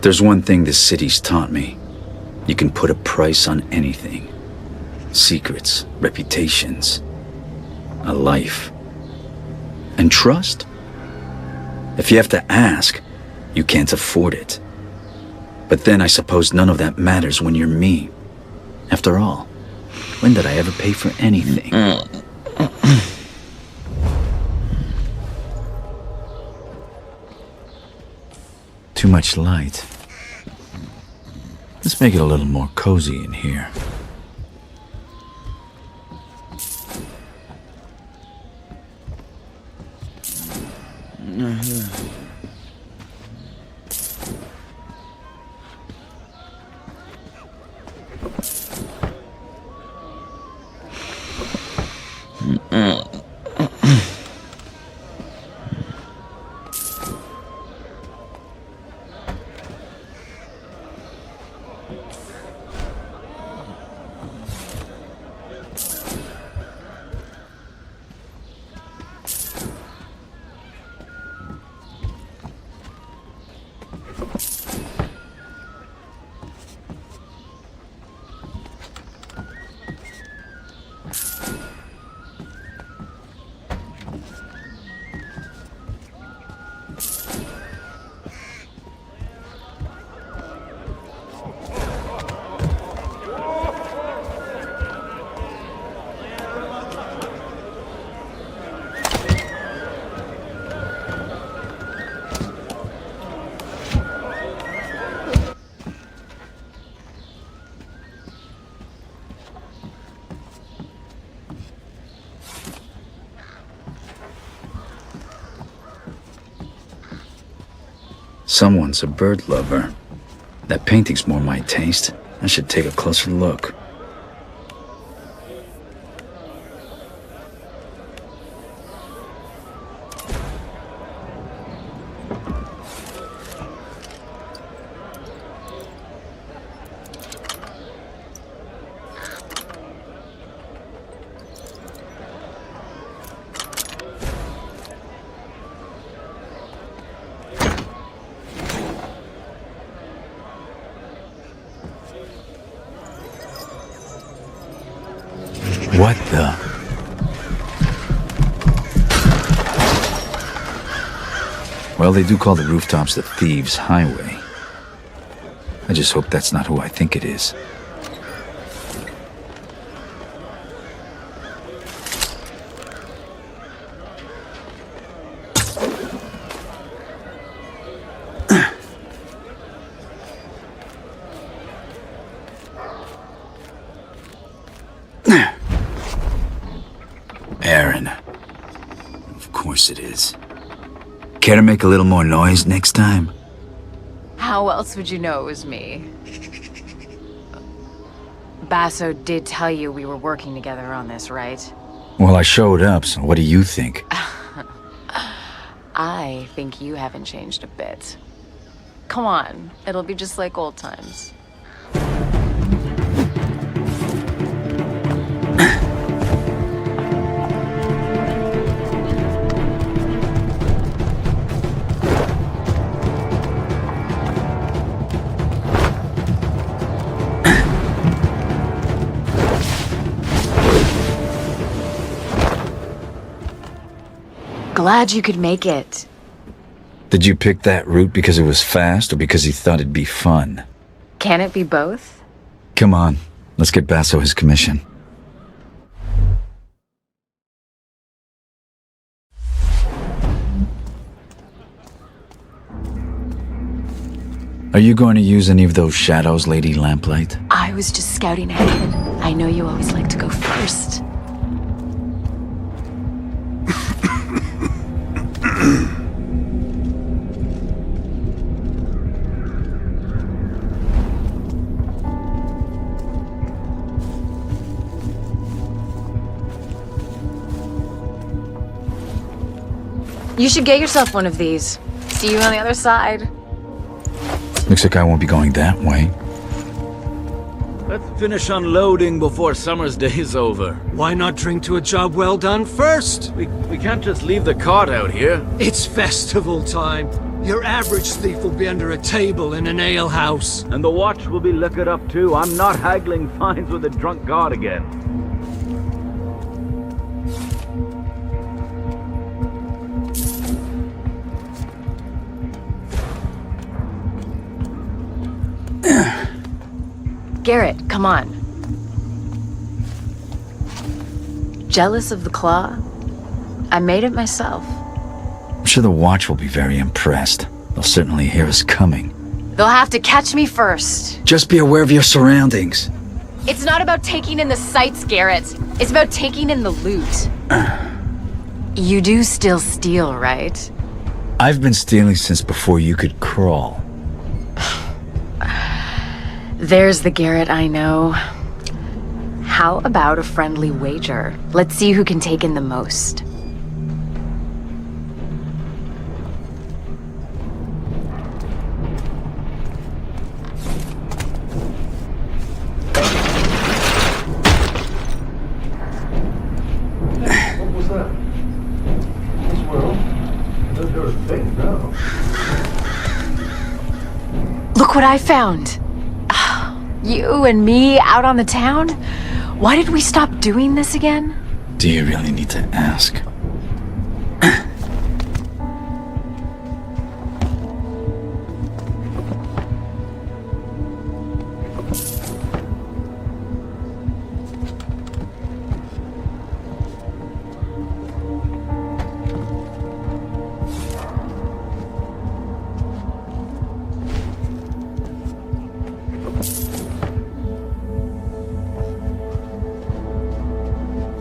There's one thing this city's taught me. You can put a price on anything. Secrets, reputations, a life. And trust? If you have to ask, you can't afford it. But then I suppose none of that matters when you're me. After all, when did I ever pay for anything? Too much light. Let's make it a little more cozy in here. Someone's a bird lover. That painting's more my taste. I should take a closer look. What the? Well, they do call the rooftops the Thieves' Highway. I just hope that's not who I think it is. Aaron. Of course it is. Care to make a little more noise next time? How else would you know it was me? Basso did tell you we were working together on this, right? Well, I showed up, so what do you think? I think you haven't changed a bit. Come on, it'll be just like old times. Glad you could make it. Did you pick that route because it was fast or because you thought it'd be fun? Can it be both? Come on, let's get Basso his commission. Are you going to use any of those shadows, Lady Lamplight? I was just scouting ahead. I know you always like to go first. You should get yourself one of these. See you on the other side. Looks like I won't be going that way. Let's finish unloading before summer's day's over. Why not drink to a job well done first? We can't just leave the cart out here. It's festival time. Your average thief will be under a table in an alehouse. And the watch will be liquored up too. I'm not haggling fines with a drunk guard again. Garrett, come on. Jealous of the claw? I made it myself. I'm sure the watch will be very impressed. They'll certainly hear us coming. They'll have to catch me first. Just be aware of your surroundings. It's not about taking in the sights, Garrett. It's about taking in the loot. You do still steal, right? I've been stealing since before you could crawl. There's the Garrett I know. How about a friendly wager? Let's see who can take in the most. What was that? This world? They're a thing now. Look what I found. You and me out on the town? Why did we stop doing this again? Do you really need to ask?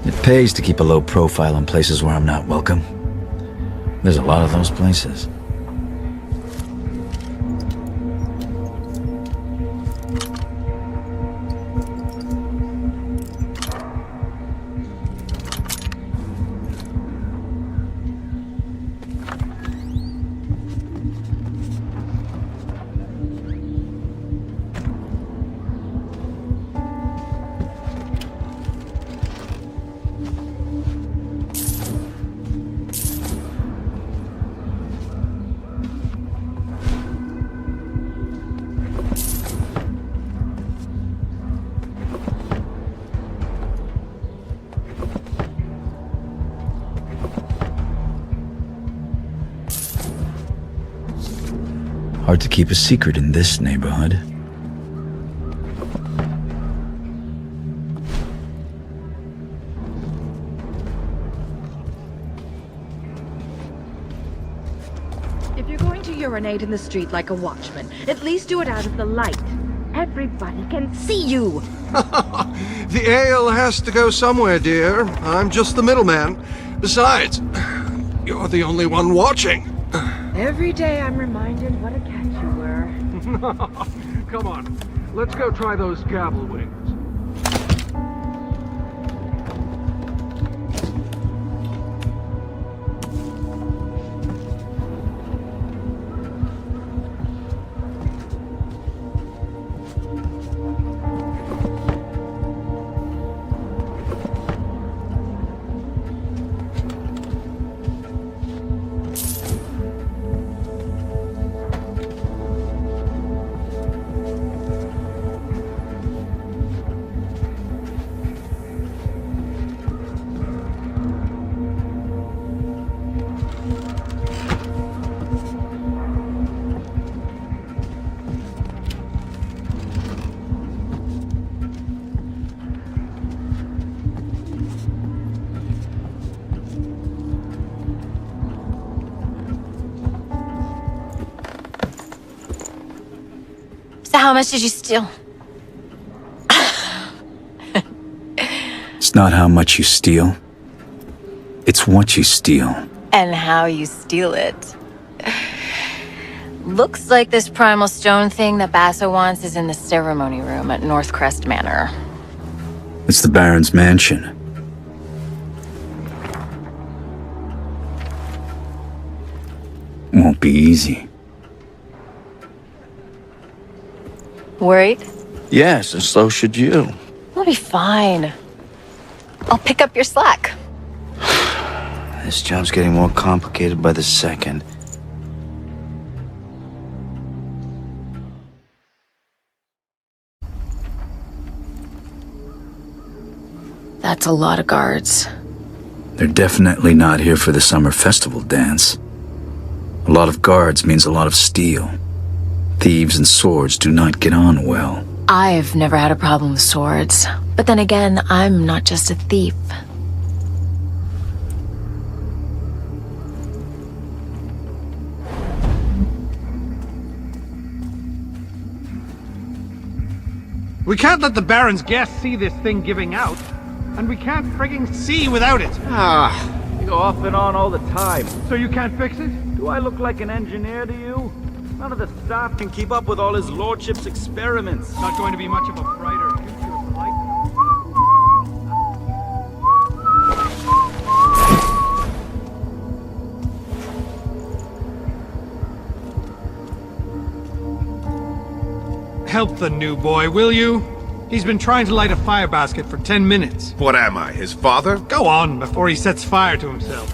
It pays to keep a low profile in places where I'm not welcome. There's a lot of those places. Hard to keep a secret in this neighborhood. If you're going to urinate in the street like a watchman, at least do it out of the light. Everybody can see you. The ale has to go somewhere, dear. I'm just the middleman. Besides, you're the only one watching. Every day I'm reminded what a catch you were. Come on, let's go try those gavel wings. So how much did you steal? It's not how much you steal. It's what you steal. And how you steal it. Looks like this primal stone thing that Basso wants is in the ceremony room at Northcrest Manor. It's the Baron's mansion. Won't be easy. Worried? Yes, and so should you. We'll be fine. I'll pick up your slack. This job's getting more complicated by the second. That's a lot of guards. They're definitely not here for the summer festival dance. A lot of guards means a lot of steel. Thieves and swords do not get on well. I've never had a problem with swords. But then again, I'm not just a thief. We can't let the Baron's guests see this thing giving out. And we can't frigging see without it. You go off and on all the time. So you can't fix it? Do I look like an engineer to you? None of the staff can keep up with all his lordship's experiments. It's not going to be much of a brighter future if the light... Help the new boy, will you? He's been trying to light a fire basket for 10 minutes. What am I, his father? Go on, before he sets fire to himself.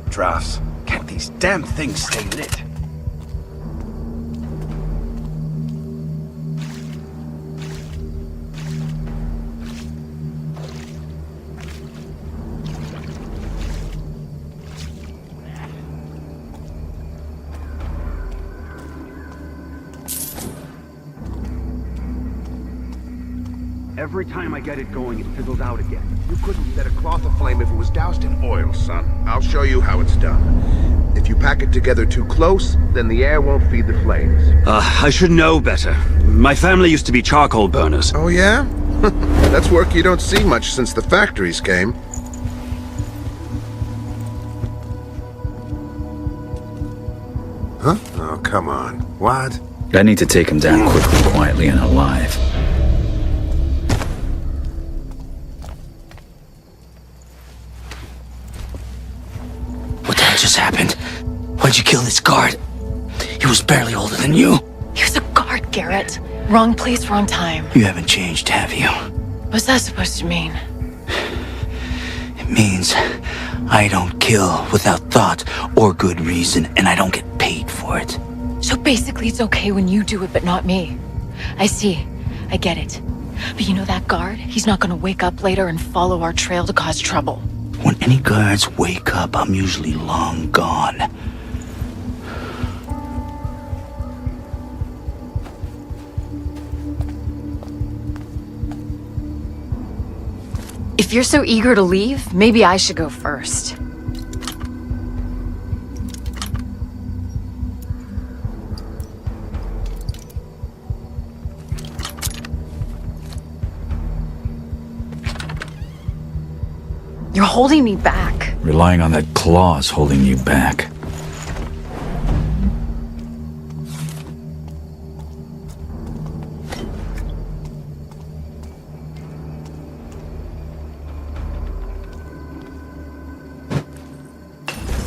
Drafts. Can't these damn things stay lit? Every time I get it going, it fizzles out again. You couldn't set a cloth aflame if it was doused in oil, son. I'll show you how it's done. If you pack it together too close, then the air won't feed the flames. I should know better. My family used to be charcoal burners. Oh, yeah? That's work you don't see much since the factories came. Huh? Oh, come on. What? I need to take him down quickly, quietly, and alive. What the hell just happened? Why'd you kill this guard? He was barely older than you. He was a guard, Garrett. Wrong place, wrong time. You haven't changed, have you? What's that supposed to mean? It means I don't kill without thought or good reason, and I don't get paid for it. So basically it's okay when you do it, but not me. I see. I get it. But you know that guard? He's not gonna wake up later and follow our trail to cause trouble. When any guards wake up, I'm usually long gone. If you're so eager to leave, maybe I should go first. You're holding me back. Relying on that claw's holding you back.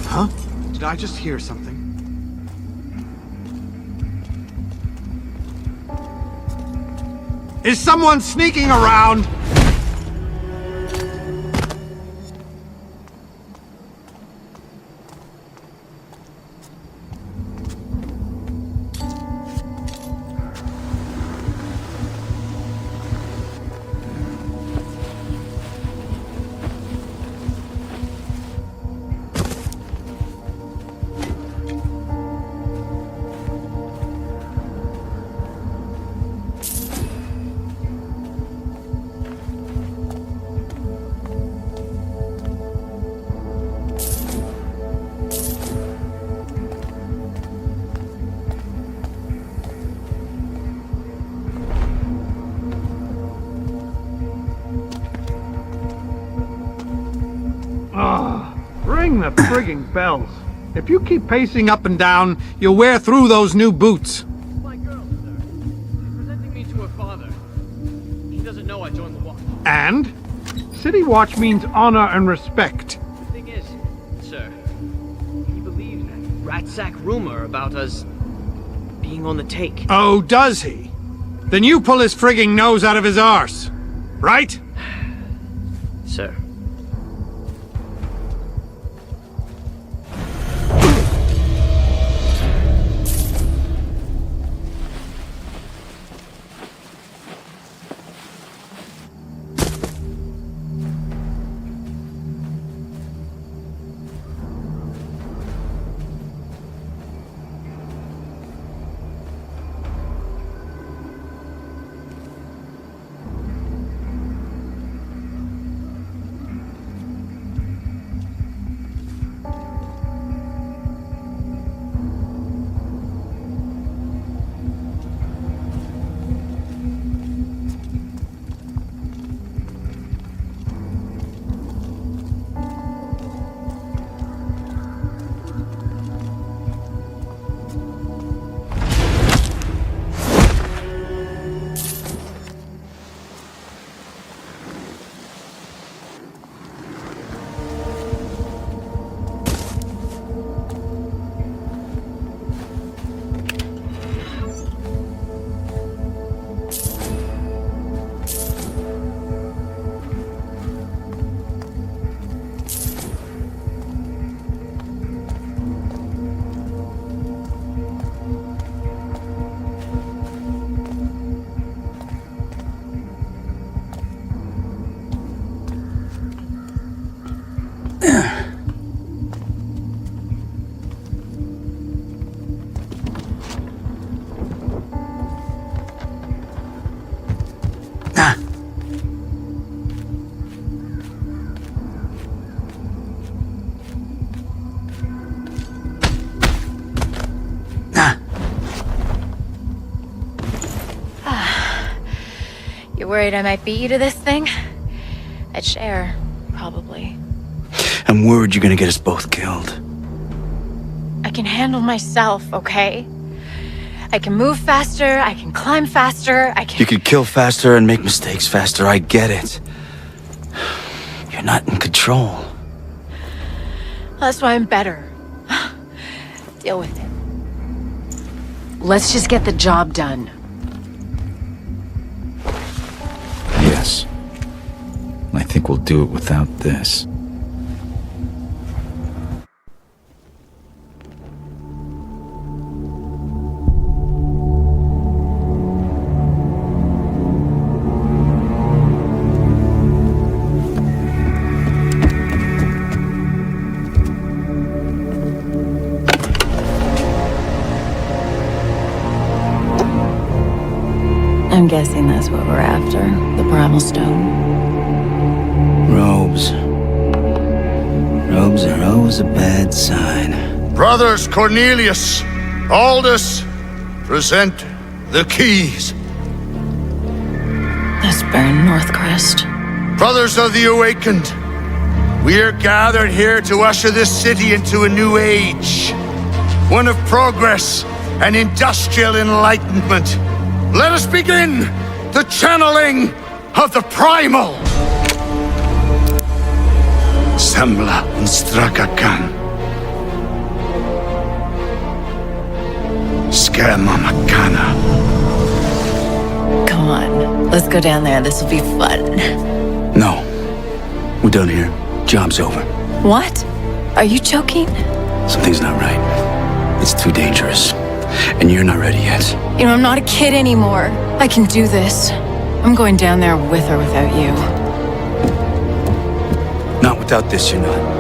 Huh? Did I just hear something? Is someone sneaking around? Ring the frigging bells. If you keep pacing up and down, you'll wear through those new boots. My girl, sir. She's presenting me to her father. He doesn't know I joined the watch. And? City Watch means honor and respect. The thing is, sir, he believes that rat-sack rumor about us being on the take. Oh, does he? Then you pull his frigging nose out of his arse. Right? Sir. You worried I might beat you to this thing? I'd share, probably. I'm worried you're gonna get us both killed. I can handle myself, okay? I can move faster, I can climb faster, I can... You could kill faster and make mistakes faster, I get it. You're not in control. That's why I'm better. Deal with it. Let's just get the job done. Yes. I think we'll do it without this. I'm guessing that's what we're after. The primal stone. Robes. Robes are always a bad sign. Brothers Cornelius, Aldous, present the keys. That's Baron Northcrest. Brothers of the Awakened, we are gathered here to usher this city into a new age. One of progress and industrial enlightenment. Let us begin the channeling of the primal. Sembla Strakakan. Schema Makana. Come on, let's go down there. This will be fun. No. We're done here. Job's over. What? Are you joking? Something's not right. It's too dangerous. And you're not ready yet. You know, I'm not a kid anymore. I can do this. I'm going down there with or without you. Not without this, you're not.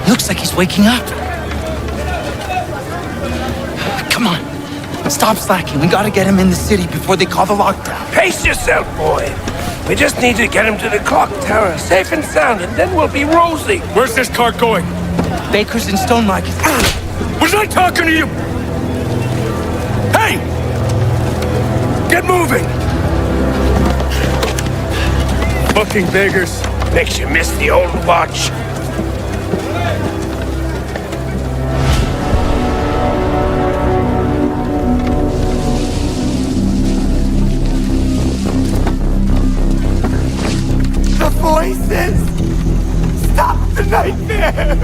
Looks like he's waking up. Come on. Stop slacking. We gotta get him in the city before they call the lockdown. Pace yourself, boy. We just need to get him to the clock tower, safe and sound, and then we'll be rosy. Where's this cart going? Baker's and Stone Market. Was I talking to you? Hey! Get moving! Fucking beggars. Makes you miss the old watch. The voices! Stop the nightmares!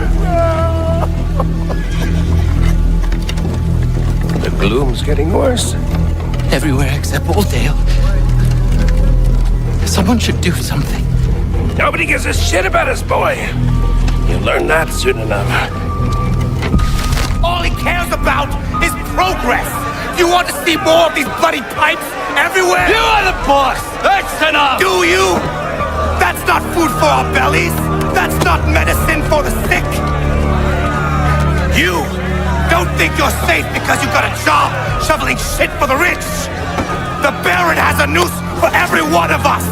The gloom's getting worse. Everywhere except Oldale. Someone should do something. Nobody gives a shit about us, boy. You'll learn that soon enough. All he cares about is progress! You want to see more of these bloody pipes everywhere? You are the boss! That's enough! Do you? That's not food for our bellies! That's not medicine for the sick! You don't think you're safe because you got a job shoveling shit for the rich! The Baron has a noose for every one of us!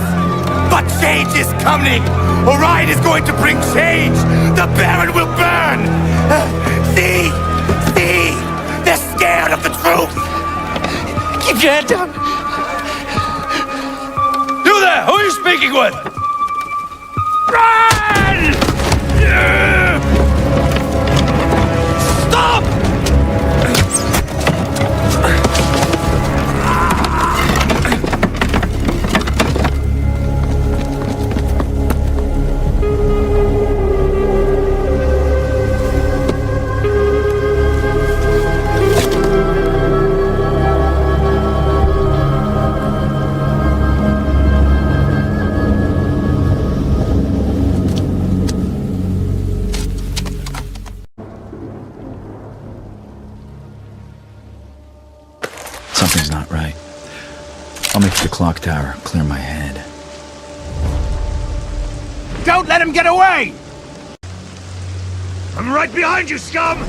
But change is coming! Orion is going to bring change! The Baron will burn! See? See? They're scared of the truth! Keep your head down! You there! Who are you speaking with? Run! Stop! Something's not right. I'll make it to the clock tower, clear my head. Don't let him get away! I'm right behind you, scum!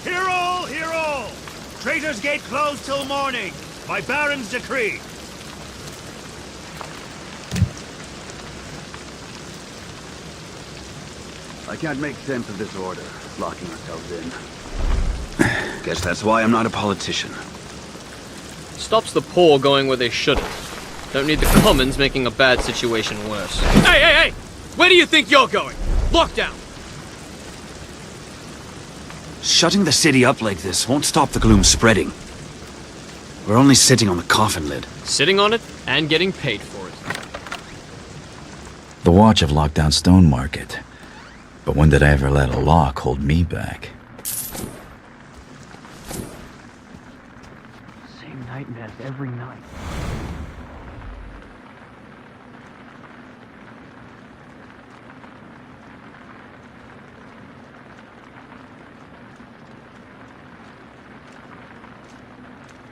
Hear all! Traitor's Gate closed till morning, by Baron's decree. I can't make sense of this order, locking ourselves in. Guess that's why I'm not a politician. Stops the poor going where they shouldn't. Don't need the commons making a bad situation worse. Hey, hey, hey! Where do you think you're going? Lockdown! Shutting the city up like this won't stop the gloom spreading. We're only sitting on the coffin lid. Sitting on it and getting paid for it. The watch have locked down Stone Market. But when did I ever let a lock hold me back? Same nightmares every night.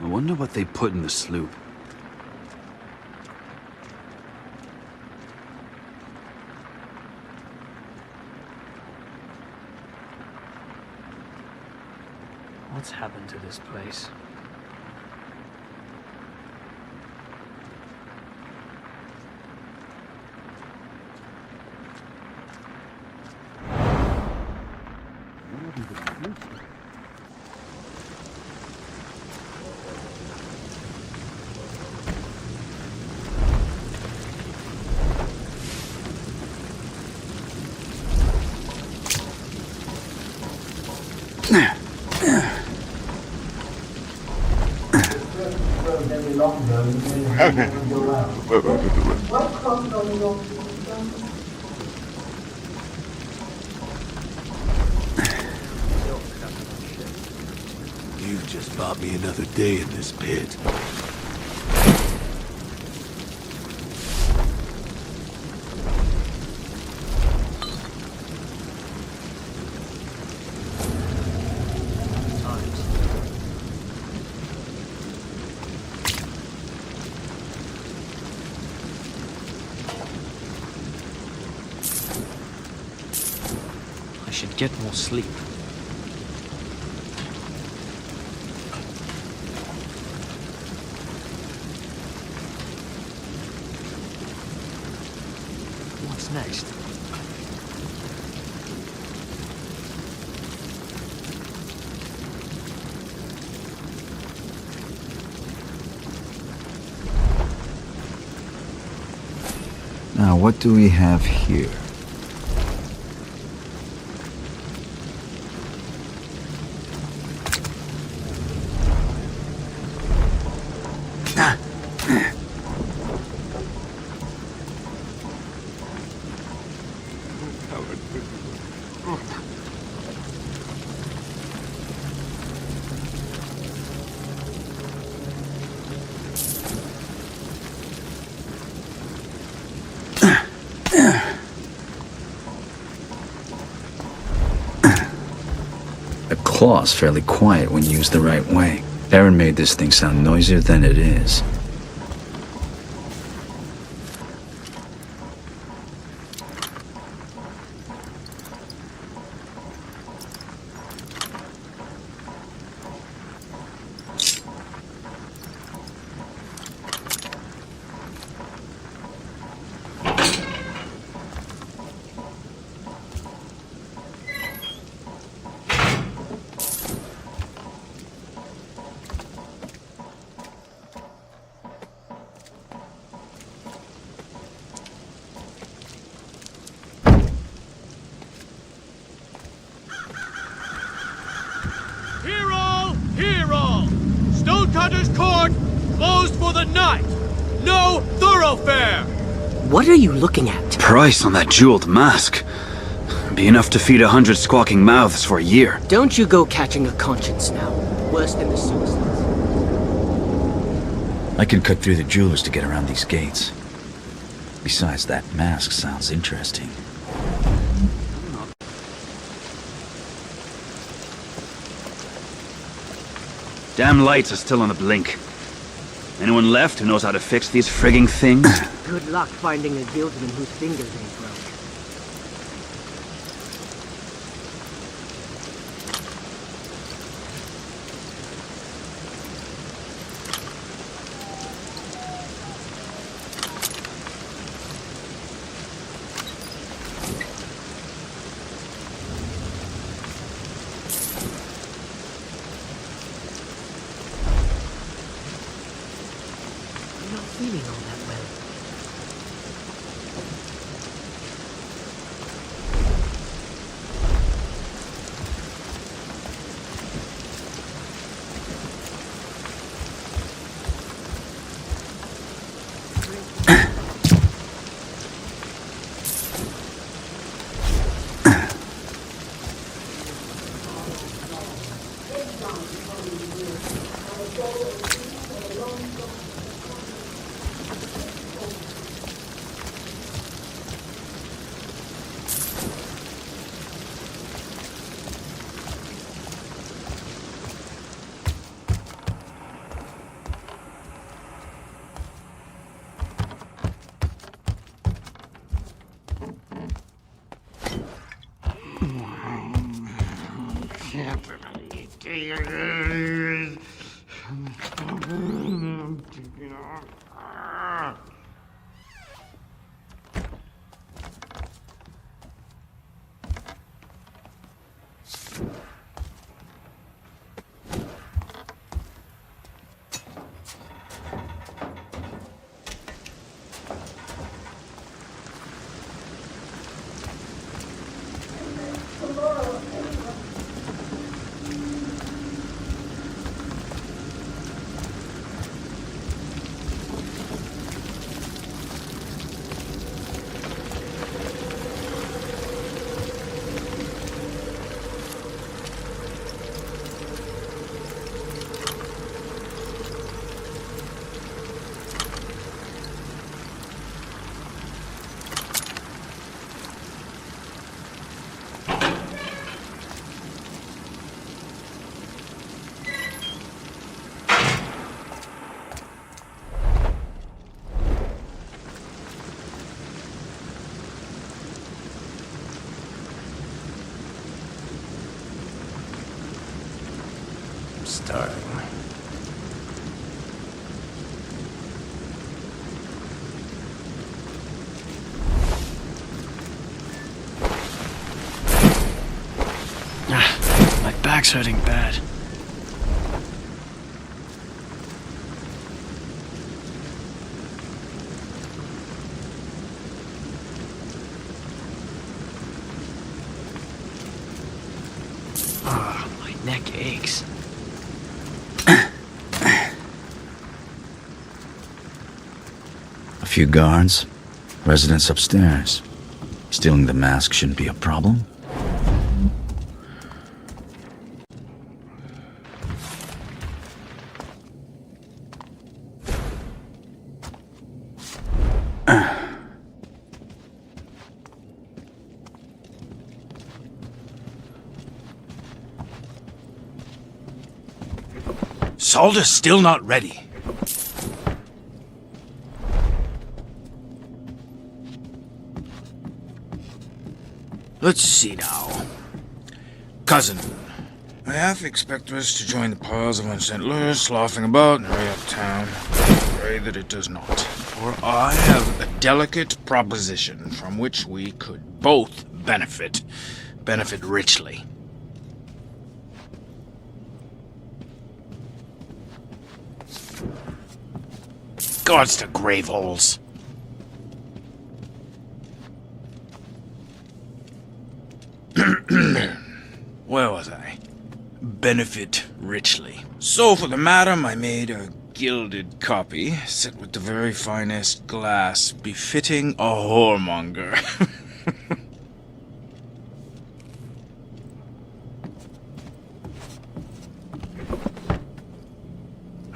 I wonder what they put in the sloop. What's happened to this place? You've just bought me another day in this pit. I should get more sleep. What's next? Now, what do we have here? The claw's fairly quiet when used the right way. Aaron made this thing sound noisier than it is. Cutter's Court, closed for the night. No thoroughfare. What are you looking at? Price on that jeweled mask. Be enough to feed 100 squawking mouths for a year. Don't you go catching a conscience now. Worse than the suicides. I can cut through the jewelers to get around these gates. Besides, that mask sounds interesting. Damn lights are still on the blink. Anyone left who knows how to fix these frigging things? Good luck finding a guildsman whose fingers ain't broke. Feeling all that well. time. My back's hurting bad. My neck aches. A few guards, residents upstairs. Stealing the mask shouldn't be a problem. Salda's still not ready. Let's see now. Cousin, I half expect us to join the piles of unsettlers sloughing about and hurry uptown. Pray that it does not. For I have a delicate proposition from which we could both benefit richly. Gods to grave holes. Where was I? Benefit richly. So for the madam, I made a gilded copy, set with the very finest glass, befitting a whoremonger.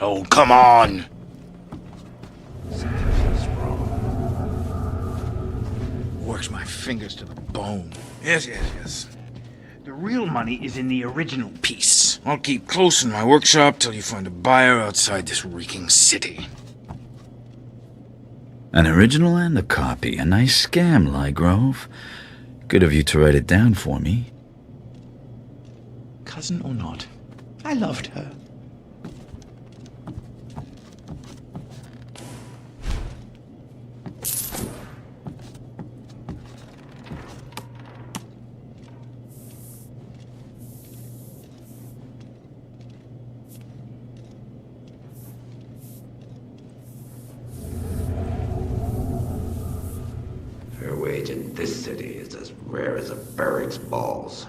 Oh, come on! Works my fingers to the bone. Yes. The real money is in the original piece. I'll keep close in my workshop till you find a buyer outside this reeking city. An original and a copy. A nice scam, Lygrove. Good of you to write it down for me. Cousin or not, I loved her. Her wage in this city is as rare as a barrack's balls.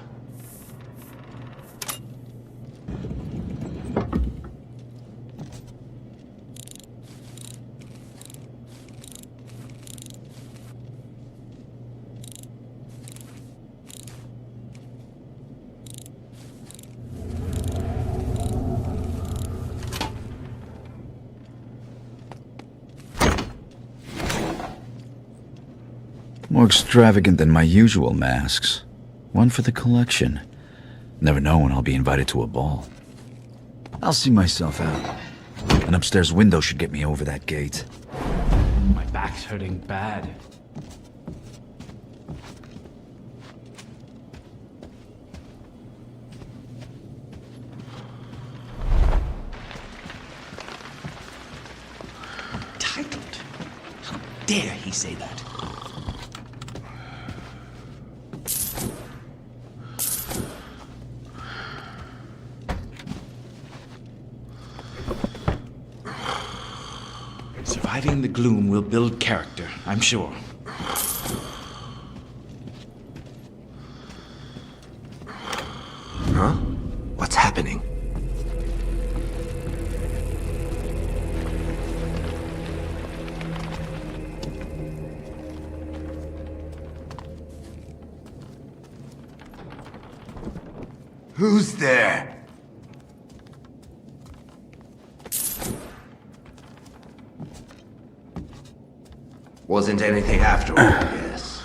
More extravagant than my usual masks. One for the collection. Never know when I'll be invited to a ball. I'll see myself out. An upstairs window should get me over that gate. My back's hurting bad. Titled? How dare he say that? Surviving the gloom will build character, I'm sure. Huh? What's happening? Who's there? Wasn't anything after all, I guess.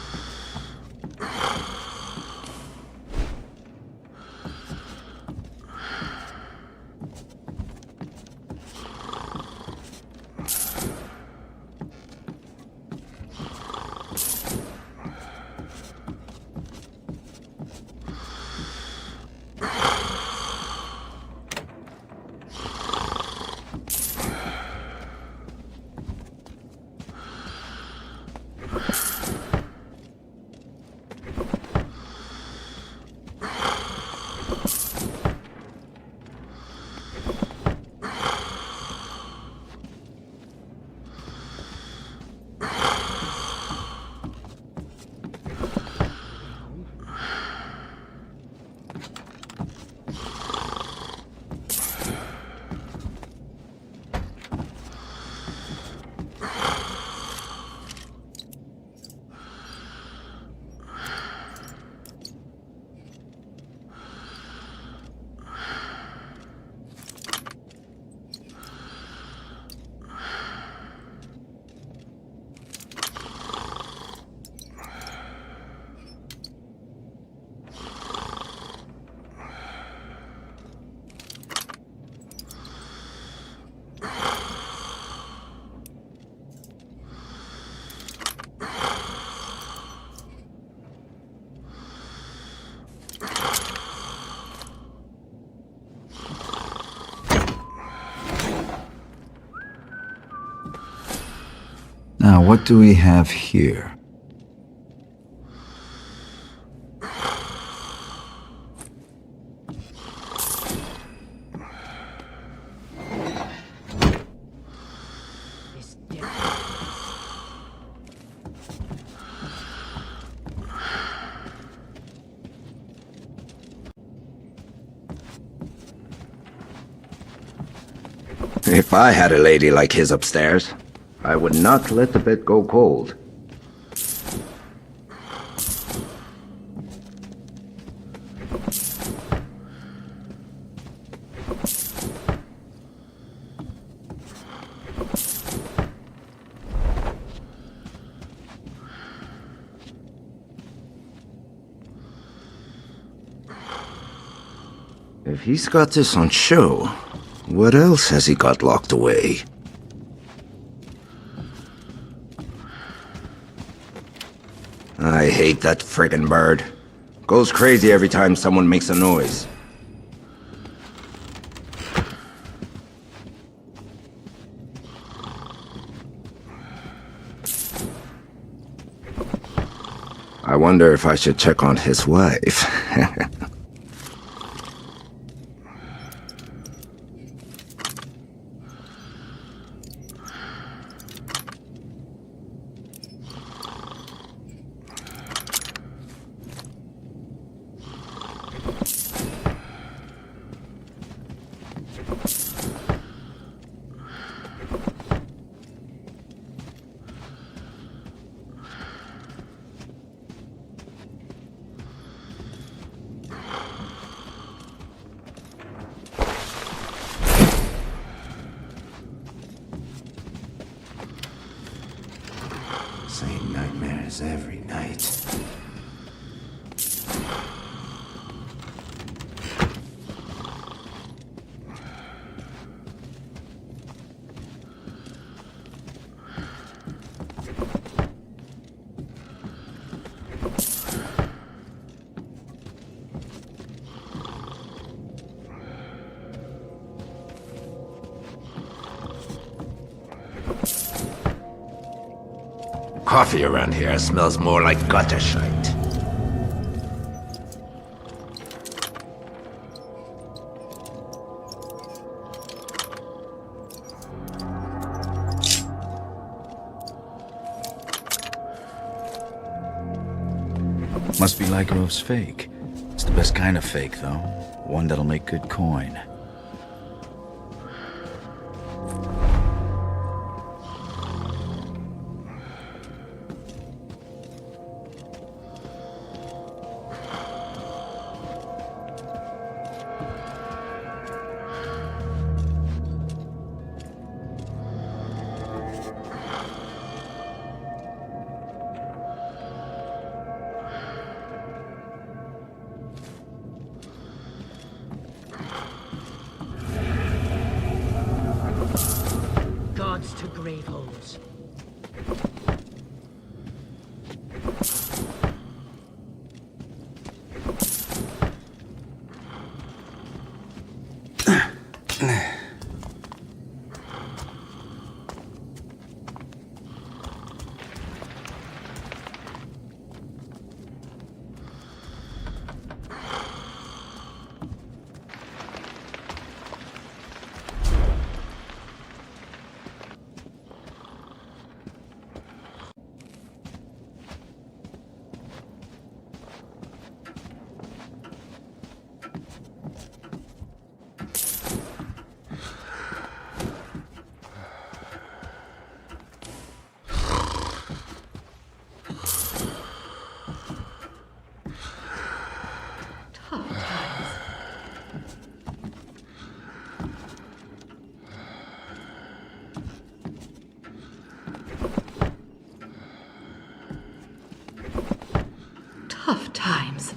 Now, what do we have here? If I had a lady like his upstairs, I would not let the bed go cold. If he's got this on show, what else has he got locked away? I hate that friggin' bird. Goes crazy every time someone makes a noise. I wonder if I should check on his wife. Same nightmares every night. Coffee around here smells more like gutter shite. Must be Lygrove's fake. It's the best kind of fake, though. One that'll make good coin. Gods to grave holes. Tough times.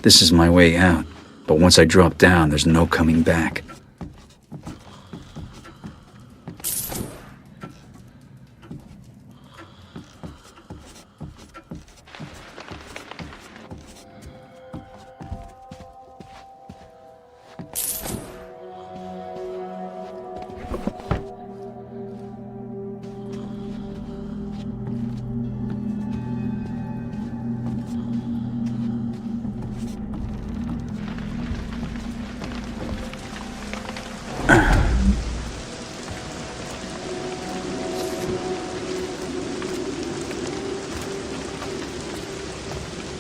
This is my way out, but once I drop down, there's no coming back.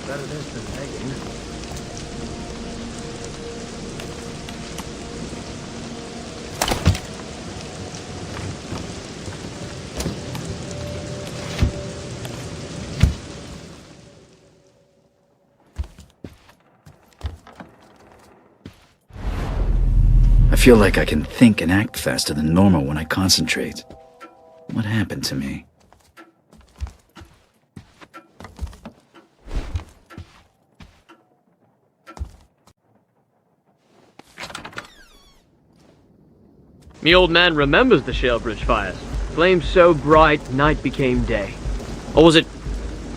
Better this than begging. I feel like I can think and act faster than normal when I concentrate. What happened to me? Me old man remembers the Shalebridge fires. Flames so bright, night became day. Or was it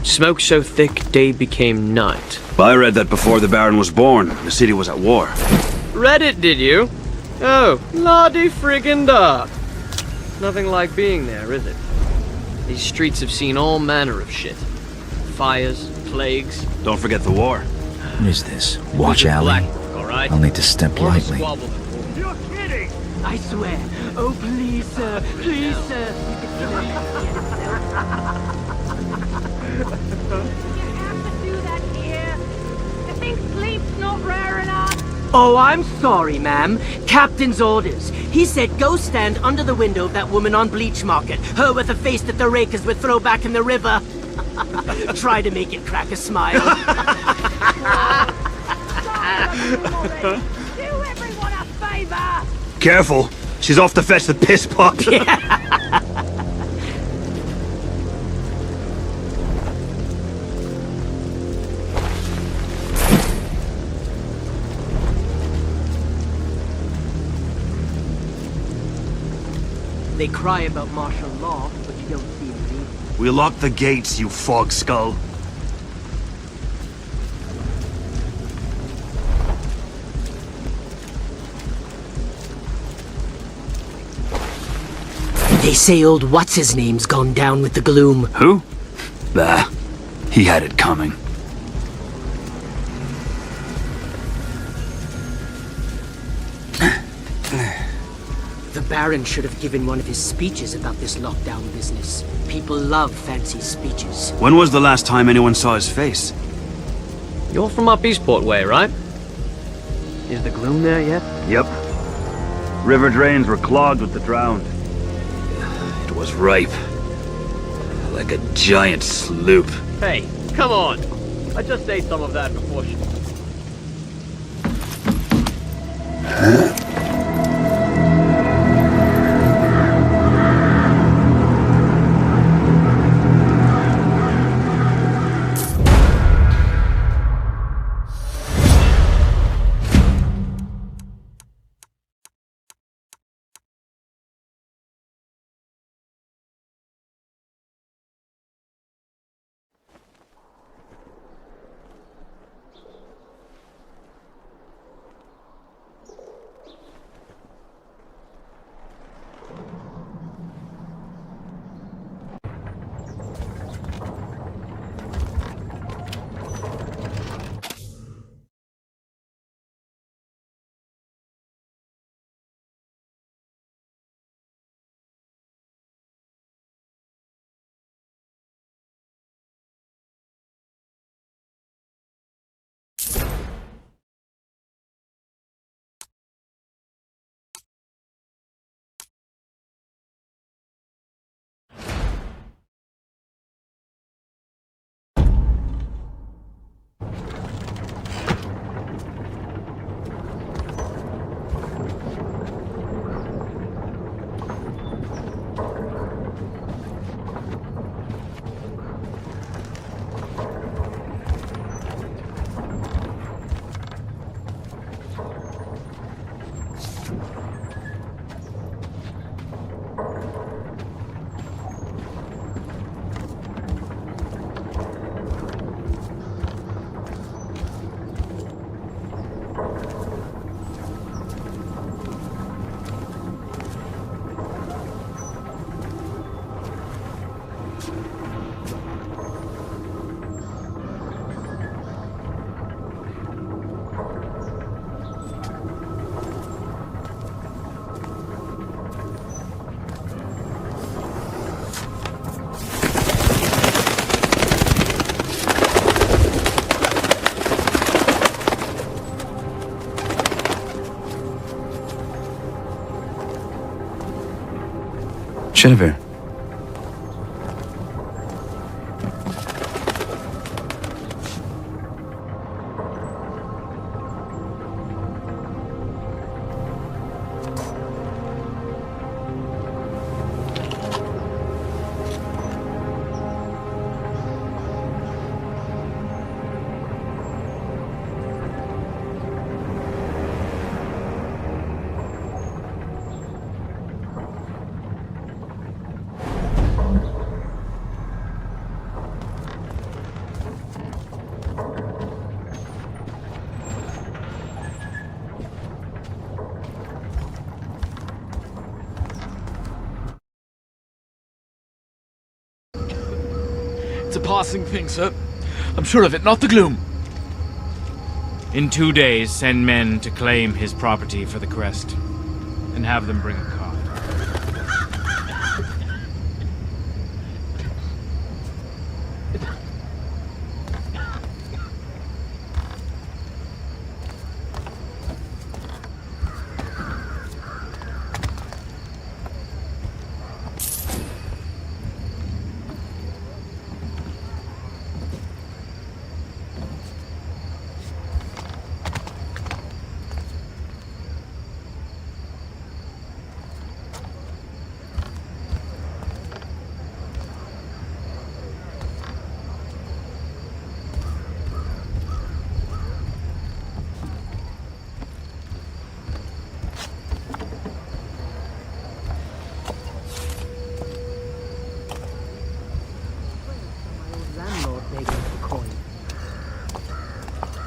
smoke so thick, day became night? Well, I read that before the Baron was born, the city was at war. Read it, did you? Oh, la-di friggin' da. Nothing like being there, is it? These streets have seen all manner of shit. Fires, plagues. Don't forget the war. What is this? Watch alley? All right. I'll need to step lightly. You're kidding! I swear. Oh, please, sir. Please, sir. You have to do that here. I think sleep's not rare enough. Oh, I'm sorry, ma'am. Captain's orders. He said go stand under the window of that woman on Bleach Market. Her with a face that the rakers would throw back in the river. Try to make it crack a smile. Do everyone a favor. Careful, she's off to fetch the piss pot. They cry about martial law, but you don't see it either. We locked the gates, you fog skull. They say old what's-his-name's gone down with the gloom. Who? Bah, he had it coming. The Baron should have given one of his speeches about this lockdown business. People love fancy speeches. When was the last time anyone saw his face? You're from up Eastport way, right? Is the gloom there yet? Yep. River drains were clogged with the drowned. It was ripe. Like a giant sloop. Hey, come on! I just ate some of that before Clever. It's a passing thing, sir. I'm sure of it, not the gloom. In 2 days, send men to claim his property for the crest, and have them bring a car.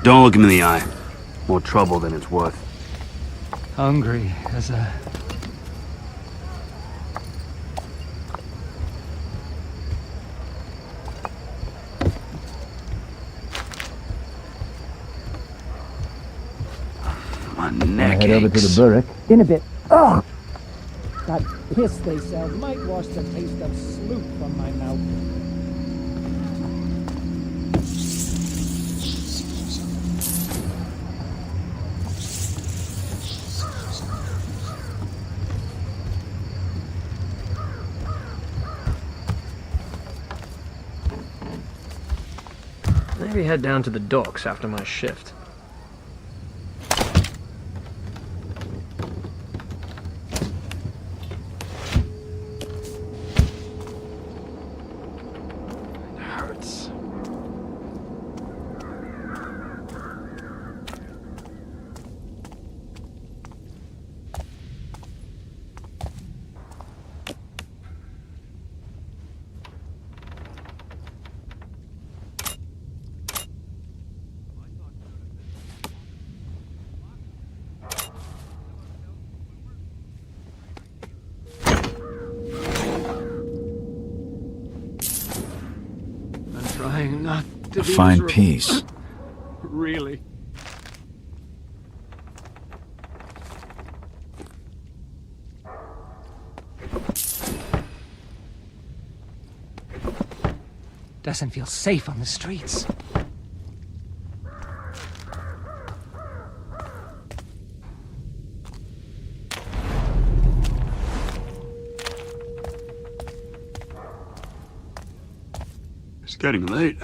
Don't look him in the eye. More trouble than it's worth. Hungry as a... My neck Head over to aches. the burrick. In a bit. Ugh! That piss they sell might wash the taste of sloop from my mouth. Maybe head down to the docks after my shift. It hurts. Trying not to A be fine miserable. piece. Really. Doesn't feel safe on the streets. It's getting late.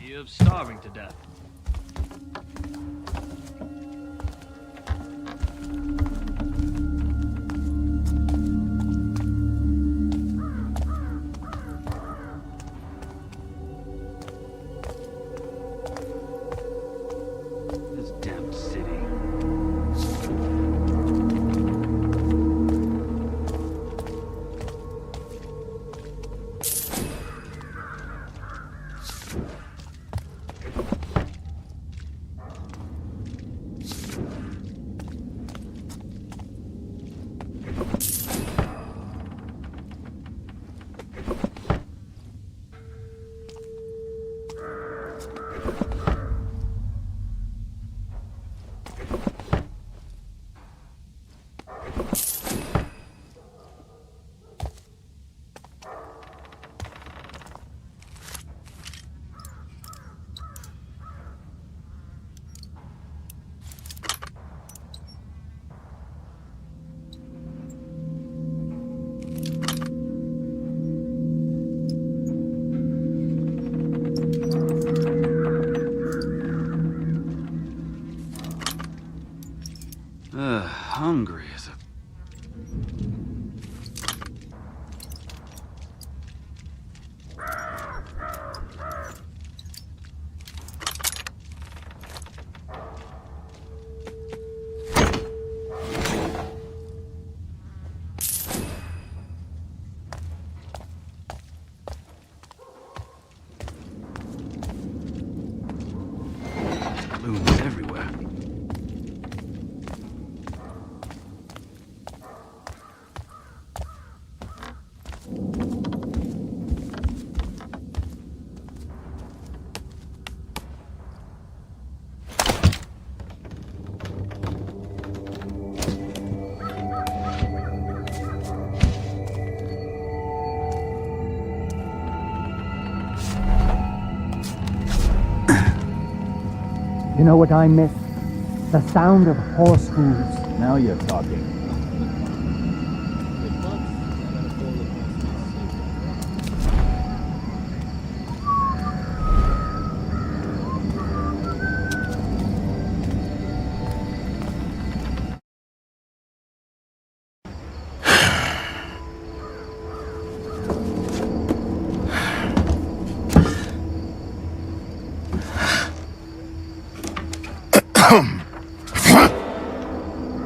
You're starving to death. This damn city. You know what I miss? The sound of horse hooves. Now you're talking.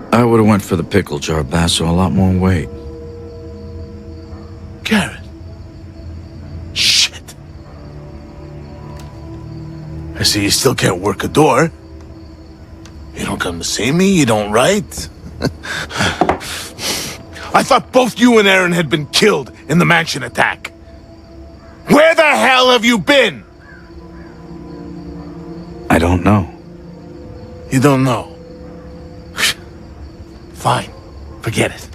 I would have went for the pickle jar, Basso. A lot more weight. Garrett. Shit. I see you still can't work a door. You don't come to see me, you don't write. I thought both you and Aaron had been killed in the mansion attack. Where the hell have you been? I don't know. You don't know? Fine. Forget it.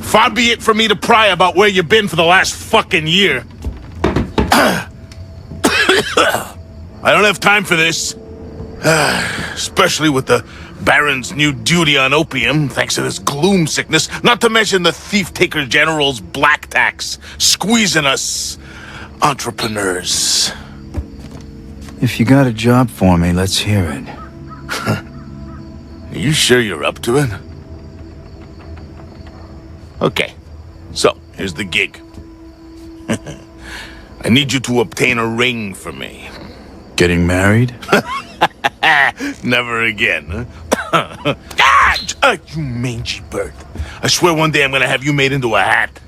Far be it for me to pry about where you've been for the last fucking year. I don't have time for this. Especially with the Baron's new duty on opium, thanks to this gloom sickness, not to mention the Thief-Taker General's black tax, squeezing us entrepreneurs. If you got a job for me, let's hear it. Are you sure you're up to it? Okay, so here's the gig. I need you to obtain a ring for me. Getting married? Never again, huh? You mangy bird. I swear one day I'm gonna have you made into a hat.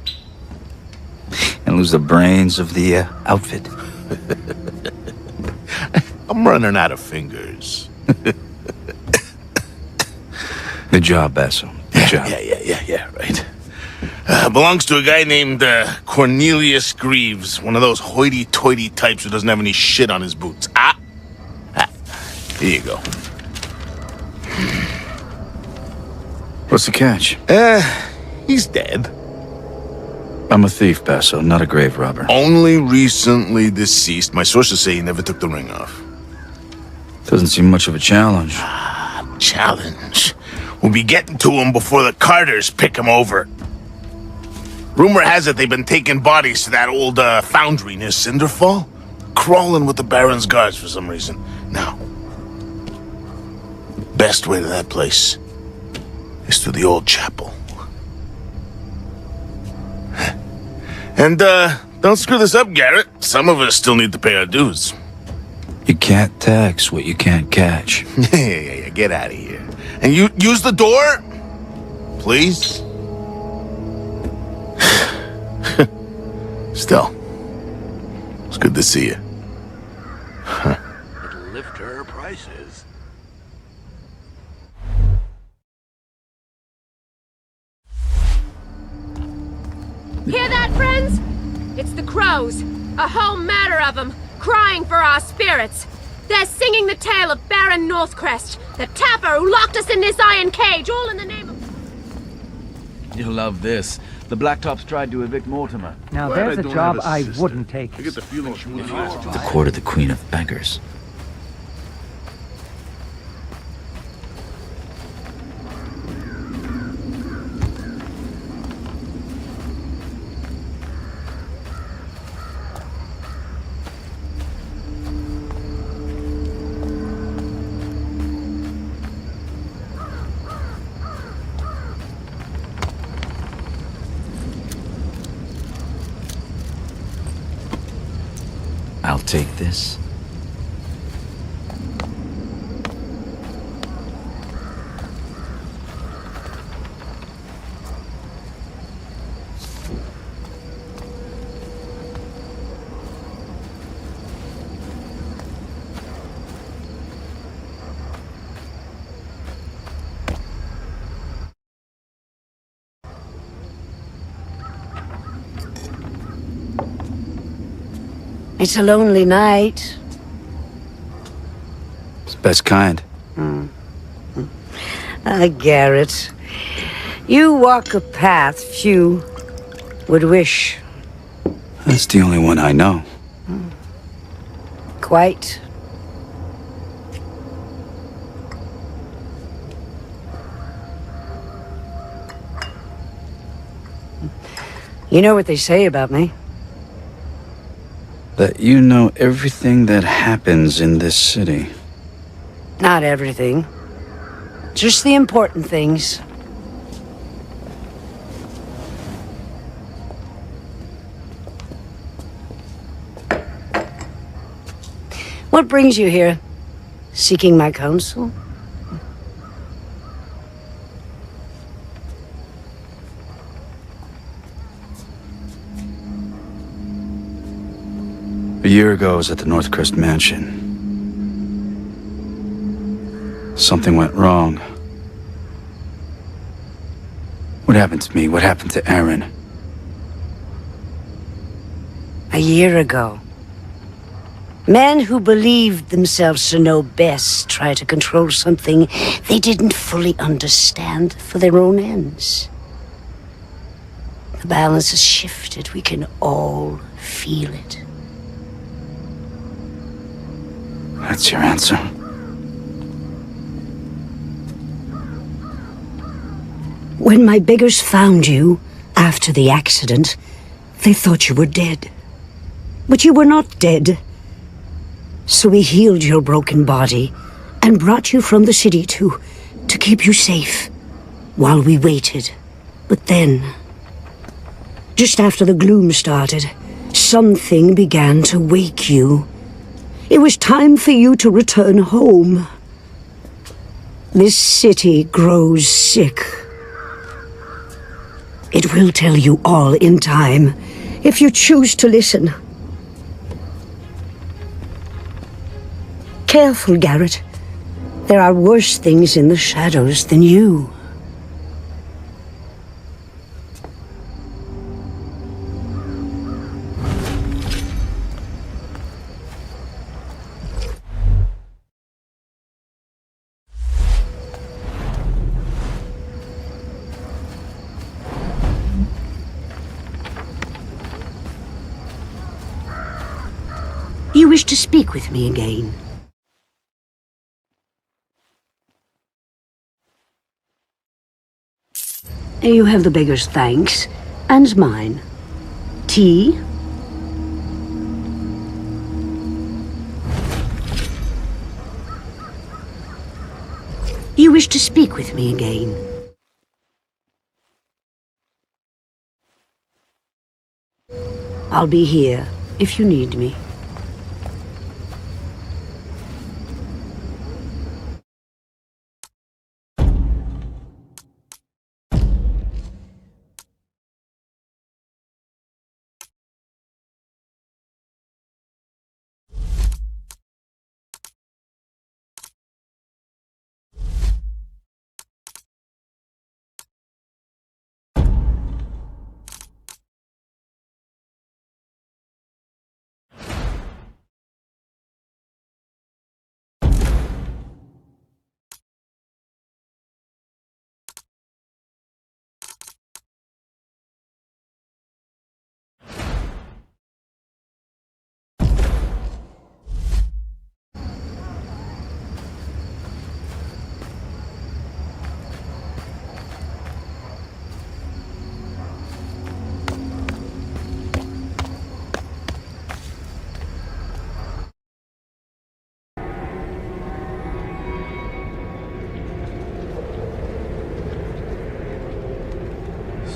And lose the brains of the outfit. I'm running out of fingers. Good job, Basso. Good job. Yeah, right. Belongs to a guy named Cornelius Greaves, one of those hoity-toity types who doesn't have any shit on his boots. Here you go. What's the catch? He's dead. I'm a thief, Basso, not a grave robber. Only recently deceased. My sources say he never took the ring off. Doesn't seem much of a challenge. Challenge? We'll be getting to him before the Carters pick him over. Rumor has it they've been taking bodies to that old foundry near Cinderfall. Crawling with the Baron's guards for some reason. Now, best way to that place is through the old chapel. And, don't screw this up, Garrett. Some of us still need to pay our dues. You can't tax what you can't catch. Yeah, get out of here. And you use the door? Please? Still, it's good to see you. It'll lift her prices. Hear that, friends? It's the crows. A whole matter of them, crying for our spirits. They're singing the tale of Baron Northcrest, the tapper who locked us in this iron cage, all in the name of... You'll love this. The Blacktops tried to evict Mortimer. Now there's a job I wouldn't take. I get the feeling she was The court of the Queen of Beggars. I'll take this. It's a lonely night. It's the best kind. Garrett, you walk a path few would wish. That's the only one I know. Quite. You know what they say about me? That you know everything that happens in this city. Not everything. Just the important things. What brings you here? Seeking my counsel? A year ago, I was at the Northcrest Mansion. Something went wrong. What happened to me? What happened to Aaron? A year ago. Men who believed themselves to know best tried to control something they didn't fully understand for their own ends. The balance has shifted. We can all feel it. That's your answer? When my beggars found you, after the accident, they thought you were dead. But you were not dead. So we healed your broken body and brought you from the city to keep you safe while we waited. But then, just after the gloom started, something began to wake you. It was time for you to return home. This city grows sick. It will tell you all in time, if you choose to listen. Careful, Garrett. There are worse things in the shadows than you. You wish to speak with me again? You have the beggar's thanks, and mine. Tea? You wish to speak with me again? I'll be here if you need me.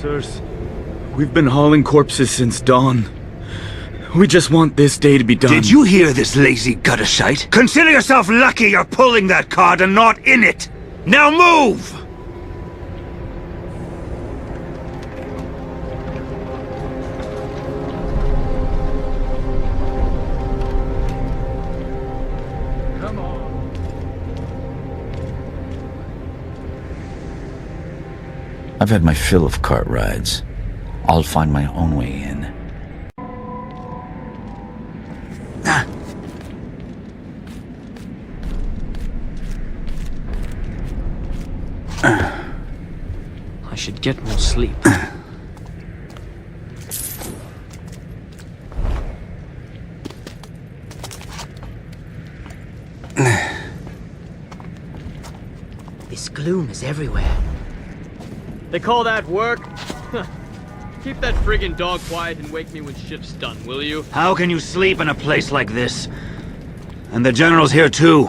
Sirs, we've been hauling corpses since dawn. We just want this day to be done. Did you hear this lazy gutter shite? Consider yourself lucky you're pulling that card and not in it! Now move! I've had my fill of cart rides. I'll find my own way in. I should get more sleep. This gloom is everywhere. They call that work? Keep that friggin' dog quiet and wake me when shift's done, will you? How can you sleep in a place like this? And the General's here too,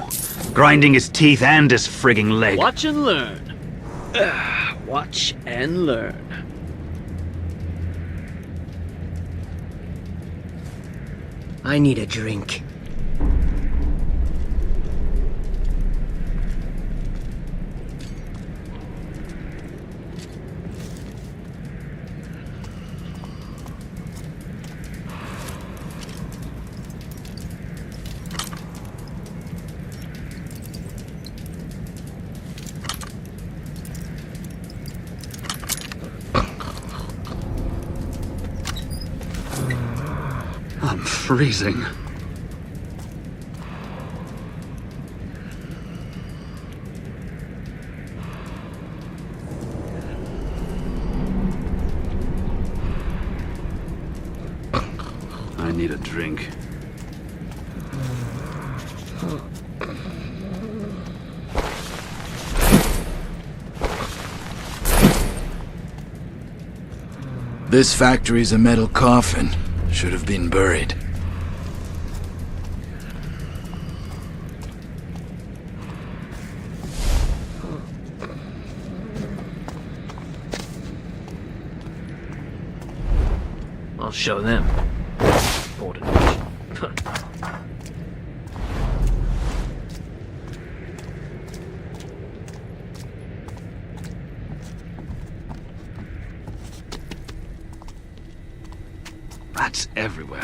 grinding his teeth and his frigging leg. Watch and learn. Watch and learn. I need a drink. I'm freezing. I need a drink. This factory's a metal coffin. Should have been buried. I'll show them. Rats everywhere.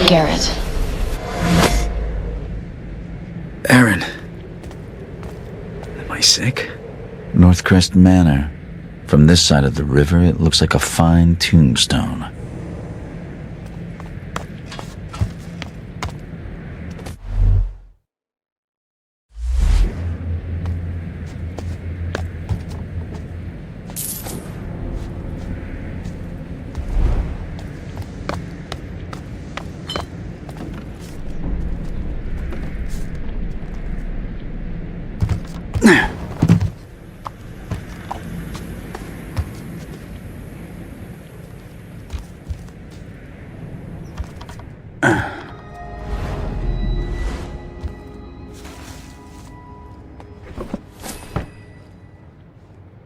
Garrett. Aaron. Am I sick? Northcrest Manor. From this side of the river, it looks like a fine tombstone.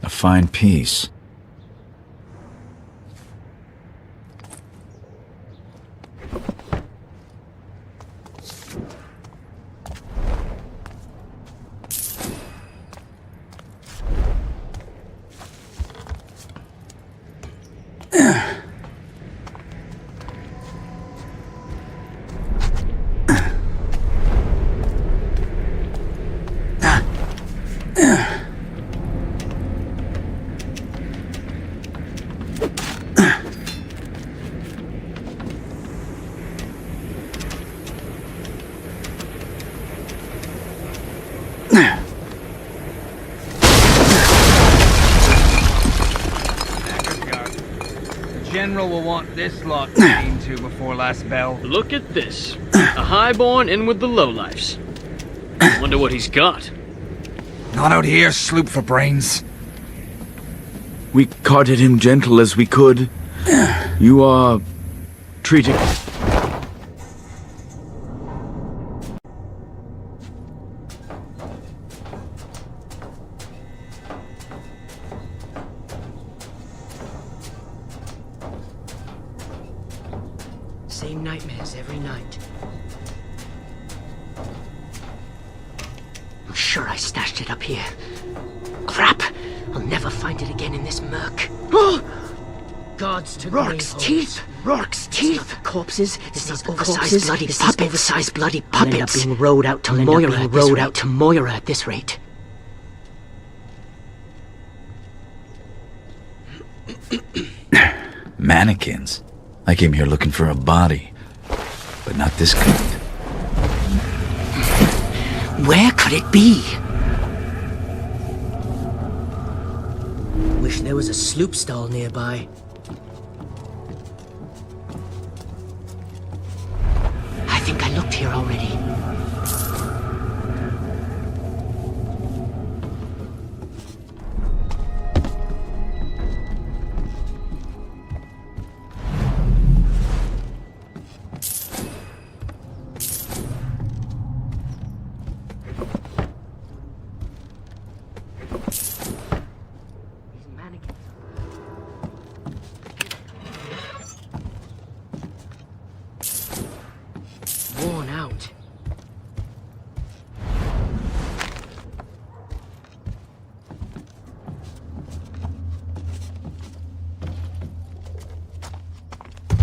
A fine piece. General will want this lot seen to before last bell. Look at this. A highborn in with the lowlifes. Wonder what he's got. Not out here, sloop for brains. We carted him gentle as we could. You are treating... Same nightmares every night. I'm sure I stashed stashed it up here. Crap! I'll never find it again in this murk. Gods to Rourke's teeth! Rourke's teeth! It's not the corpses, it's these oversized bloody puppets. I'll end up being rowed out to Moira at this rate. Mannequins? I came here looking for a body, but not this kind. Where could it be? Wish there was a sloop stall nearby. I think I looked here already. Worn out.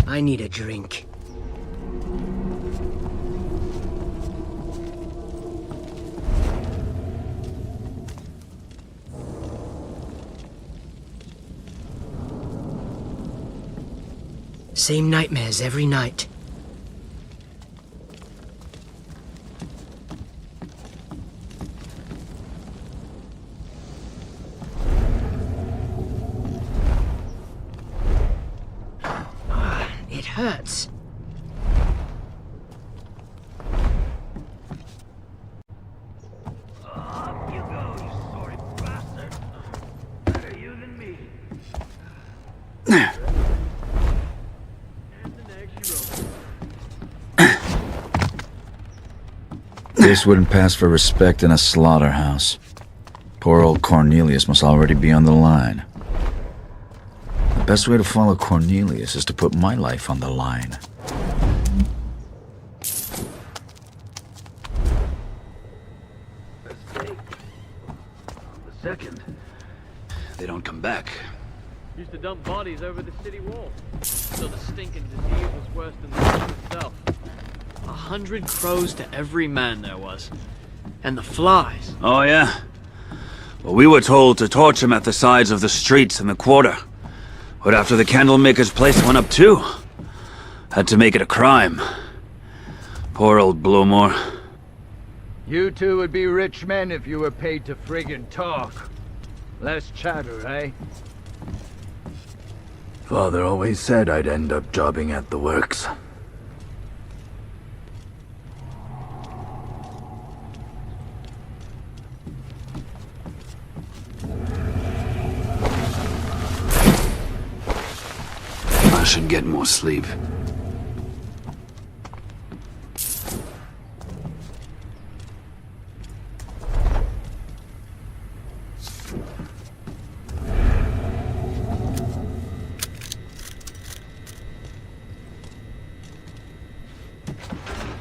I need a drink. Same nightmares every night. It hurts. Up you go, you sorry bastard. Better you than me. This wouldn't pass for respect in a slaughterhouse. Poor old Cornelius must already be on the line. The best way to follow Cornelius is to put my life on the line. Second, they don't come back. Used to dump bodies over the city wall. So the stinking disease was worse than the disease itself. 100 crows to every man there was. And the flies. Oh, yeah? Well, we were told to torch them at the sides of the streets in the quarter. But after the candlemaker's place went up too, had to make it a crime. Poor old Blowmore. You two would be rich men if you were paid to friggin' talk. Less chatter, eh? Father always said I'd end up jobbing at the works. I should get more sleep.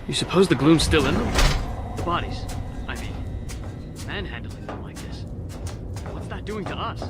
You suppose the gloom's still in them? The bodies, I mean. Manhandling them like this. What's that doing to us?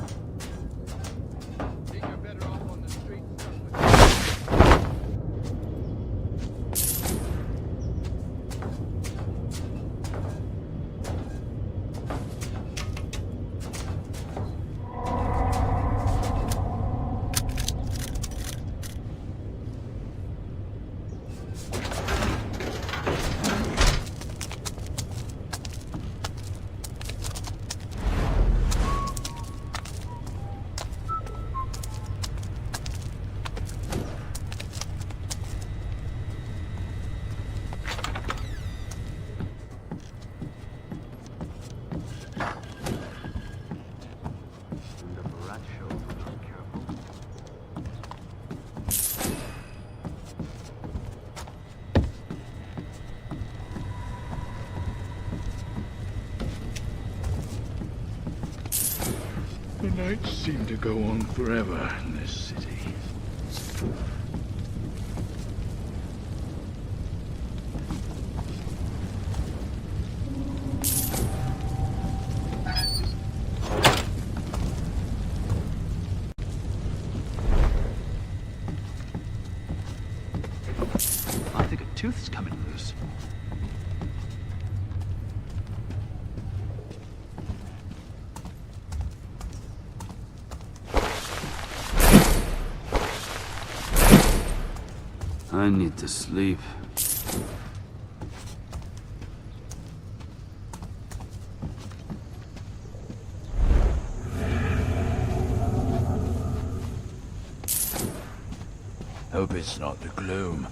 The nights seem to go on forever in this city. tooth's coming loose. I need to sleep. Hope it's not the gloom.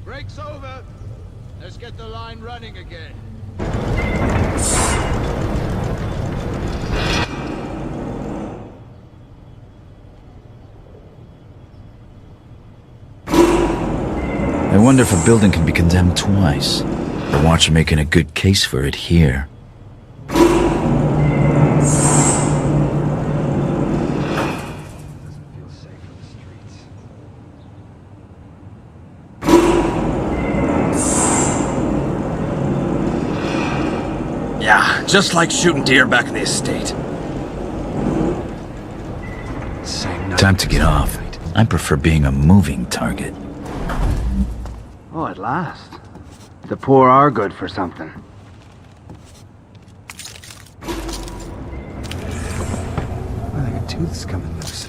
Break's over. Let's get the line running again. I wonder if a building can be condemned twice. The Watch are making a good case for it here. Yeah, just like shooting deer back in the estate. Time to get off. I prefer being a moving target. Oh, at last. The poor are good for something. I think a tooth's coming loose.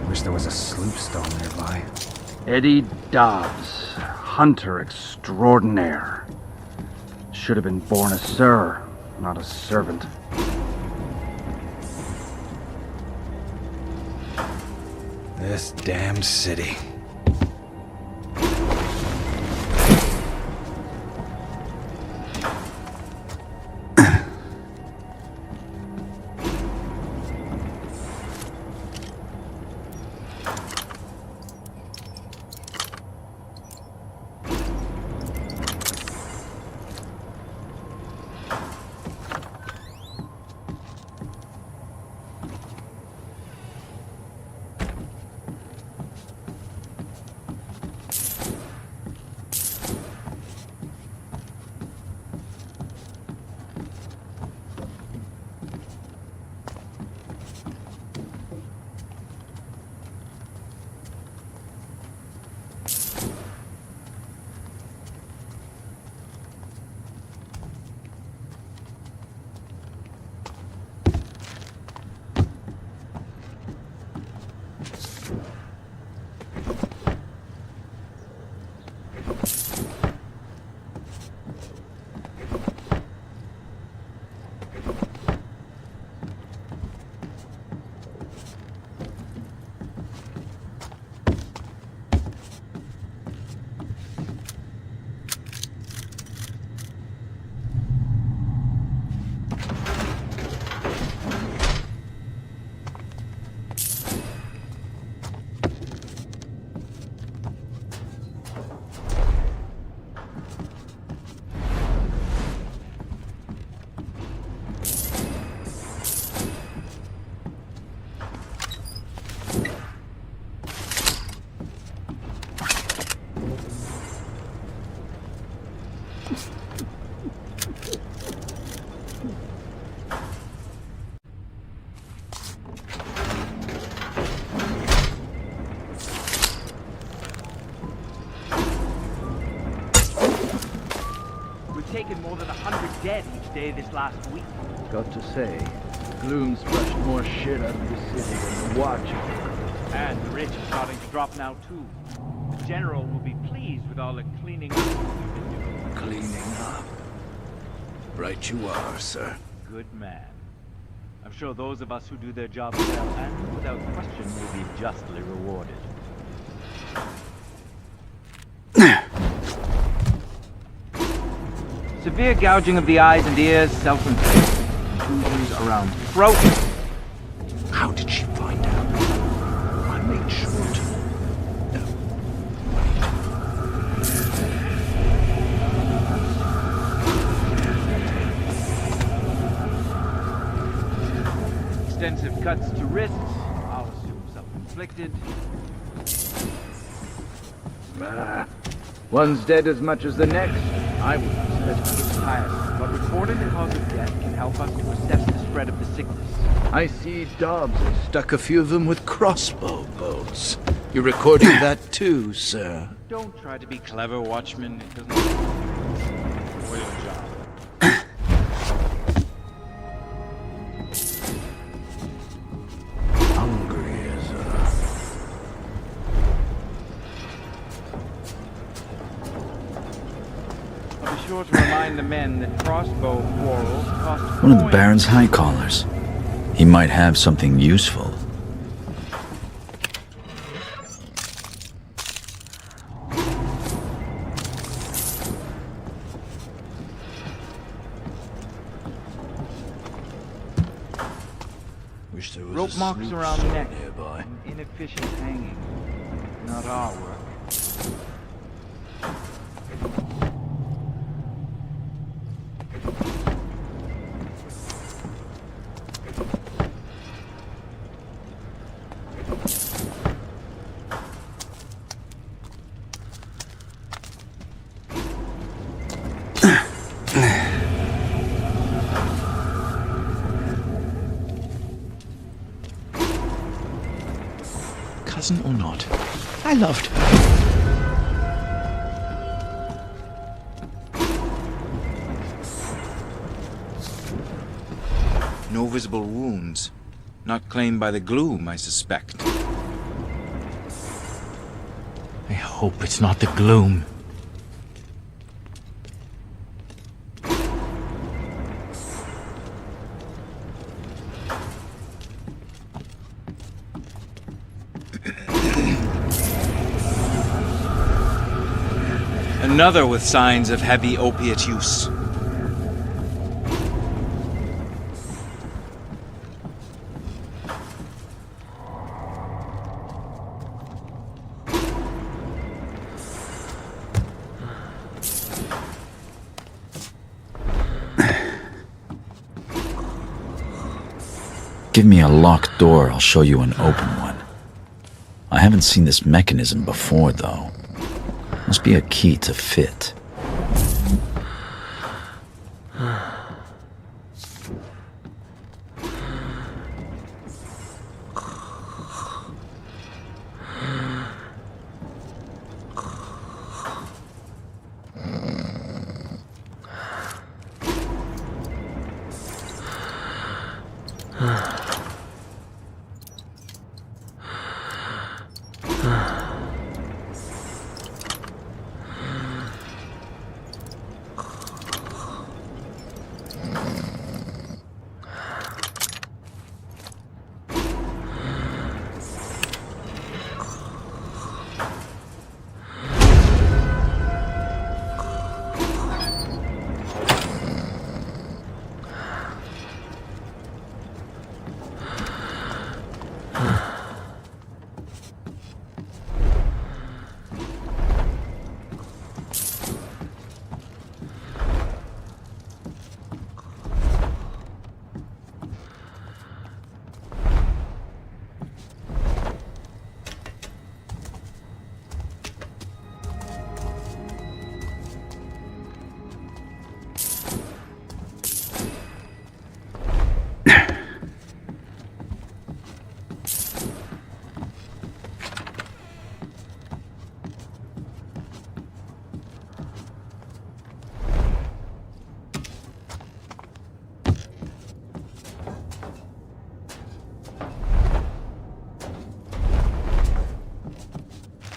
Wish there was a sloop stone nearby. Eddie Dobbs, hunter extraordinaire. Should have been born a sir, not a servant. This damned city. Taken more than 100 dead each day this last week. Got to say, Gloom's flushed more shit out of the city than the Watch. And the rich are starting to drop now too. The General will be pleased with all the cleaning up we've been doing. Cleaning up? Right you are, sir. Good man. I'm sure those of us who do their jobs well and without question will be justly rewarded. Severe gouging of the eyes and ears, self-inflicted. Contusions around throat. How did she find out? I made sure to. No. cuts to wrists, I'll assume self-inflicted. One's dead as much as the next, I would have said. It's tiresome, but reporting the cause of death can help us to assess the spread of the sickness. I see Dobbs has stuck a few of them with crossbow bolts. You're recording that too, sir. Don't try to be clever, Watchman. It doesn't spoil your job. Hungry as I'll be sure to remind the men that crossbow quarrels cost One of the coins. Baron's high callers. He might have something useful. Wish there was Rope a marks sloop around the neck. nearby. An inefficient hanging. Not our work. Cousin or not, I loved her. No visible wounds. Not claimed by the gloom, I suspect. I hope it's not the gloom. Another with signs of heavy opiate use. Give me a locked door, I'll show you an open one. I haven't seen this mechanism before, though. Must be a key to fit.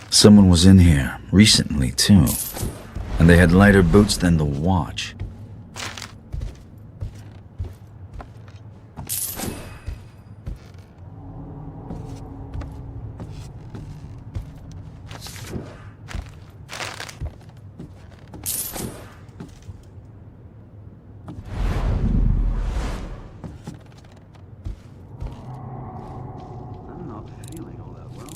Someone was in here recently, too. And they had lighter boots than the watch. I'm not feeling all that well.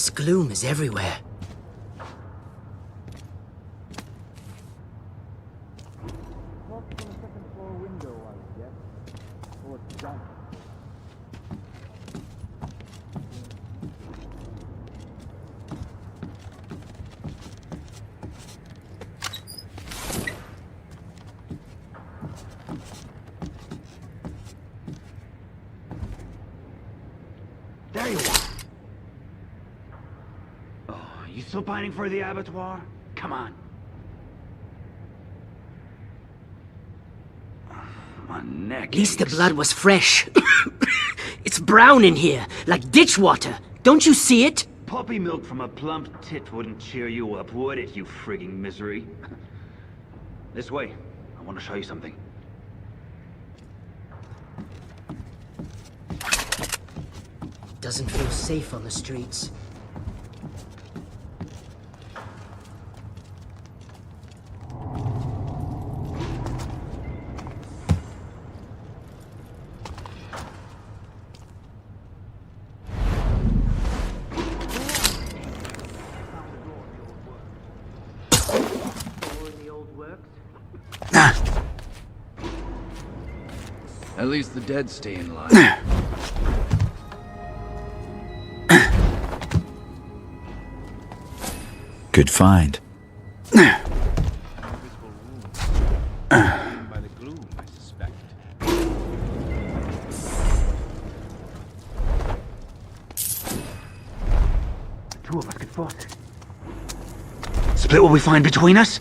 This gloom is everywhere. There you are. Oh, you still pining for the abattoir? Come on. My neck. At least the blood was fresh. It's brown in here, like ditch water. Don't you see it? Puppy milk from a plump tit wouldn't cheer you up, would it, you frigging misery? This way. I want to show you something. Doesn't feel safe on the streets. At least the dead stay in line. Good find. By the gloom, I suspect. Two of us could force it. Split what we find between us?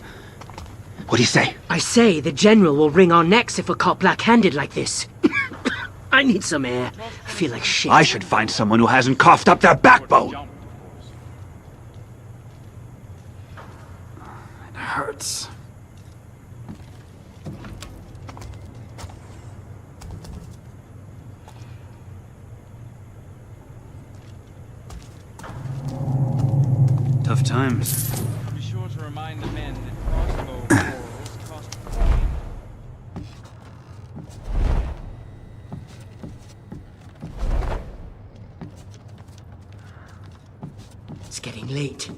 What do you say? I say the general will wring our necks if we're caught black-handed like this. I need some air. I feel like shit. I should find someone who hasn't coughed up their backbone. It hurts. Tough times. I'll be sure to remind the men that crossbow quarrels cost coin. It's getting late.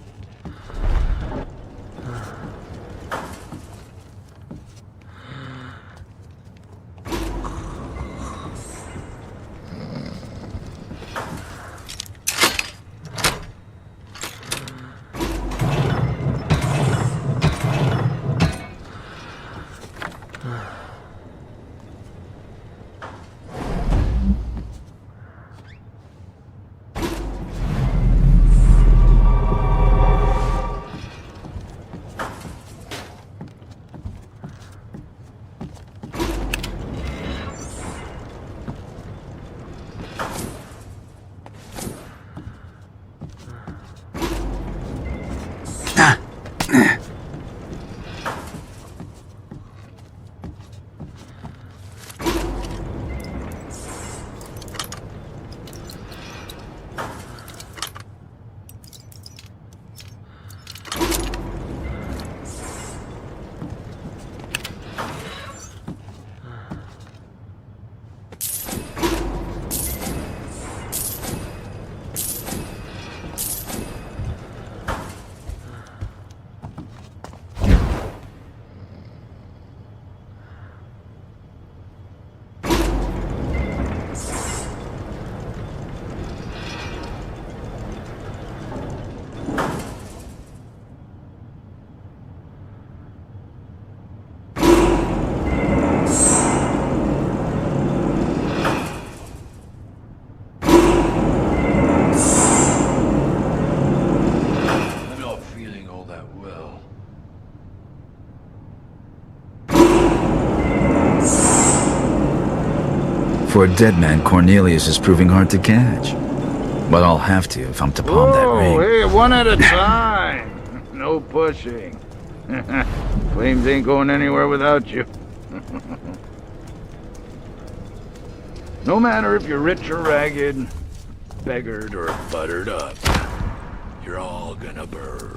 For a dead man, Cornelius is proving hard to catch. But I'll have to if I'm to palm that ring. Hey, one at a time. No pushing. Flames ain't going anywhere without you. No matter if you're rich or ragged, beggared or buttered up, you're all gonna burn.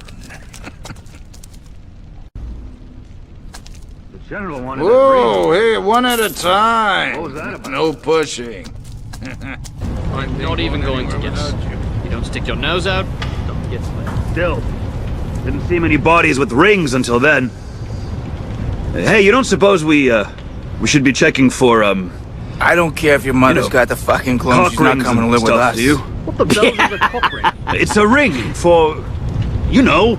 The general wanted Whoa, hey, one at a time. What was that about? No pushing. I'm not even going to guess. You don't stick your nose out, gets laid. Still, didn't see many bodies with rings until then. Hey, you don't suppose we should be checking for, I don't care if your mother's got the fucking clone. She's not coming to live with us. Do you? What the bells is a cock ring? It's a ring for, you know,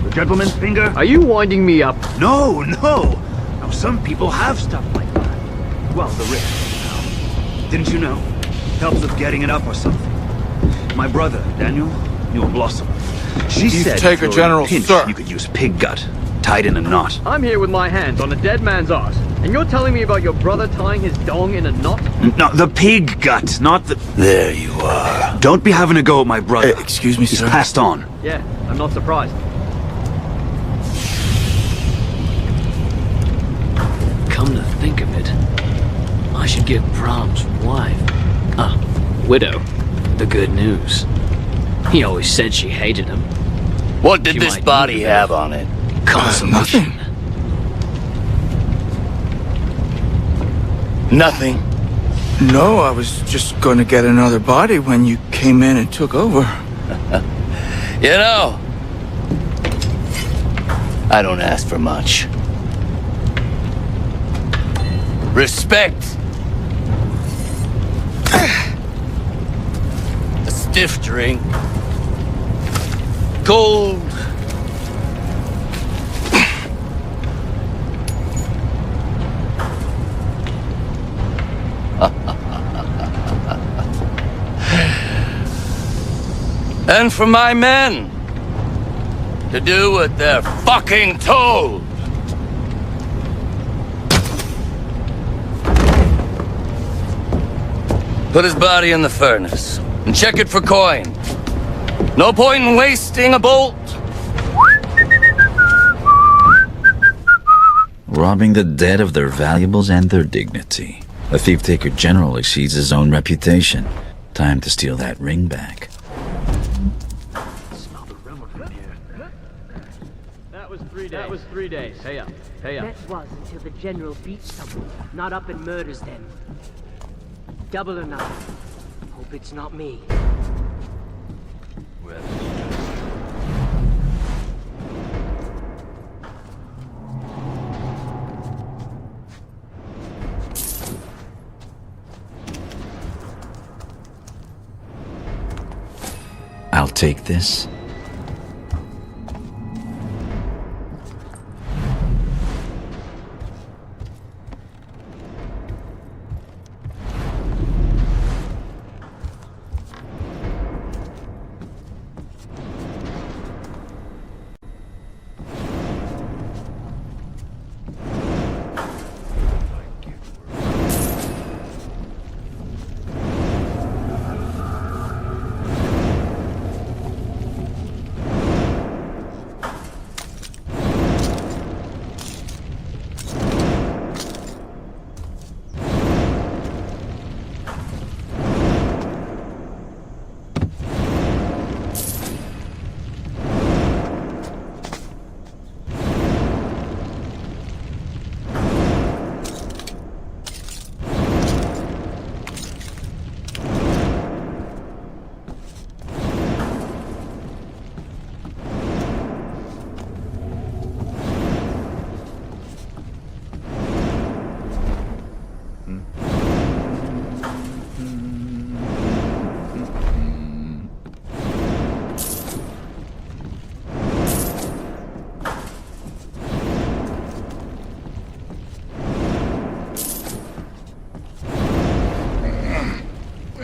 the gentleman's finger. Are you winding me up? No. Now, some people have stuff like that. Well, the ring. Didn't you know? Helps with getting it up or something. My brother, Daniel, knew a blossom. She said take a general, pinch, sir. You could use pig gut, tied in a knot. I'm here with my hands on a dead man's arse, and you're telling me about your brother tying his dong in a knot? No, the pig gut, not the... There you are. Don't be having a go at my brother. Excuse me, He's sir. passed on. Yeah, I'm not surprised. Come to think of it, I should give Brahms' wife, widow, the good news. He always said she hated him. What did She this might body need a have on it? Consummation. Nothing. No, I was just going to get another body when you came in and took over. You know, I don't ask for much. Respect. A stiff drink. Cold. And for my men to do what they're fucking told. Put his body in the furnace and check it for coin. No point in wasting a bolt. Robbing the dead of their valuables and their dignity. A thief-taker general exceeds his own reputation. Time to steal that ring back. That was 3 days. Pay up. Pay up. That was until the general beat someone, not up and murders them. Double or nothing. Hope it's not me. I'll take this.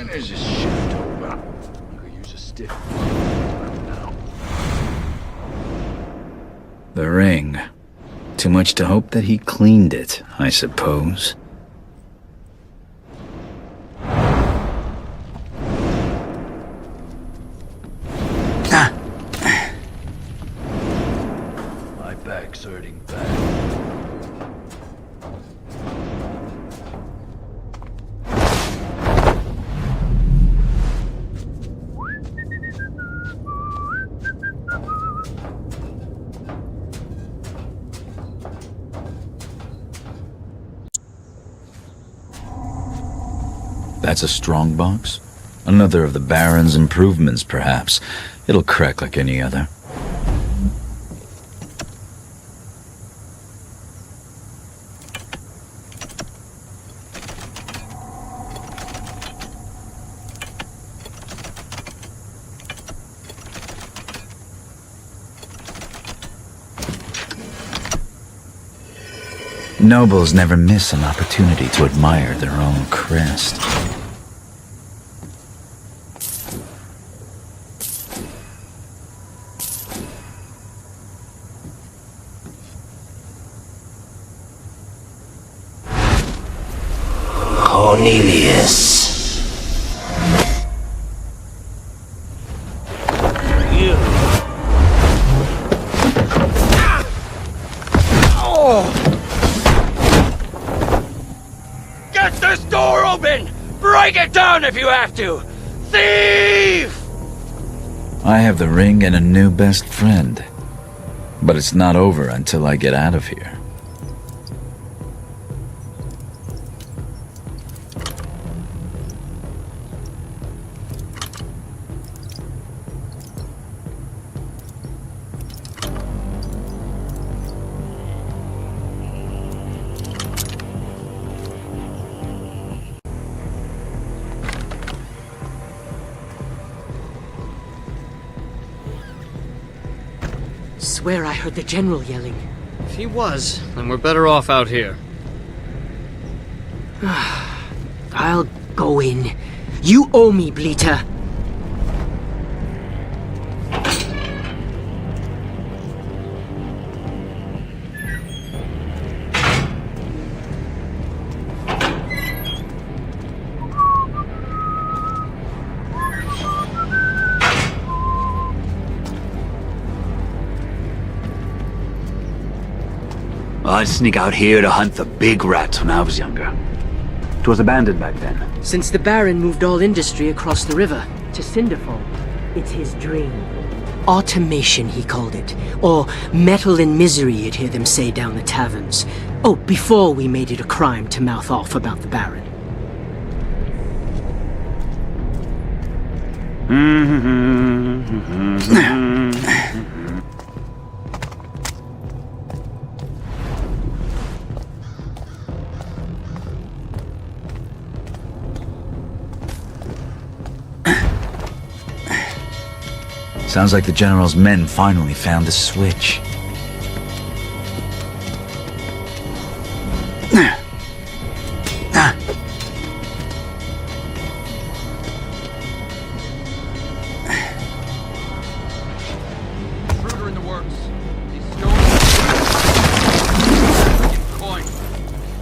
There's this shift over. I could use a stiff one now. The ring. Too much to hope that he cleaned it, I suppose. My back's hurting bad. That's a strong box? Another of the Baron's improvements, perhaps. It'll crack like any other. Nobles never miss an opportunity to admire their own crest. Cornelius. Get this door open! Break it down if you have to! Thief! I have the ring and a new best friend. But it's not over until I get out of here. Swear I heard the general yelling. If he was, then we're better off out here. I'll go in. You owe me, Bleater. I'd sneak out here to hunt the big rats when I was younger. It was abandoned back then. Since the Baron moved all industry across the river to Cinderfall, it's his dream. Automation, he called it. Or metal and misery, you'd hear them say down the taverns. Oh, before we made it a crime to mouth off about the Baron. Sounds like the General's men finally found the switch. Intruder in the works. He's stolen a coin.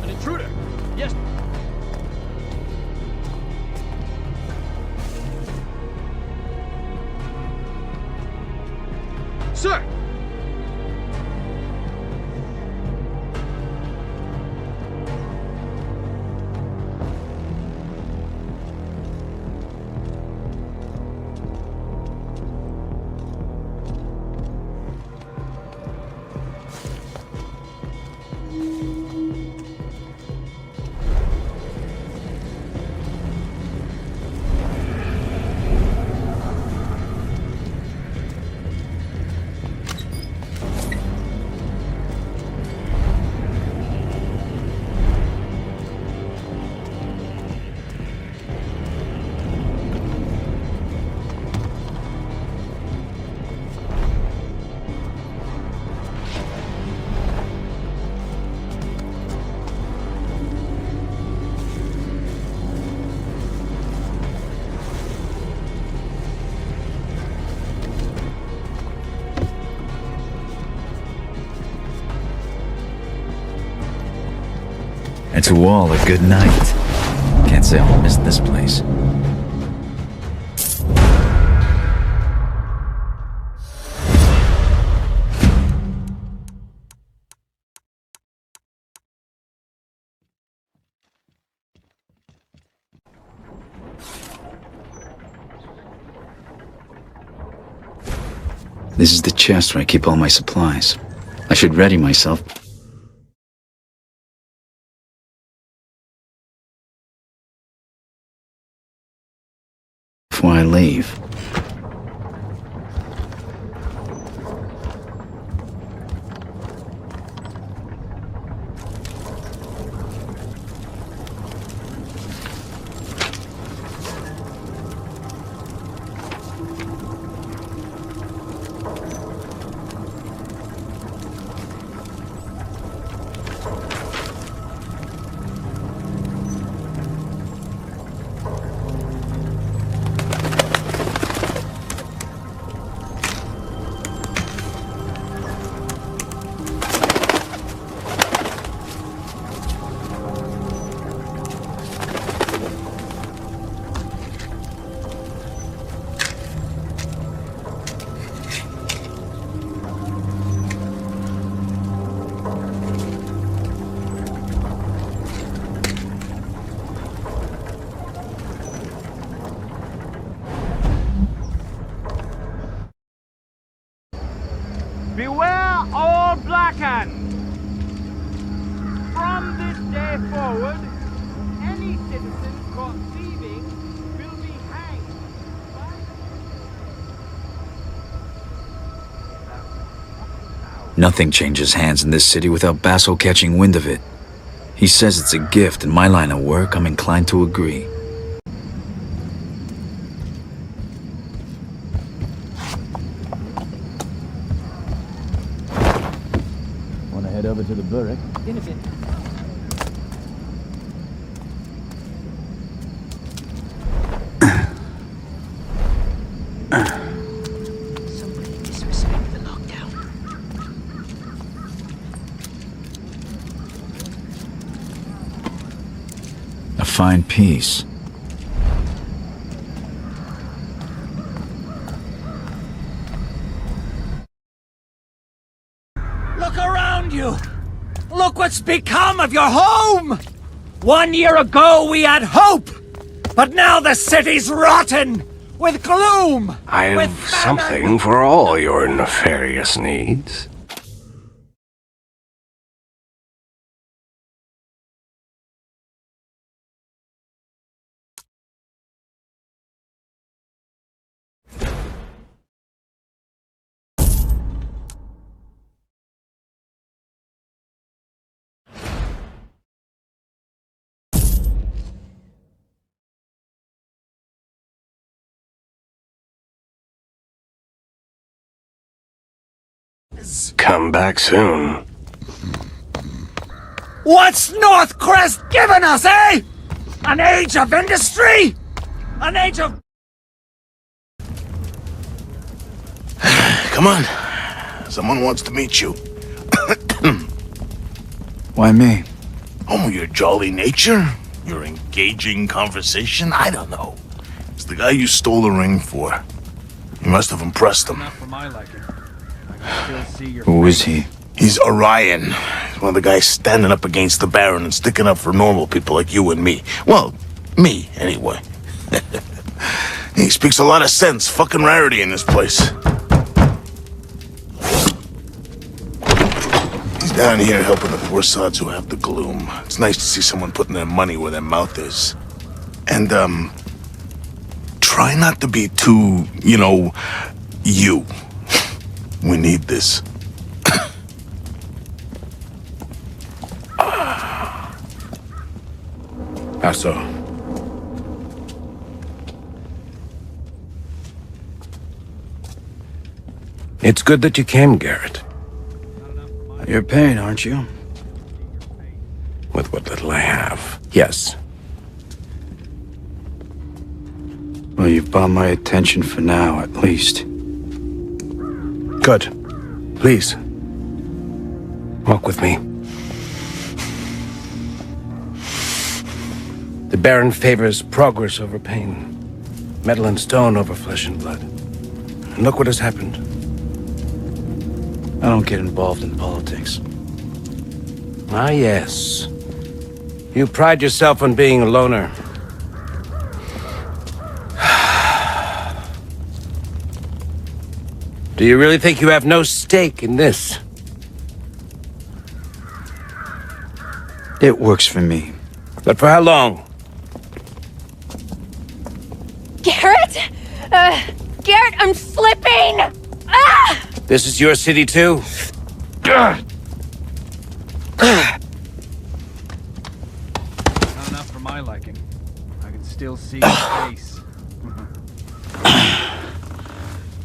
An intruder. Yes. Sir! And to all a good night. Can't say I'll miss this place. This is the chest where I keep all my supplies. I should ready myself. Before I leave. forward. Any citizen caught thieving will be hanged. Nothing changes hands in this city without Basso catching wind of it. He says it's a gift. In my line of work, I'm inclined to agree. Want to head over to the Burek? In a bit. Somebody disrespect the lockdown. A fine piece. Look around you! Look what's become of your home! 1 year ago we had hope! But now the city's rotten! With gloom! I've something for all your nefarious needs. Come back soon. What's Northcrest given us, eh? An age of industry? An age of... Come on. Someone wants to meet you. Why me? Oh, your jolly nature? Your engaging conversation? I don't know. It's the guy you stole the ring for. You must have impressed him. Not for my liking. I can still see your Who is he? He's Orion. He's one of the guys standing up against the Baron and sticking up for normal people like you and me. Well, me, anyway. He speaks a lot of sense. Fucking rarity in this place. He's down here helping the poor sods who have the gloom. It's nice to see someone putting their money where their mouth is. And, try not to be too, you. We need this. Basso. It's good that you came, Garrett. You're paying, aren't you? With what little I have, yes. Well, you've bought my attention for now, at least. Good. Please. Walk with me. The Baron favors progress over pain. Metal and stone over flesh and blood. And look what has happened. I don't get involved in politics. Ah, yes. You pride yourself on being a loner. Do you really think you have no stake in this? It works for me. But for how long? Garrett? Garrett, I'm slipping! Ah! This is your city too? Not enough for my liking. I can still see your face.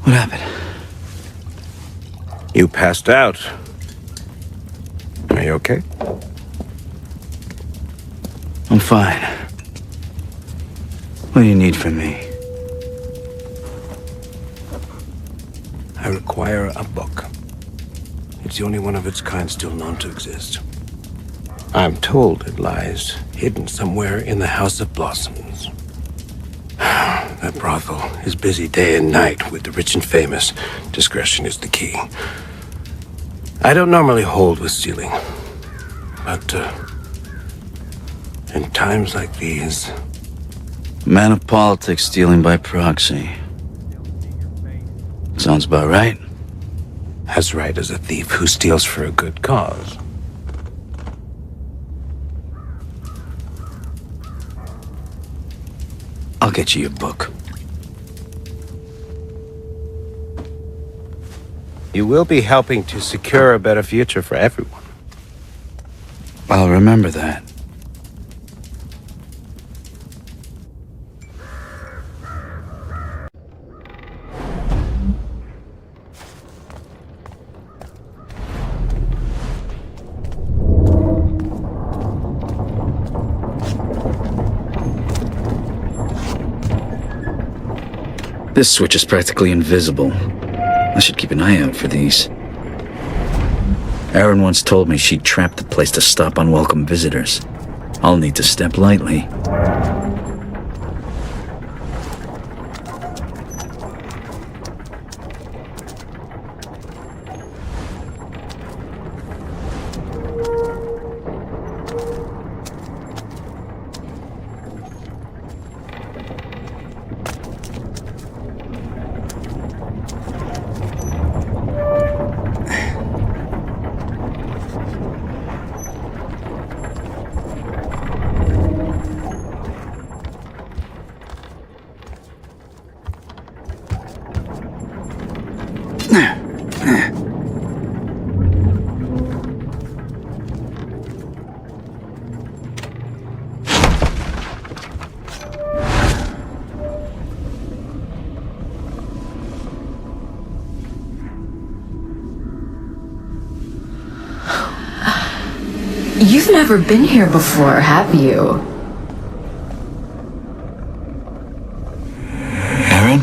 What happened? You passed out. Are you okay? I'm fine. What do you need from me? I require a book. It's the only one of its kind still known to exist. I'm told it lies hidden somewhere in the House of Blossoms. That brothel is busy day and night with the rich and famous. Discretion is the key. I don't normally hold with stealing, but in times like these... Man of politics stealing by proxy. Sounds about right. As right as a thief who steals for a good cause. get you a book. You will be helping to secure a better future for everyone. I'll remember that. This switch is practically invisible. I should keep an eye out for these. Erin once told me she'd trapped the place to stop unwelcome visitors. I'll need to step lightly. You've never been here before, have you? Erin?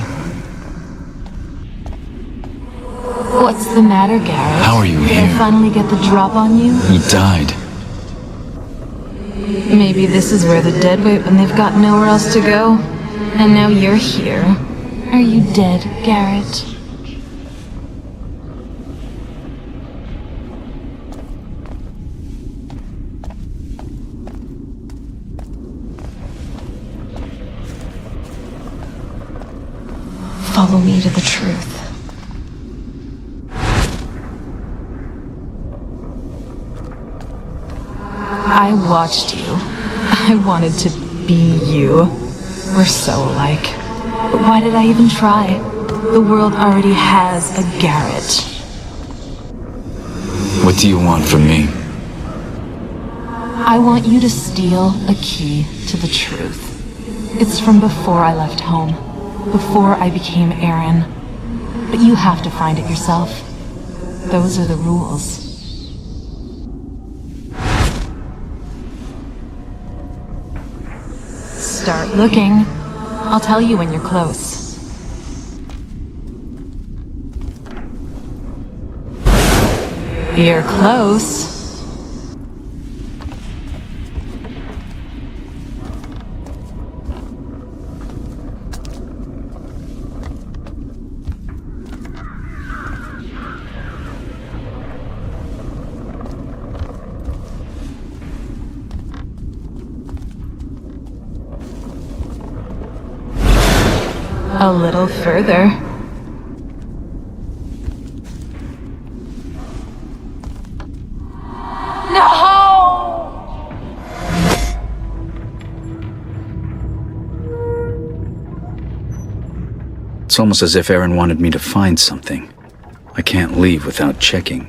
What's the matter, Garrett? How are you Did here? I finally get the drop on you? He died. Maybe this is where the dead wait when they've got nowhere else to go. And now you're here. Are you dead, Garrett? Follow me to the truth. I watched you. I wanted to be you. We're so alike. But why did I even try? The world already has a Garrett. What do you want from me? I want you to steal a key to the truth. It's from before I left home. Before I became Erin. But you have to find it yourself. Those are the rules. Start looking. I'll tell you when you're close. You're close. A little further. No! It's almost as if Erin wanted me to find something. I can't leave without checking.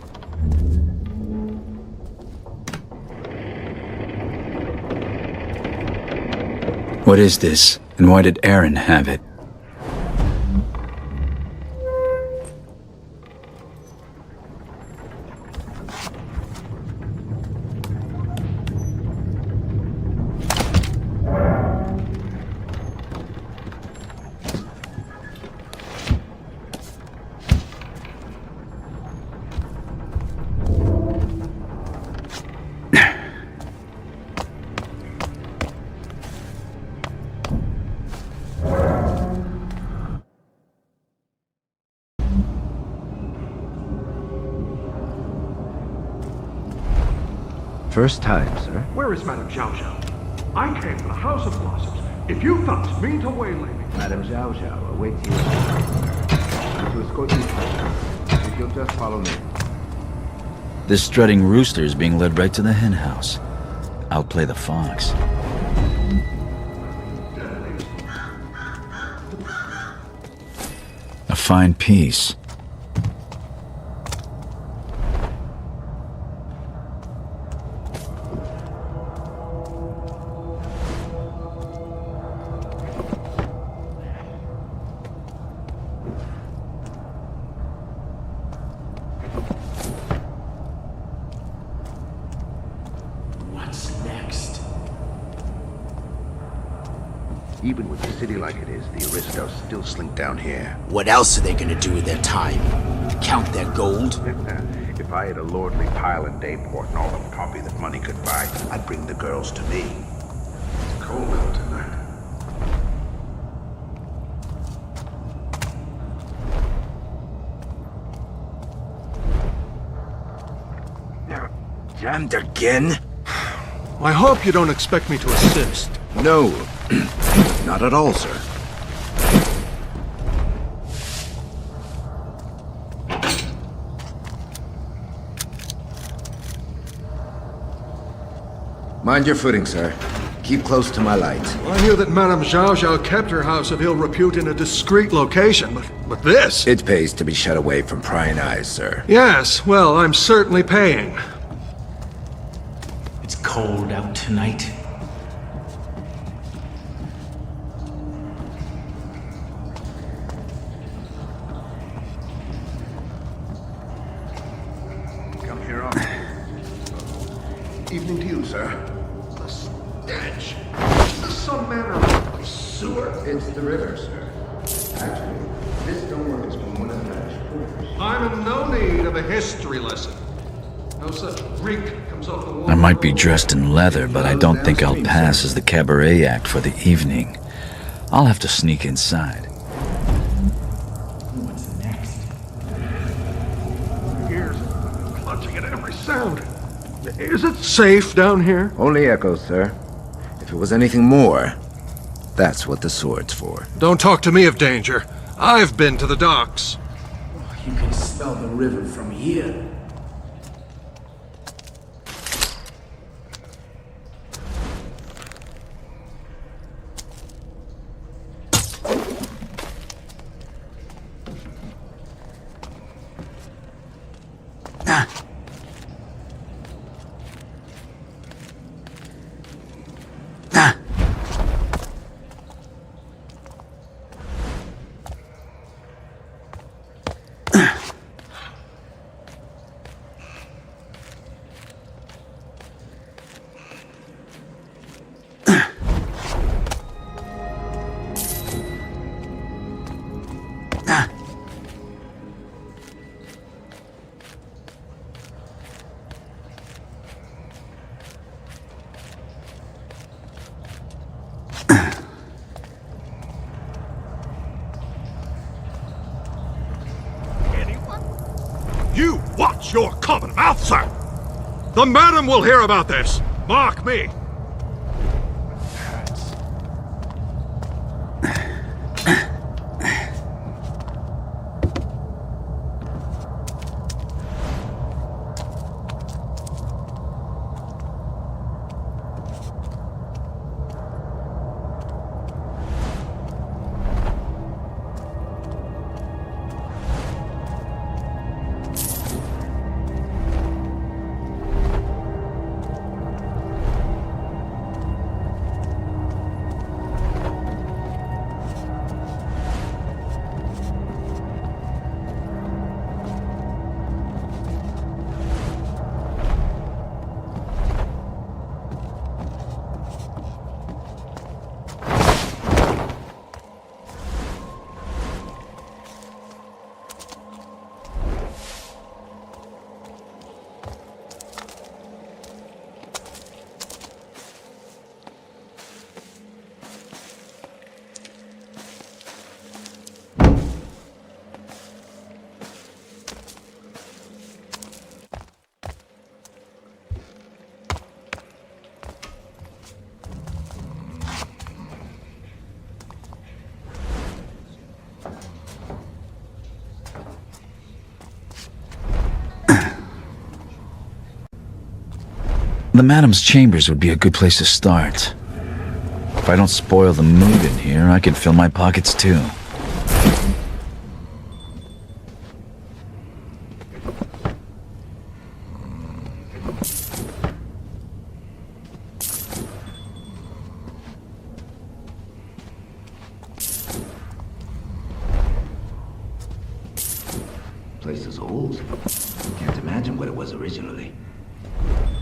What is this, and why did Erin have it? First time, sir. Where is Madame Zhao Zhao? I came to the House of Blossoms. If you thus mean to waylay me... Madame Zhao Zhao awaits you. I'm to escort you first. If you'll just follow me. This strutting rooster is being led right to the hen house. I'll play the fox. find peace. Even with the city like it is, the Aristos still slink down here. What else are they gonna do with their time? Count their gold? If I had a lordly pile in Dayport and all the coffee that money could buy, I'd bring the girls to me. It's cold out tonight. They're jammed again? I hope you don't expect me to assist. No, not at all, sir. Mind your footing, sir. Keep close to my light. I hear that Madame Zhao Zhao kept her house of ill repute in a discreet location, but this? It pays to be shut away from prying eyes, sir. Yes, well, I'm certainly paying. It's cold out tonight. Come here on. Evening to you, sir. The stench. Some manner of sewer. It's the river, sir. Actually, this door has been one of the Dutch quarters. I'm in no need of a history lesson. No such reek comes off the wall. I might be dressed in leather, but I don't think I'll pass as the cabaret act for the evening. I'll have to sneak inside. What's next? Ears clutching at every sound. Is it safe down here? Only echoes, sir. If it was anything more, that's what the sword's for. Don't talk to me of danger. I've been to the docks. You can smell the river from here. You watch your common mouth, sir! The madam will hear about this! Mark me! The madam's chambers would be a good place to start. If I don't spoil the mood in here, I can fill my pockets too. gold. Can't imagine what it was originally.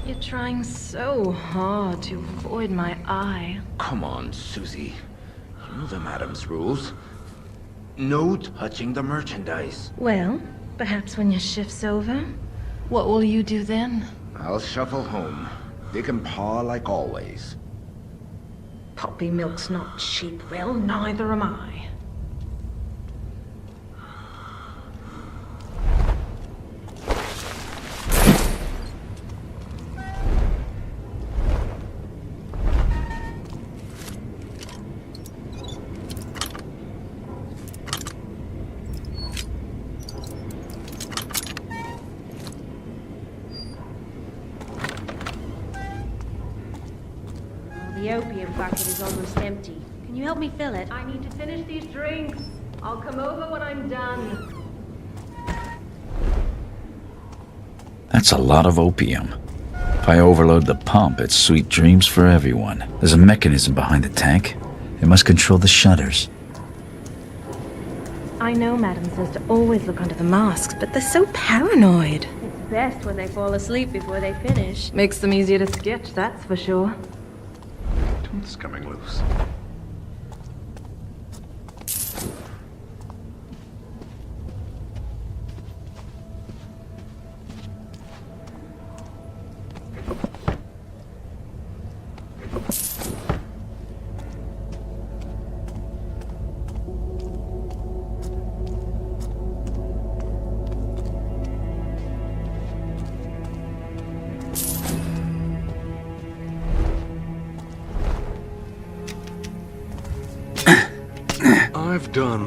You're trying so hard to avoid my eye. Come on, Susie. You know the madam's rules. No touching the merchandise. Well, perhaps when your shift's over, what will you do then? I'll shuffle home. Dick and paw like always. Poppy milk's not cheap, Will. Neither am I. The opium bucket is almost empty. Can you help me fill it? I need to finish these drinks. I'll come over when I'm done. That's a lot of opium. If I overload the pump, it's sweet dreams for everyone. There's a mechanism behind the tank. It must control the shutters. I know Madam says to always look under the masks, but they're so paranoid. It's best when they fall asleep before they finish. Makes them easier to sketch, that's for sure. Tooth's coming loose. I've done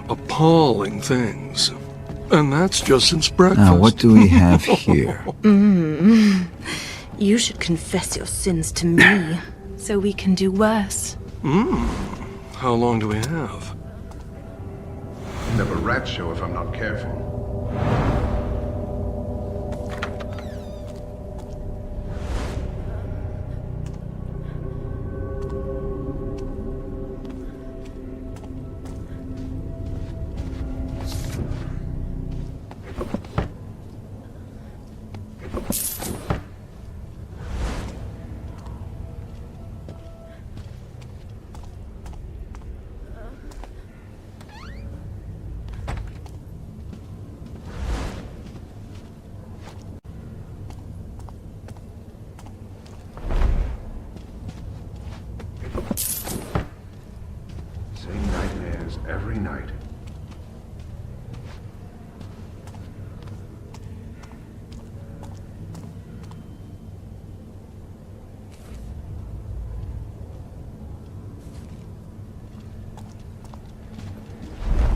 appalling things. And that's just since breakfast. Now, what do we have here? You should confess your sins to me, so we can do worse. How long do we have? Never rat show if I'm not careful. Same nightmares every night.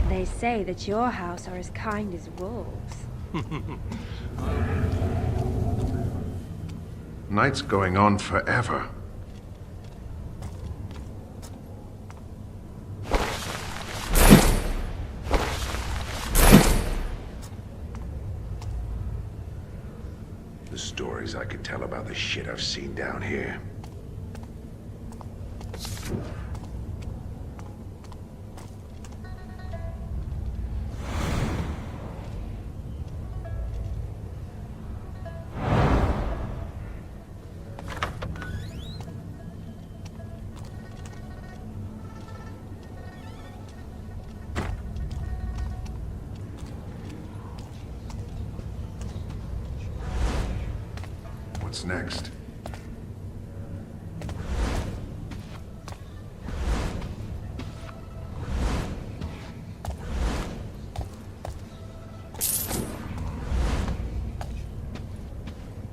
They say that your house are as kind as wolves. Night's going on forever. The stories I could tell about the shit I've seen down here. What's next?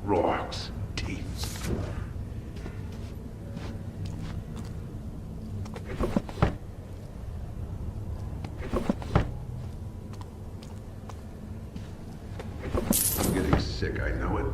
Rocks, teeth. I'm getting sick, I know it.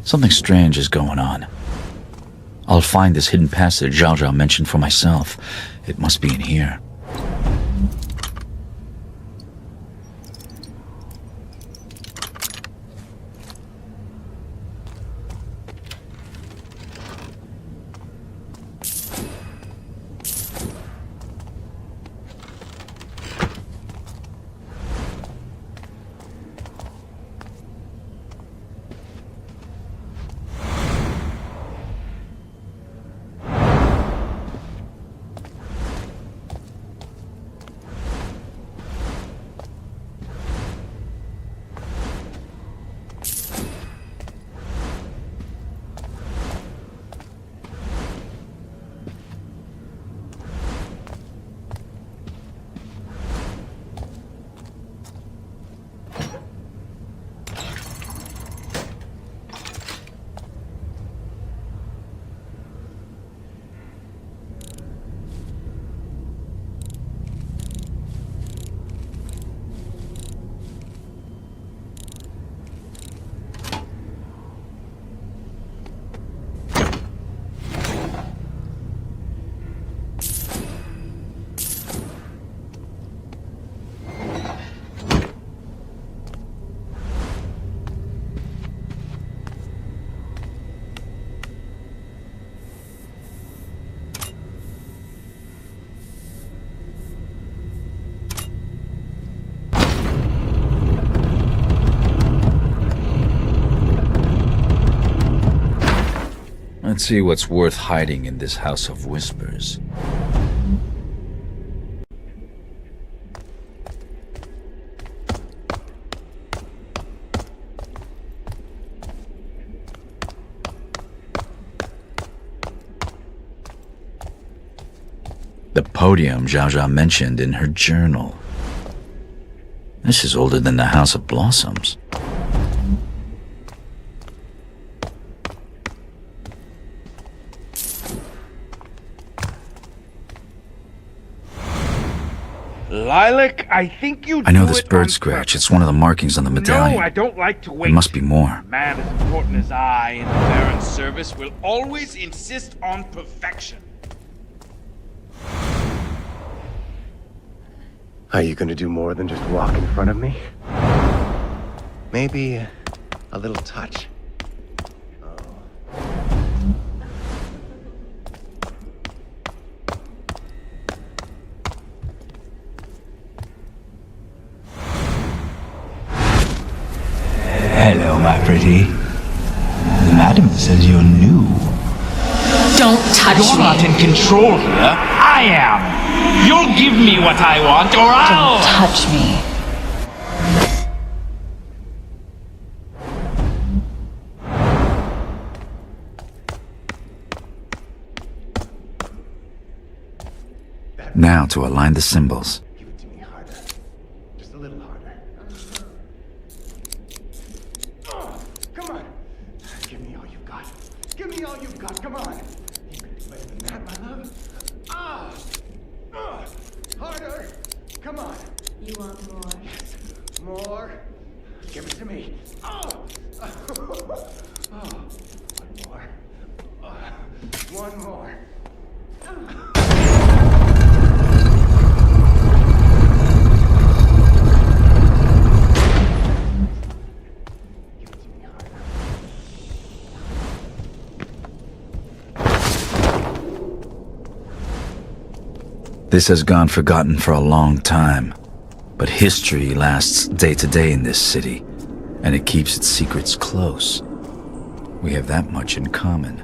Something strange is going on. I'll find this hidden passage Zhao Zhao mentioned for myself. It must be in here. Let's see what's worth hiding in this house of whispers. The podium Zhao Zhao mentioned in her journal. This is older than the House of Blossoms. Lilac, I think you I know this bird scratch. It's one of the markings on the medallion. No, I don't like to wait. There must be more. A man as important as I in the Baron's service will always insist on perfection. Are you gonna do more than just walk in front of me? Maybe a little touch. Hello, my pretty. The madam says you're new. Don't touch me. You're not in control here. I am. You'll give me what I want, or I'll... Don't touch me. Now to align the symbols. Just a little harder. Come on. Give me all you've got. Give me all you've got. Come on. You can do better than that, my love. Harder. Come on. You want more? Yes. More. Give it to me. One more. This has gone forgotten for a long time, but history lasts day to day in this city, and it keeps its secrets close. We have that much in common.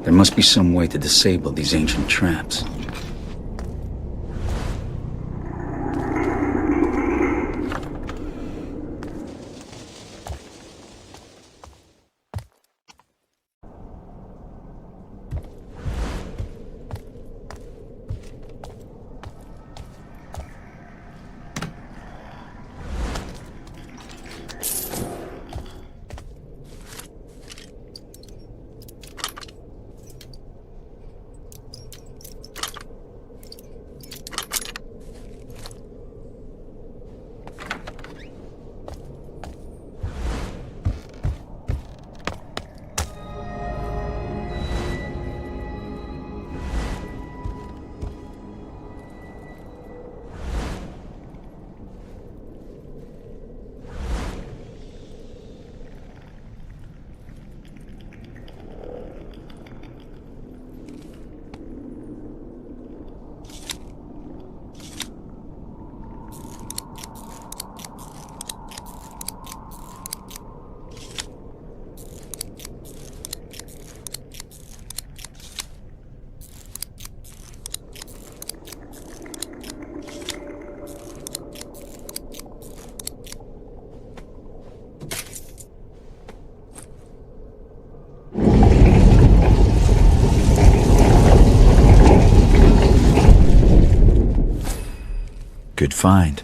There must be some way to disable these ancient traps. Good find.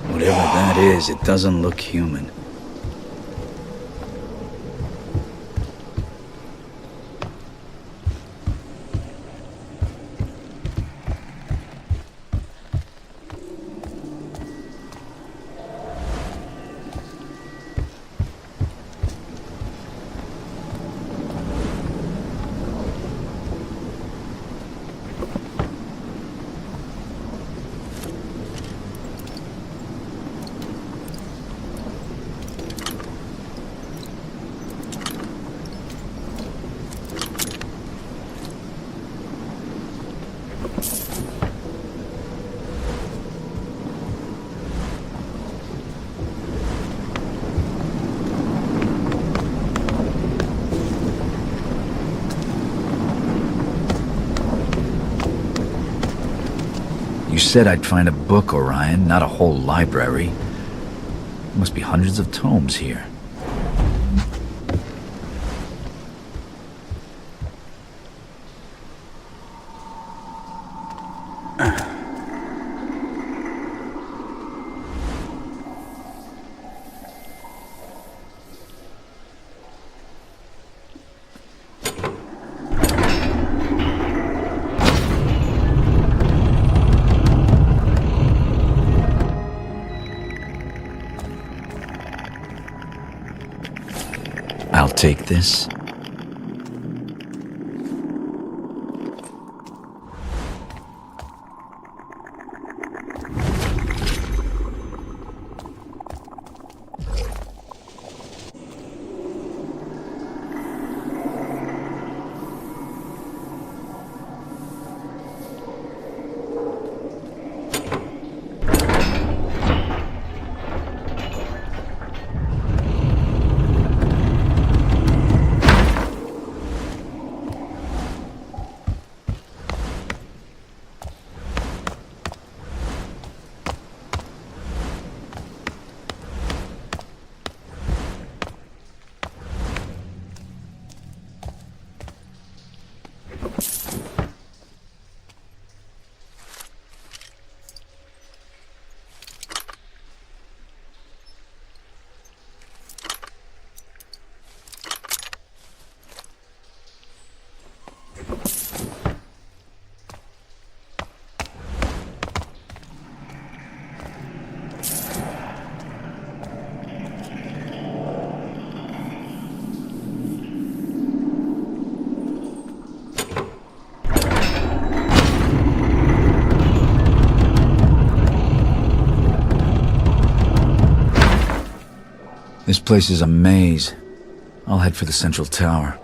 Whatever that is, it doesn't look human. You said I'd find a book, Orion, not a whole library. There must be hundreds of tomes here. I'll take this. This place is a maze. I'll head for the central tower.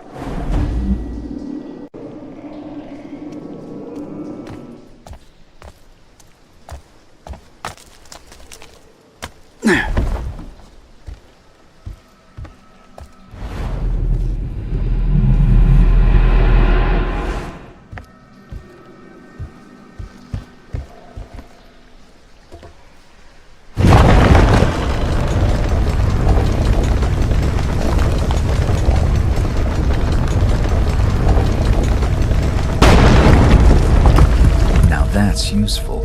That's useful.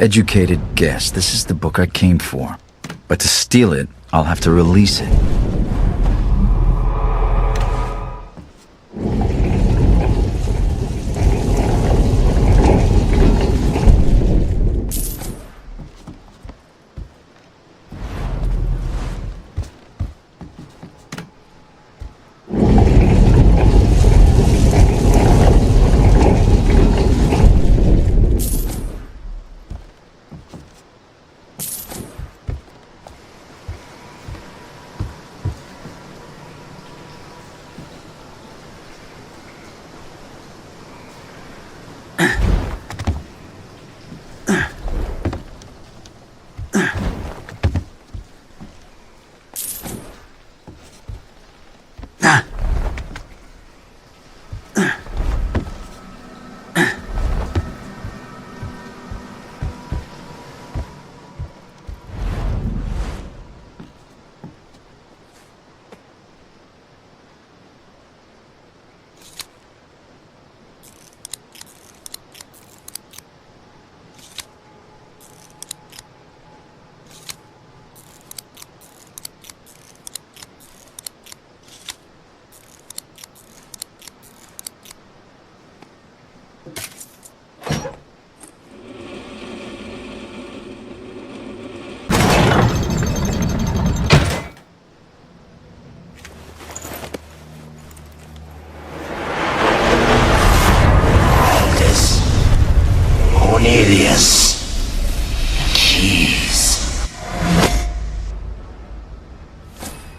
Educated guess. This is the book I came for. But to steal it, I'll have to release it.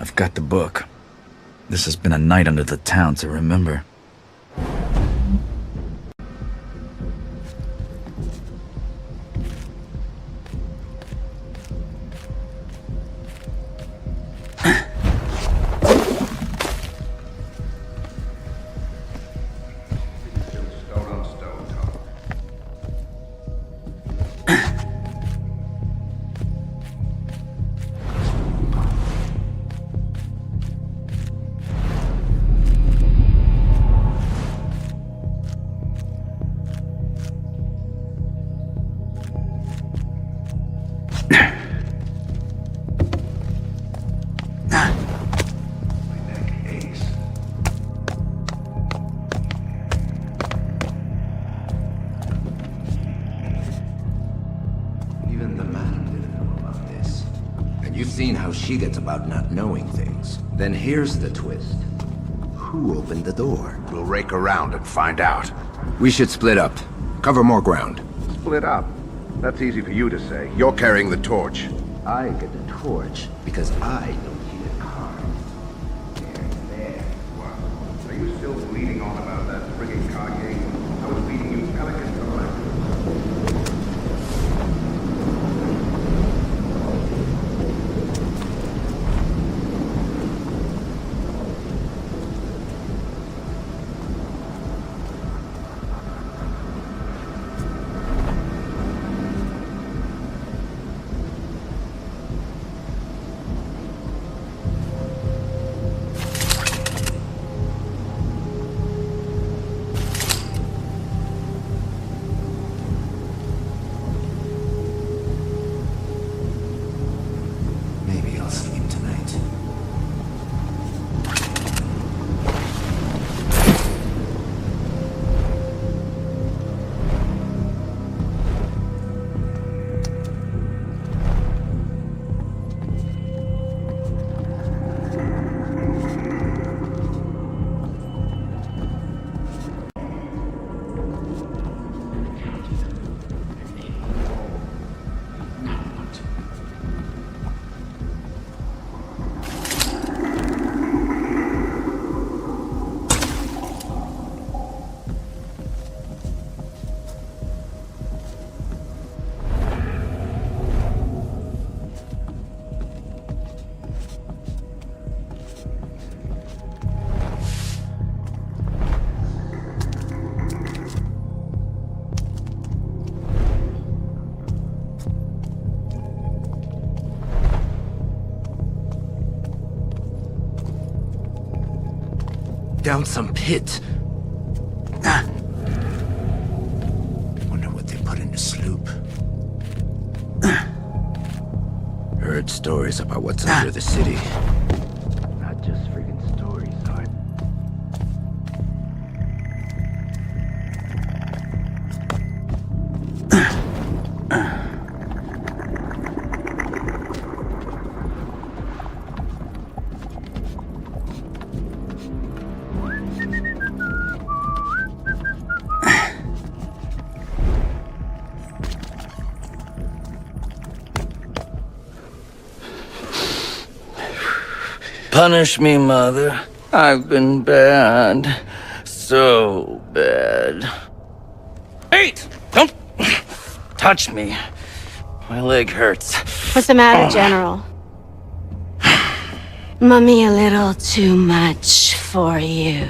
I've got the book. This has been a night under the town to remember. She gets about not knowing things. Then here's the twist. Who opened the door? We'll rake around and find out. We should split up. Cover more ground. Split up? That's easy for you to say. You're carrying the torch. I get the torch because I don't hit a car. There. What? Are you still bleeding on about that frigging Kage? I was feeding you pelicans for breakfast. Down some pit. Wonder what they put in the sloop. heard stories about what's under the city. Not just freaking stories, Hart. Punish me, Mother. I've been bad. So bad. Eat! Don't touch me. My leg hurts. What's the matter, General? Mummy a little too much for you.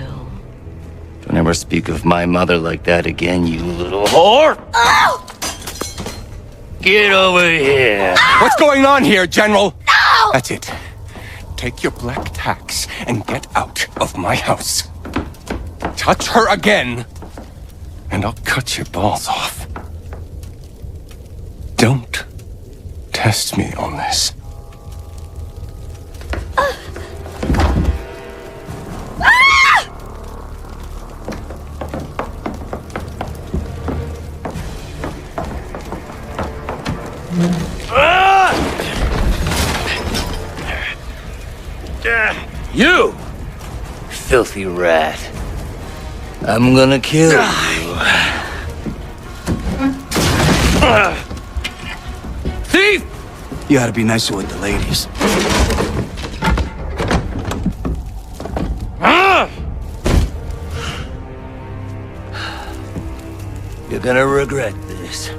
Don't ever speak of my mother like that again, you little whore! Oh! Get over here! What's going on here, General? No! That's it. Take your black tax and get out of my house. Touch her again, and I'll cut your balls off. Don't test me on this. You! Filthy rat. I'm gonna kill you. Thief! You ought to be nicer with the ladies. You're gonna regret this.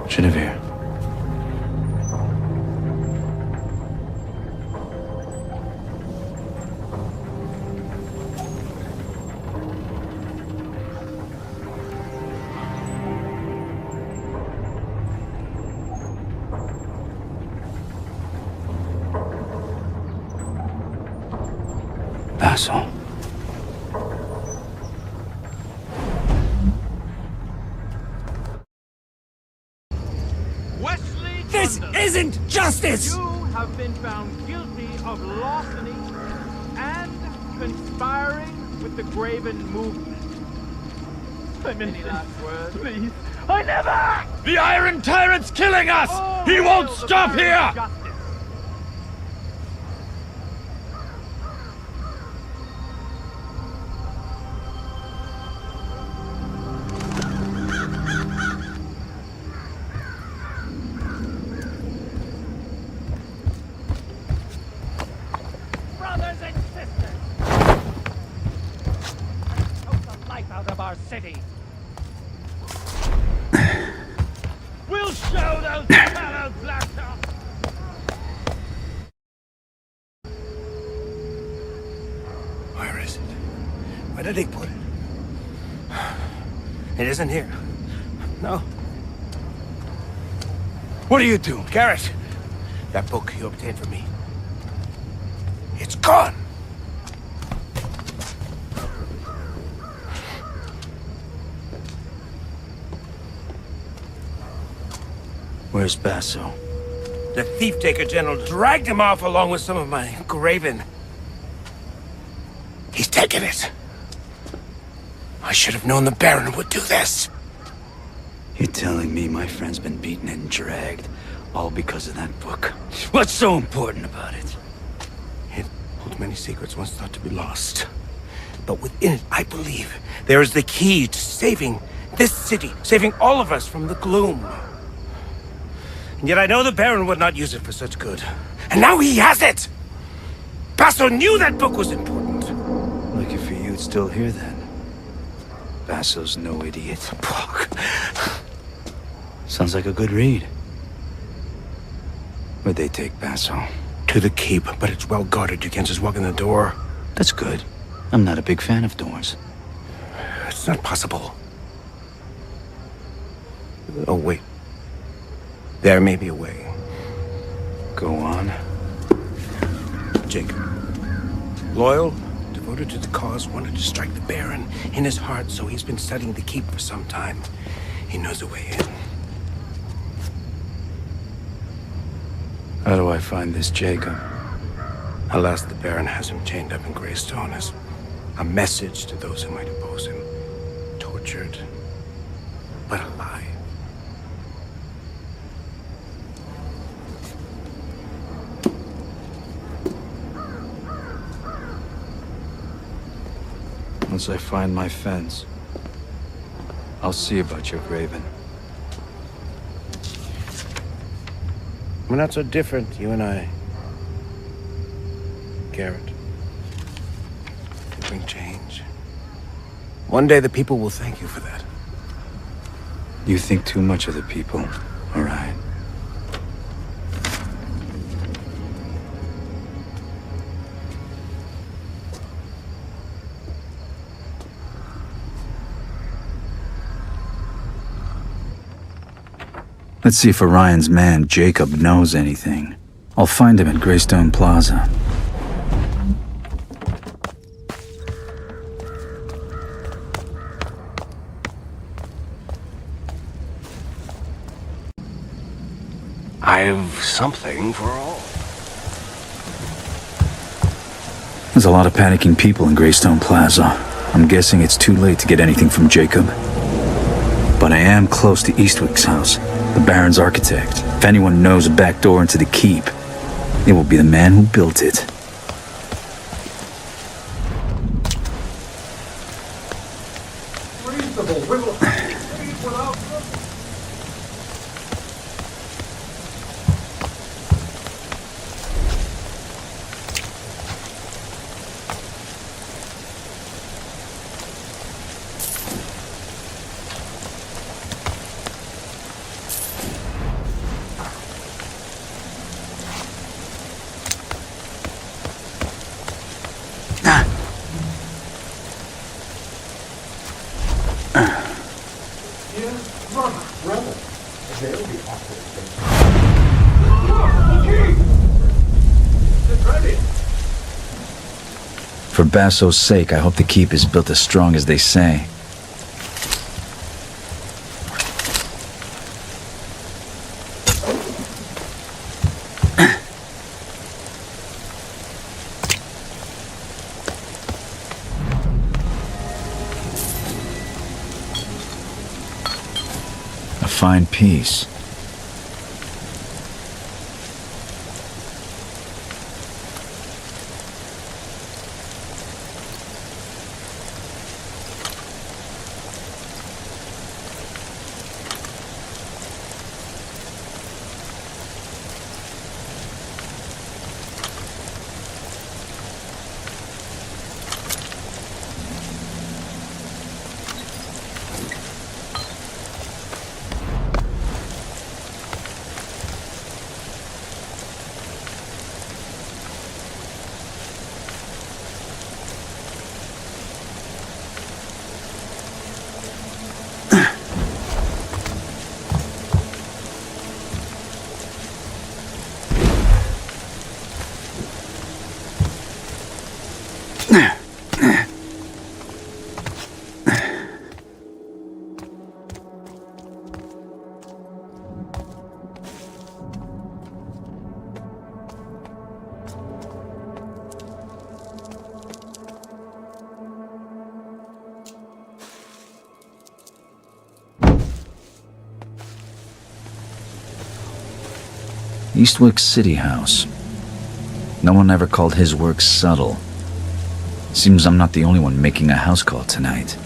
Genevieve. Asshole. This isn't justice! You have been found guilty of larceny and conspiring with the Graven movement. Any last words? Please. I never! The Iron Tyrant's killing us! He won't stop here! Brothers and sisters! Took the life out of our city! We'll show those fellow blacktops! Where is it? Where did he put it? It isn't here. No. What are you doing, Garrett? That book you obtained for me. It's gone! Where's Basso? The thief-taker general dragged him off along with some of my graven. He's taken it. I should have known the Baron would do this. You're telling me my friend's been beaten and dragged, all because of that book? What's so important about it? It holds many secrets once thought to be lost. But within it, I believe, there is the key to saving this city, saving all of us from the gloom. And yet I know the Baron would not use it for such good. And now he has it! Basso knew that book was important. Lucky for you, it's still here then. Basso's no idiot. Sounds like a good read. Where'd they take Basso? To the keep, but it's well guarded. You can't just walk in the door. That's good. I'm not a big fan of doors. It's not possible. Oh, wait. There may be a way. Go on. Jacob. Loyal, devoted to the cause, wanted to strike the Baron in his heart, so he's been studying the keep for some time. He knows a way in. How do I find this Jacob? Alas, the Baron has him chained up in Greystone as a message to those who might oppose him. Tortured, but alive. Once I find my fence, I'll see about your graven. We're not so different, you and I. Garrett. You bring change. One day the people will thank you for that. You think too much of the people, all right? Let's see if Orion's man, Jacob, knows anything. I'll find him at Greystone Plaza. I've something for all. There's a lot of panicking people in Greystone Plaza. I'm guessing it's too late to get anything from Jacob. But I am close to Eastwick's house, the Baron's architect. If anyone knows a back door into the keep, it will be the man who built it. For Basso's sake, I hope the keep is built as strong as they say. A fine piece. Eastwick's city house. No one ever called his work subtle. Seems I'm not the only one making a house call tonight.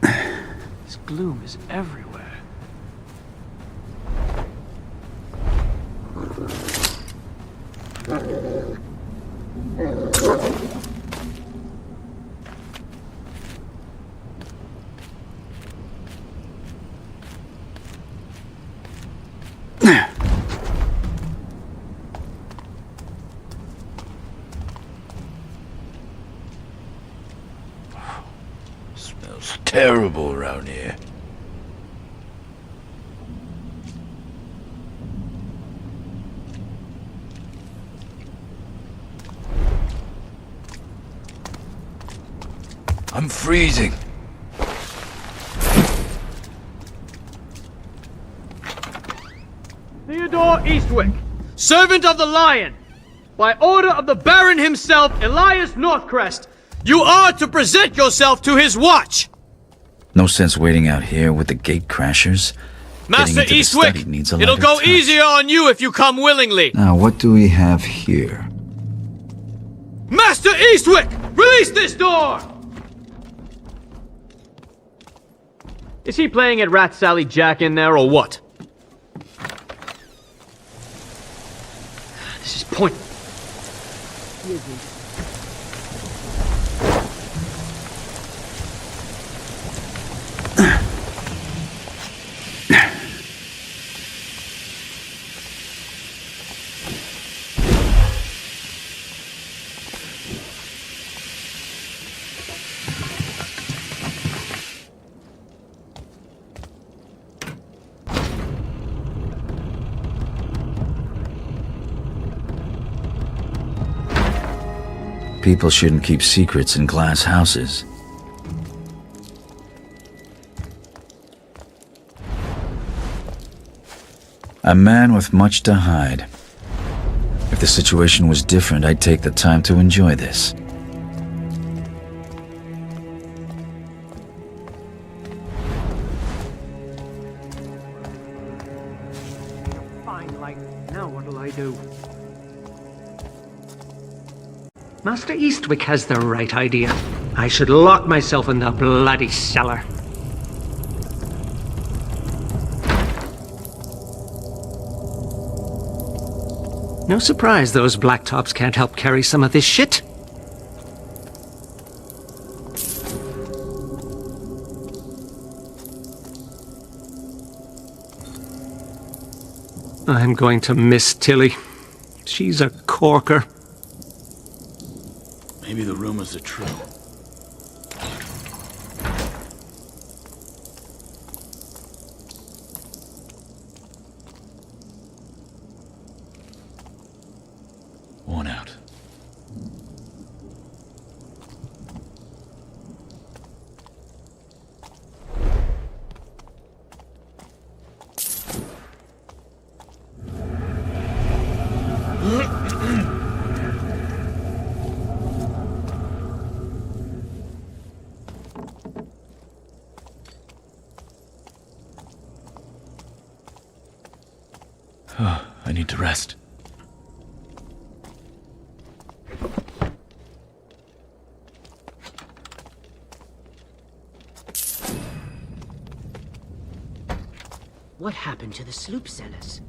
This gloom is everywhere. Smells terrible around here. I'm freezing. Theodore Eastwick, servant of the Lion, by order of the Baron himself, Elias Northcrest, you are to present yourself to his watch. No sense waiting out here with the gate crashers. Master Getting into the Eastwick, study needs a it'll lighter go touch. easier on you if you come willingly. Now, what do we have here? Master Eastwick, release this door! Is he playing at Rat Sally Jack in there or what? This is pointless. People shouldn't keep secrets in glass houses. A man with much to hide. If the situation was different, I'd take the time to enjoy this. Fine light. Now what'll I do? Master Eastwick has the right idea. I should lock myself in the bloody cellar. No surprise those blacktops can't help carry some of this shit. I'm going to miss Tilly. She's a corker. Maybe the rumors are true. Worn out. I need to rest. What happened to the sloop sellers?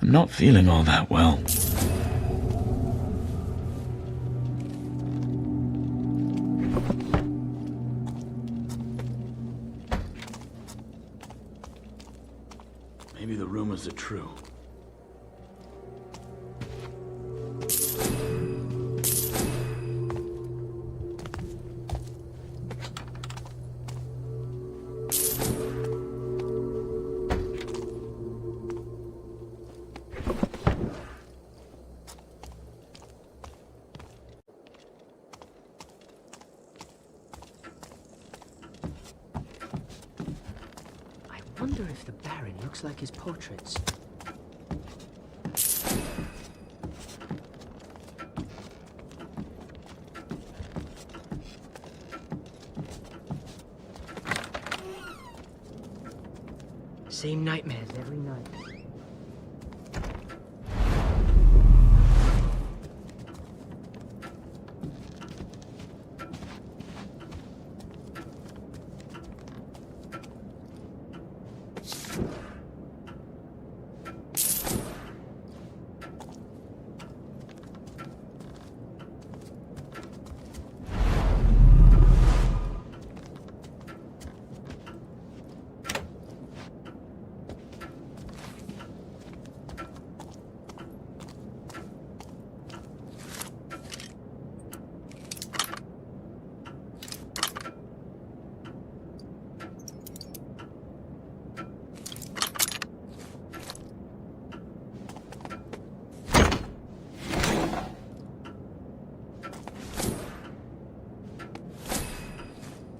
I'm not feeling all that well. Maybe the rumors are true. Wonder Baron looks like his portraits. Same nightmares every night.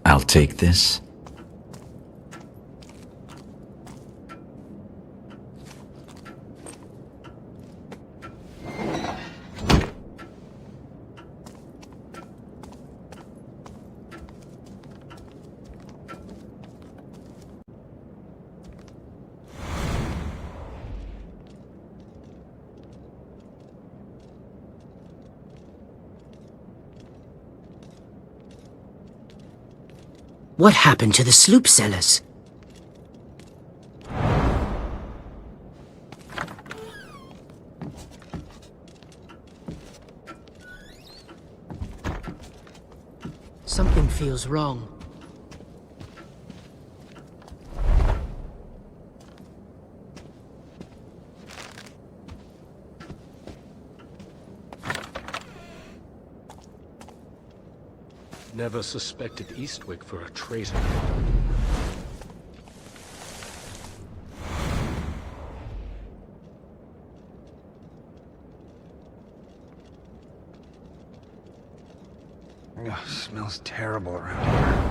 I'll take this. What happened to the sloop sellers? Something feels wrong. Never suspected Eastwick for a traitor. Ugh, smells terrible around here.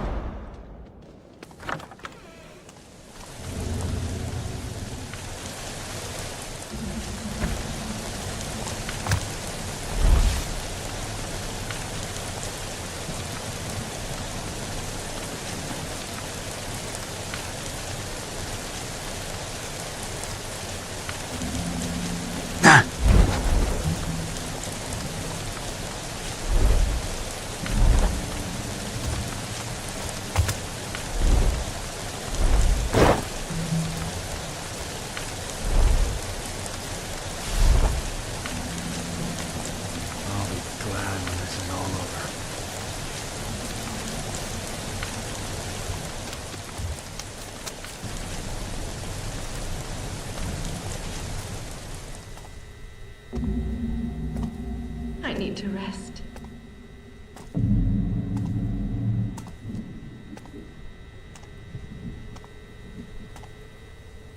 I need to rest.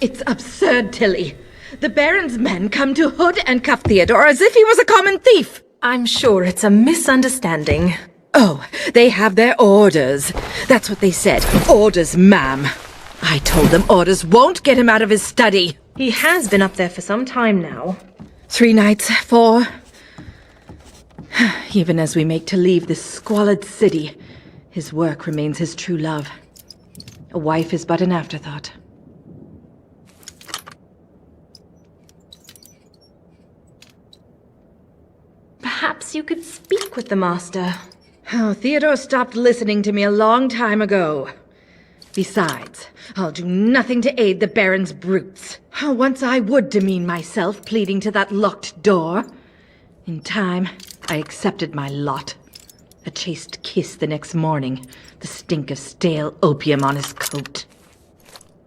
It's absurd, Tilly. The Baron's men come to hood and cuff Theodore as if he was a common thief. I'm sure it's a misunderstanding. Oh, they have their orders. That's what they said. Orders, ma'am. I told them orders won't get him out of his study. He has been up there for some time now. 3 nights, 4. Even as we make to leave this squalid city, his work remains his true love. A wife is but an afterthought. Perhaps you could speak with the Master. Oh, Theodore stopped listening to me a long time ago. Besides, I'll do nothing to aid the Baron's brutes. Once I would demean myself, pleading to that locked door. In time, I accepted my lot. A chaste kiss the next morning, the stink of stale opium on his coat.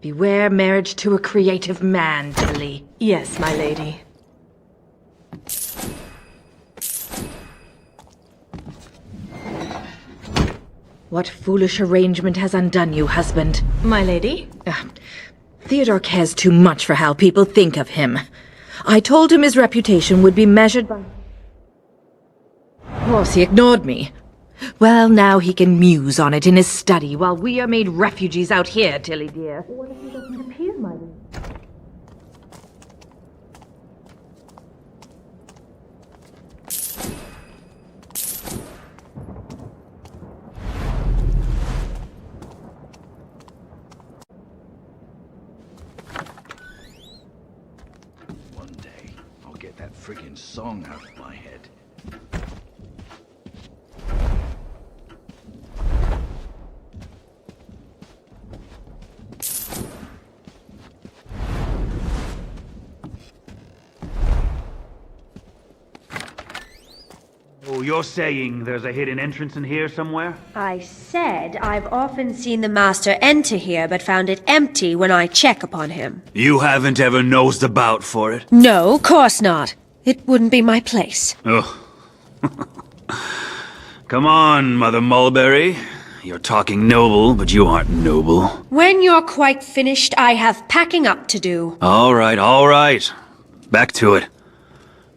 Beware marriage to a creative man, Tilly. Yes, my lady. What foolish arrangement has undone you, husband? My lady? Theodore cares too much for how people think of him. I told him his reputation would be measured by... Of course, he ignored me. Well, now he can muse on it in his study while we are made refugees out here, Tilly dear. What if he doesn't appear, my dear? One day, I'll get that friggin' song out of my head. Oh, you're saying there's a hidden entrance in here somewhere? I said I've often seen the master enter here, but found it empty when I check upon him. You haven't ever nosed about for it? No, course not. It wouldn't be my place. Oh. Come on, Mother Mulberry. You're talking noble, but you aren't noble. When you're quite finished, I have packing up to do. All right. Back to it.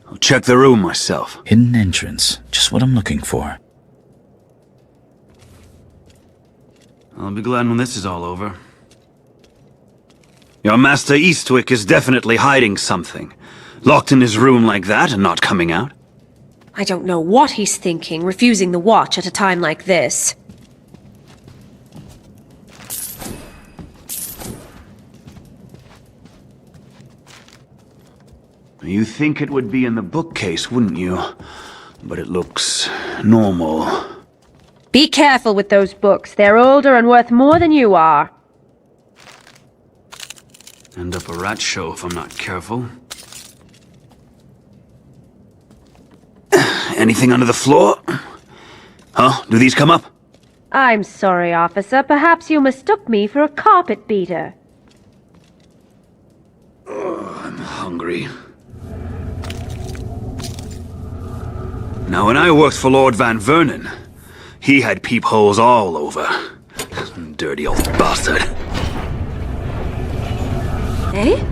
I'll check the room myself. Hidden entrance. Just what I'm looking for. I'll be glad when this is all over. Your Master Eastwick is definitely hiding something. Locked in his room like that and not coming out. I don't know what he's thinking, refusing the watch at a time like this. You think it would be in the bookcase, wouldn't you? But it looks normal. Be careful with those books. They're older and worth more than you are. End up a rat show if I'm not careful. Anything under the floor? Huh? Do these come up? I'm sorry, officer. Perhaps you mistook me for a carpet beater. Oh, I'm hungry. Now, when I worked for Lord Van Vernon, he had peepholes all over. Dirty old bastard. Eh?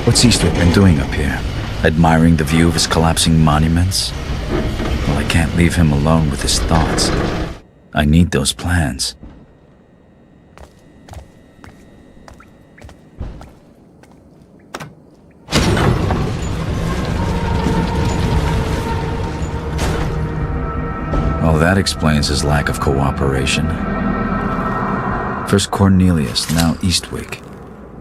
What's Eastwick been doing up here? Admiring the view of his collapsing monuments? Well, I can't leave him alone with his thoughts. I need those plans. Well, that explains his lack of cooperation. First Cornelius, now Eastwick.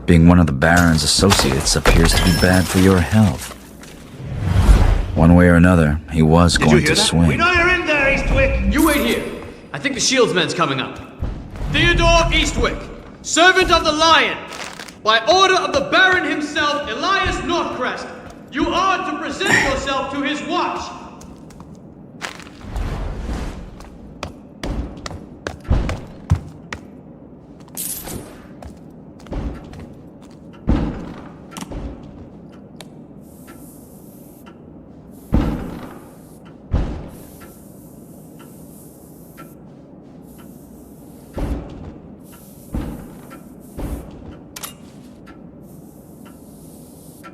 Being one of the Baron's associates appears to be bad for your health. One way or another, he was going to swing. We know you're in there, Eastwick! You wait here. I think the shieldsman's coming up. Theodore Eastwick, servant of the Lion. By order of the Baron himself, Elias Northcrest, you are to present yourself to his watch.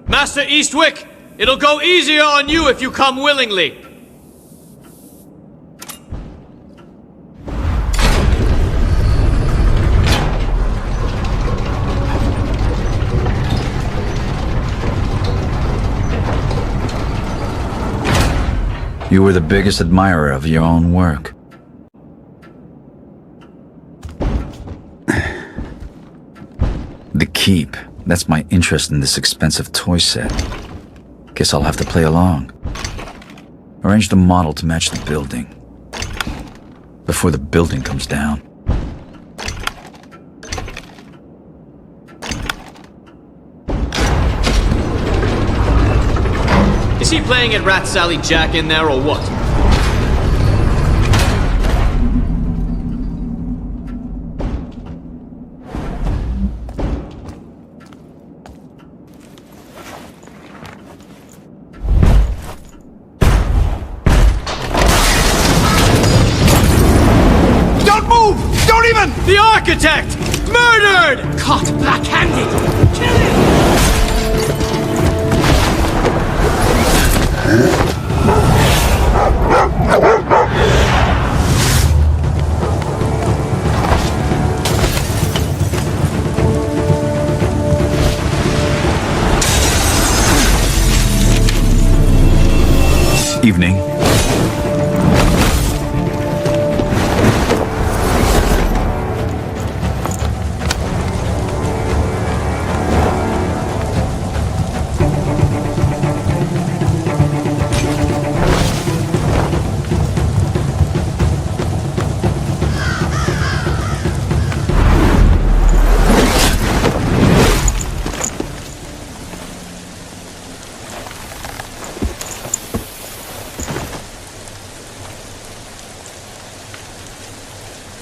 Master Eastwick, it'll go easier on you if you come willingly. You were the biggest admirer of your own work. The keep. That's my interest in this expensive toy set. Guess I'll have to play along. Arrange the model to match the building. Before the building comes down. he playing at Rat Sally Jack in there or what? Don't move! Don't even! The architect! Murdered! Caught black-handed! Kill him! Evening.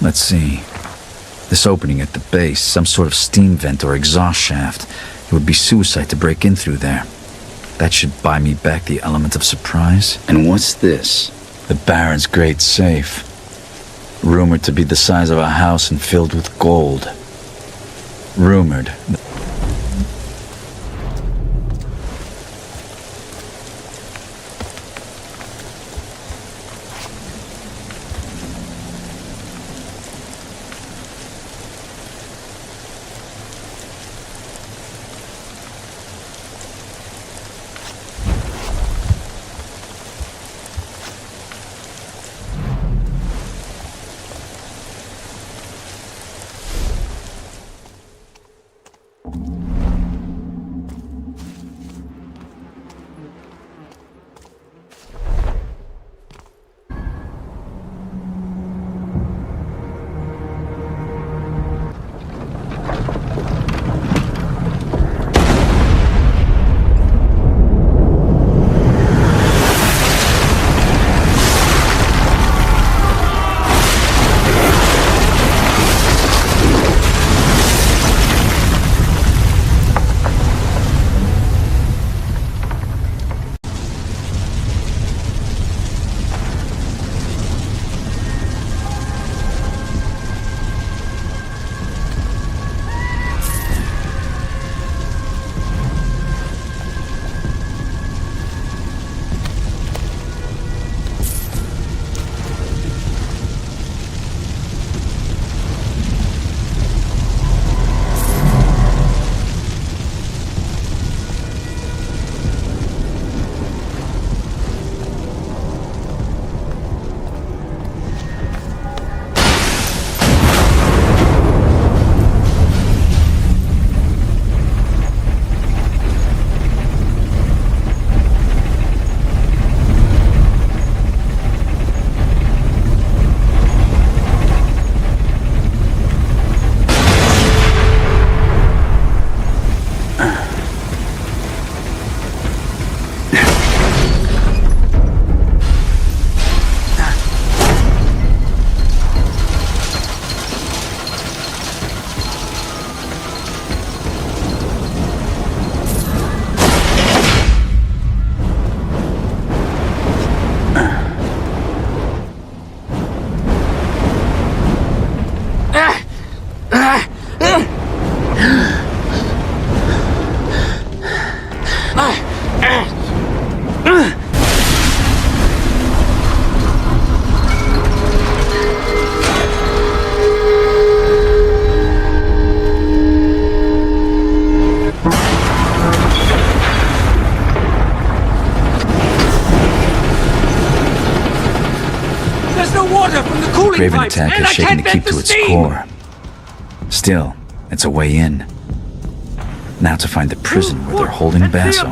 Let's see. This opening at the base, some sort of steam vent or exhaust shaft. It would be suicide to break in through there. That should buy me back the element of surprise. And what's this? The Baron's great safe. Rumored to be the size of a house and filled with gold. Rumored. Graven attack has shaken the keep to its core. Still, it's a way in. Now to find the prison where they're holding Basil.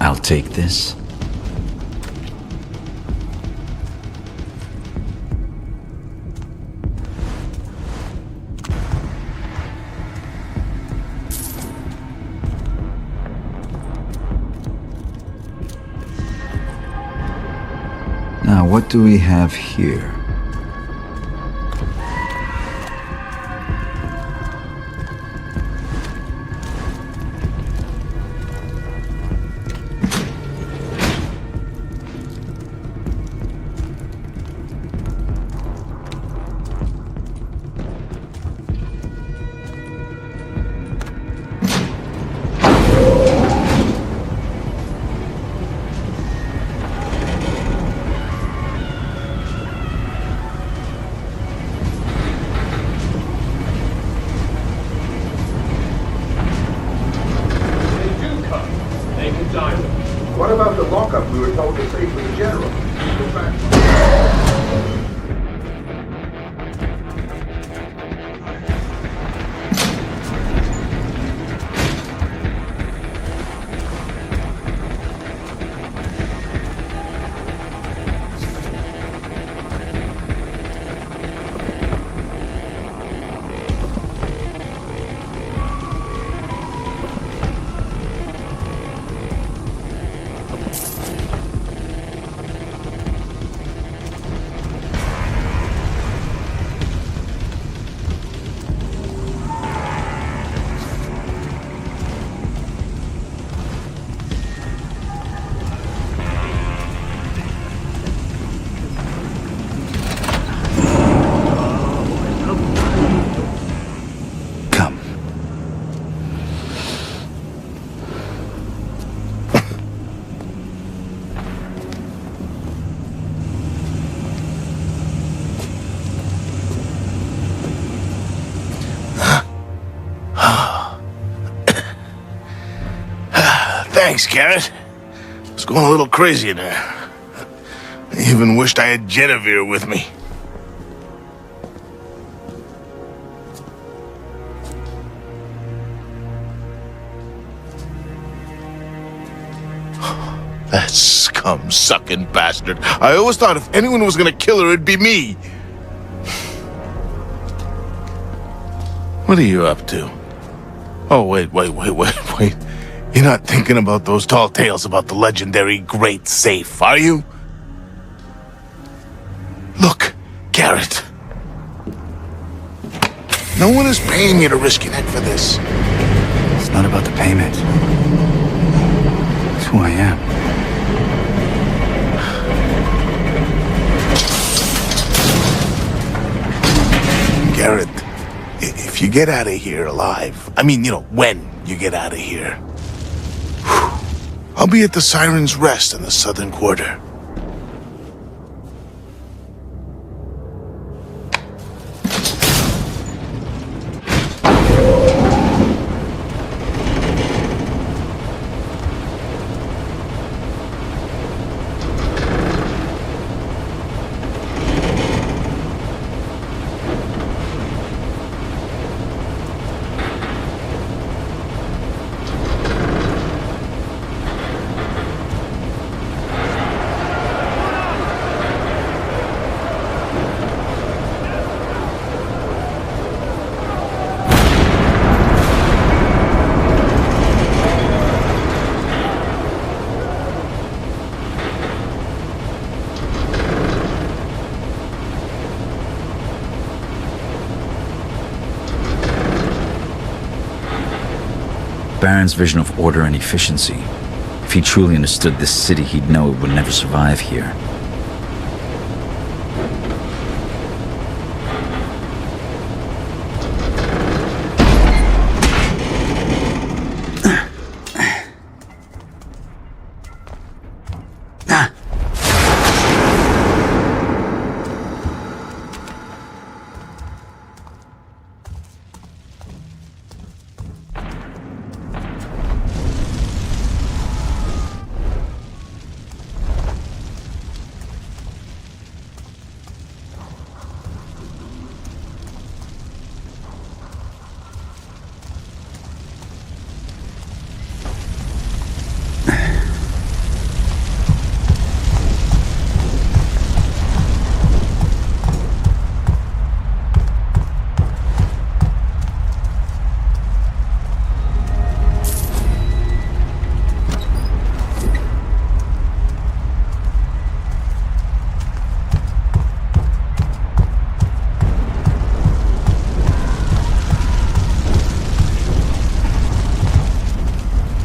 I'll take this. Now, what do we have here? What about the lockup we were told to save for the general? Go back. Thanks, Garrett. I was going a little crazy in there. I even wished I had Genevieve with me. That scum-sucking bastard. I always thought if anyone was gonna kill her, it'd be me. What are you up to? Oh, wait. You're not thinking about those tall tales about the legendary Great Safe, are you? Look, Garrett. No one is paying you to risk your neck for this. It's not about the payment. It's who I am. Garrett, if you get out of here alive, I mean, when you get out of here, I'll be at the Siren's Rest in the Southern Quarter. Baron's vision of order and efficiency. If he truly understood this city, he'd know it would never survive here.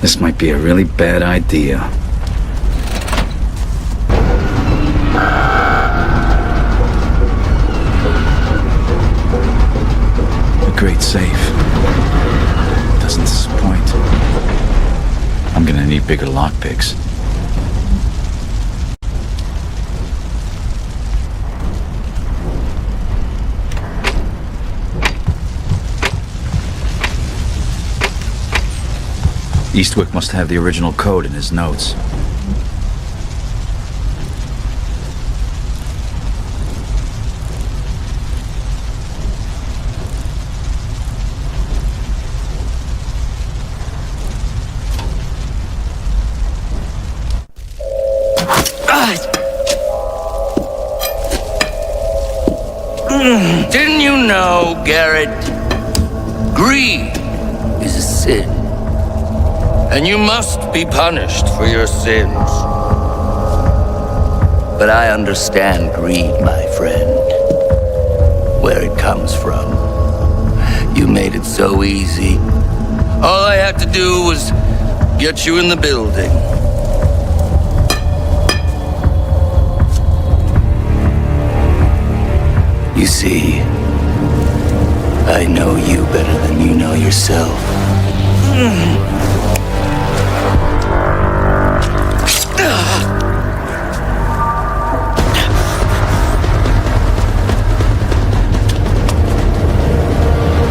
This might be a really bad idea. A great safe. Doesn't disappoint. I'm gonna need bigger lockpicks. Eastwick must have the original code in his notes. Didn't you know, Garrett? Greed is a sin. And you must be punished for your sins. But I understand greed, my friend. Where it comes from. You made it so easy. All I had to do was get you in the building. You see, I know you better than you know yourself.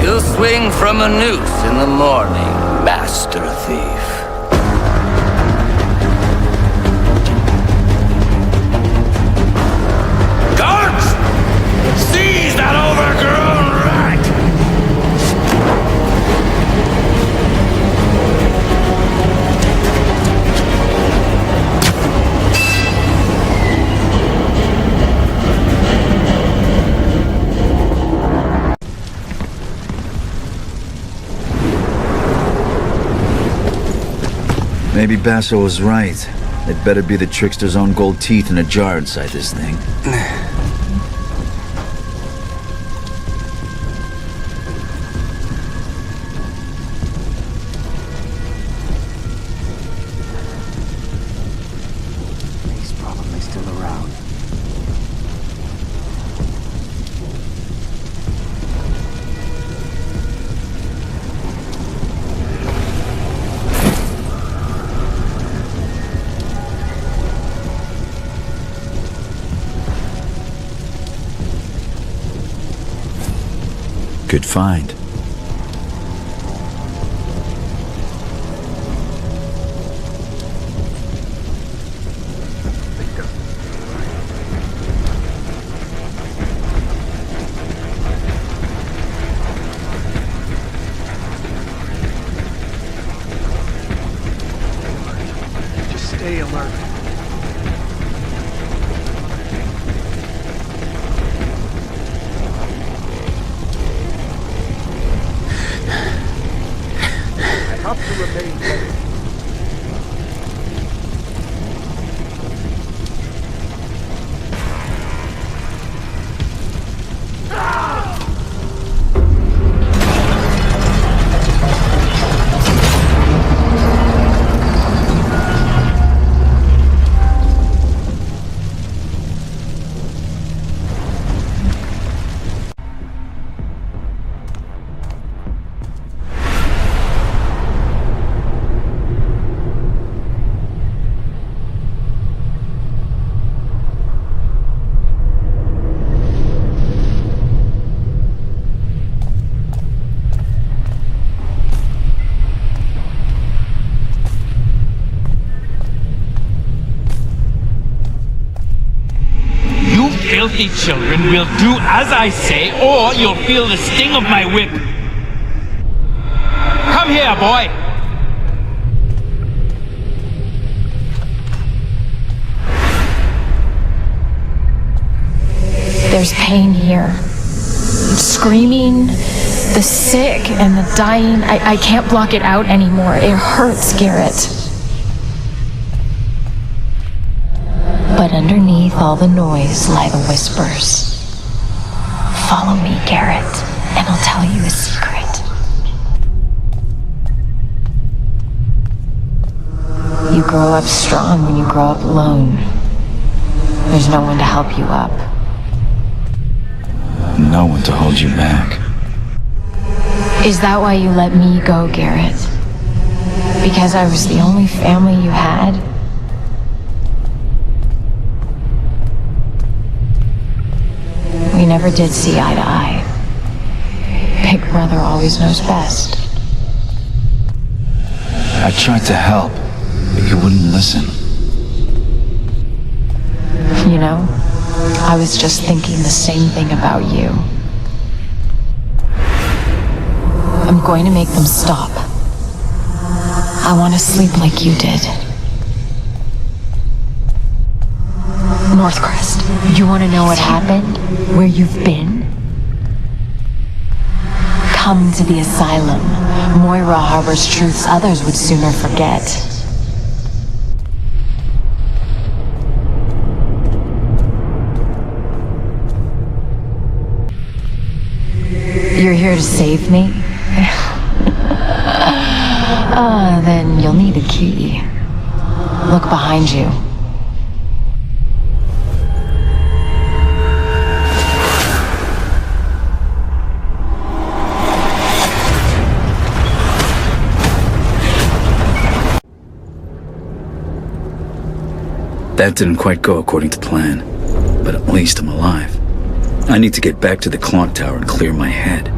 You'll swing from a noose in the morning, master thief. Guards! Seize that overgrown rat! Maybe Basso was right. It better be the trickster's own gold teeth in a jar inside this thing. He's probably still around. Good find. Just stay alert. filthy children will do as I say, or you'll feel the sting of my whip. Come here, boy. There's pain here. Screaming, the sick and the dying. I can't block it out anymore. It hurts, Garrett. But underneath all the noise lie the whispers. Follow me, Garrett, and I'll tell you a secret. You grow up strong when you grow up alone. There's no one to help you up. No one to hold you back. Is that why you let me go, Garrett? Because I was the only family you had? We never did see eye to eye. Big Brother always knows best. I tried to help, but you wouldn't listen. You know, I was just thinking the same thing about you. I'm going to make them stop. I want to sleep like you did. Northcrest, you want to know what happened? Where you've been? Come to the asylum. Moira harbors truths others would sooner forget. You're here to save me? Then you'll need a key. Look behind you. That didn't quite go according to plan, but at least I'm alive. I need to get back to the clock tower and clear my head.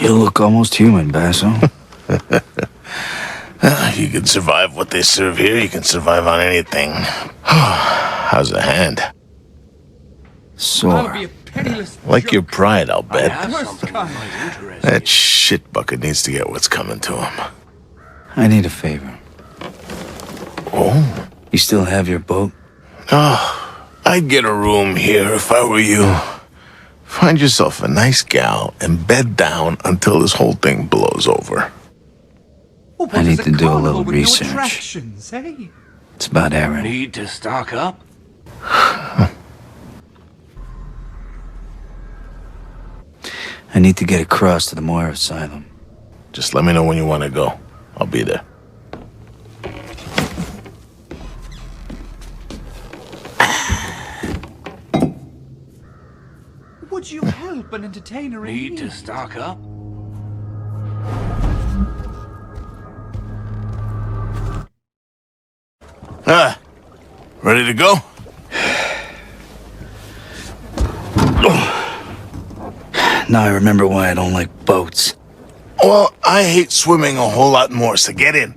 You look almost human, Basso. You can survive what they serve here, you can survive on anything. How's the hand? Sore. Like your pride, I'll bet. That shit bucket needs to get what's coming to him. I need a favor. Oh? You still have your boat? Oh, I'd get a room here if I were you. Find yourself a nice gal and bed down until this whole thing blows over. I need to do a little research. It's about Aaron. Need to stock up? I need to get across to the Moira Asylum. Just let me know when you want to go. I'll be there. Would you help an entertainer in Need to stock up? Ready to go? Now I remember why I don't like boats. Well, I hate swimming a whole lot more, so get in.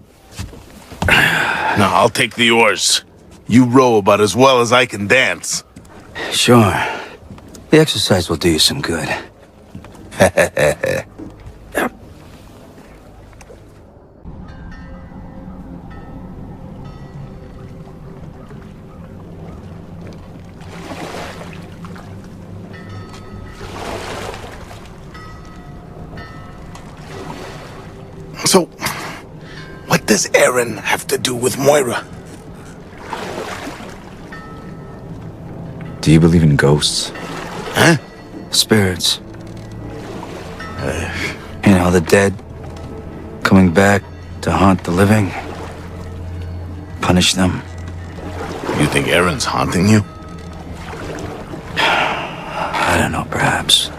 Now, I'll take the oars. You row about as well as I can dance. Sure. The exercise will do you some good. does Aaron have to do with Moira? Do you believe in ghosts? Huh? Spirits. You know, the dead coming back to haunt the living, punish them. You think Aaron's haunting you? I don't know, perhaps.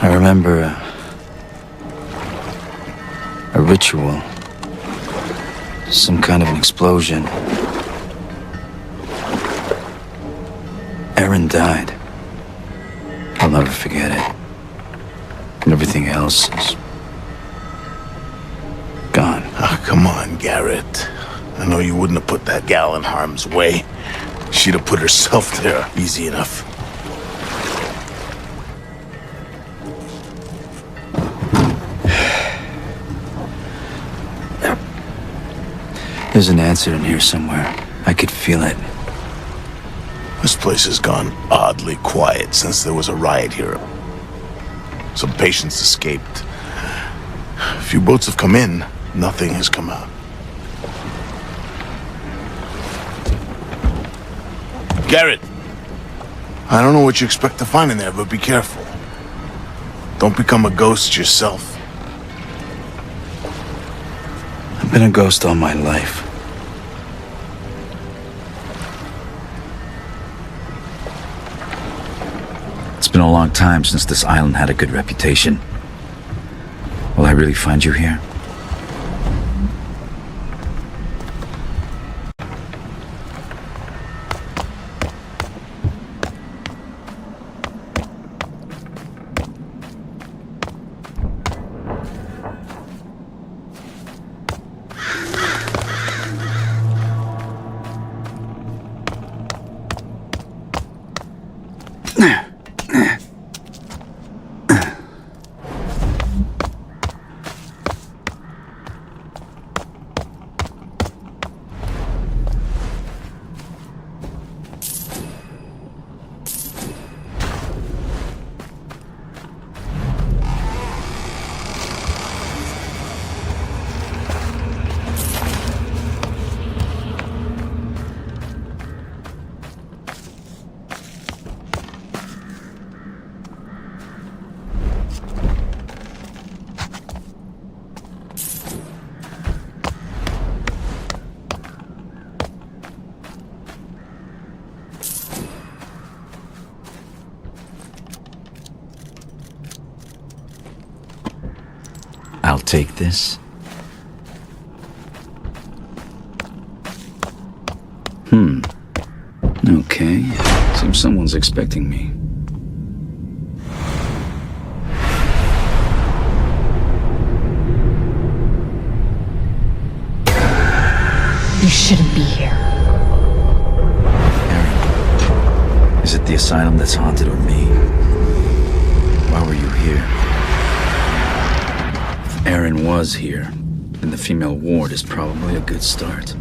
I remember a ritual. Some kind of an explosion. Aaron died. I'll never forget it. And everything else is gone. Oh, come on, Garrett. I know you wouldn't have put that gal in harm's way. She'd have put herself there easy enough. There's an answer in here somewhere. I could feel it. This place has gone oddly quiet since there was a riot here. Some patients escaped. A few boats have come in. Nothing has come out. Garrett! I don't know what you expect to find in there, but be careful. Don't become a ghost yourself. I've been a ghost all my life. It's been a long time since this island had a good reputation. Will I really find you here? I'll take this. Okay. Seems someone's expecting me. You shouldn't be here. Aaron, is it the asylum that's haunted or me? Why were you here? If Aaron was here, then the female ward is probably a good start.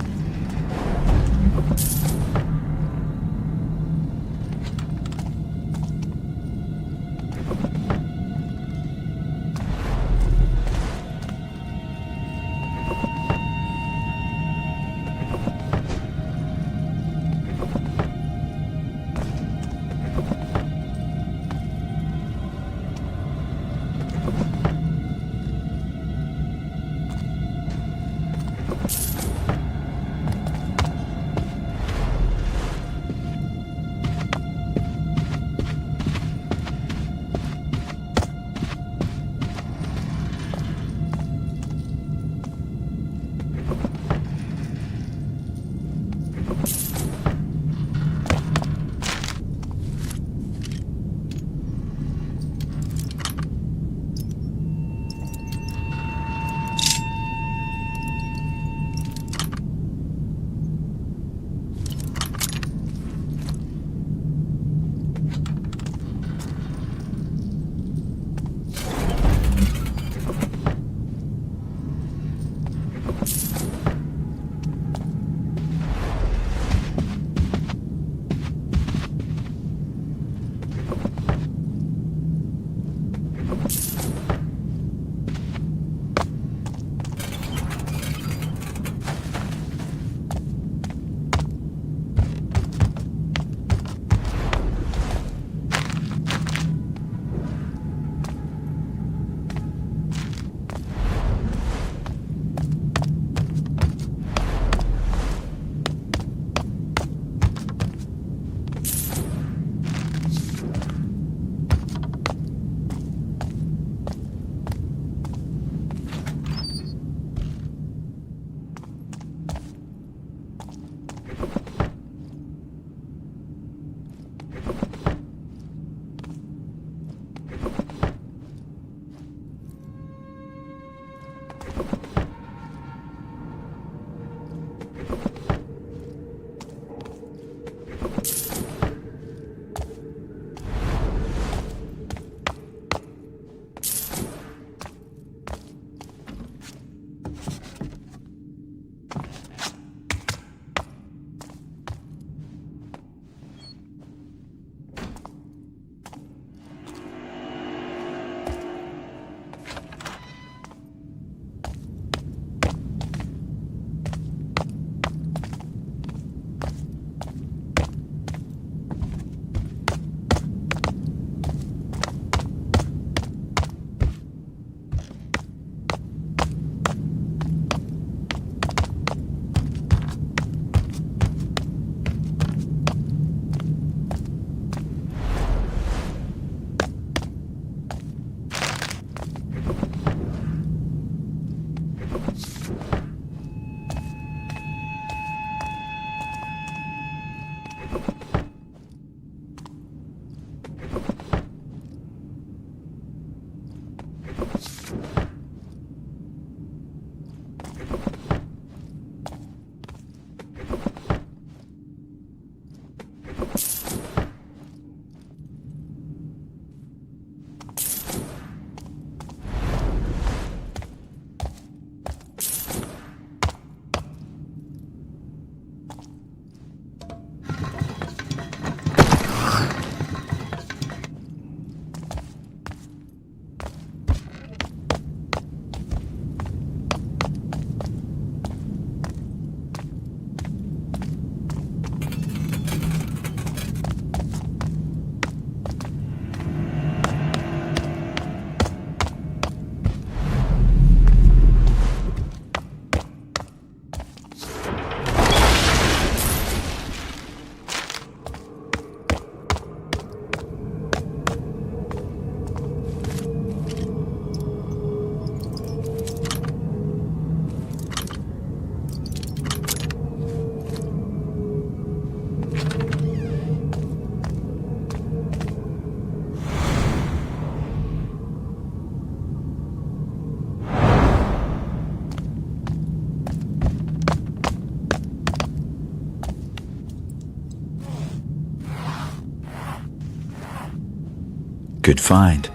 Good find.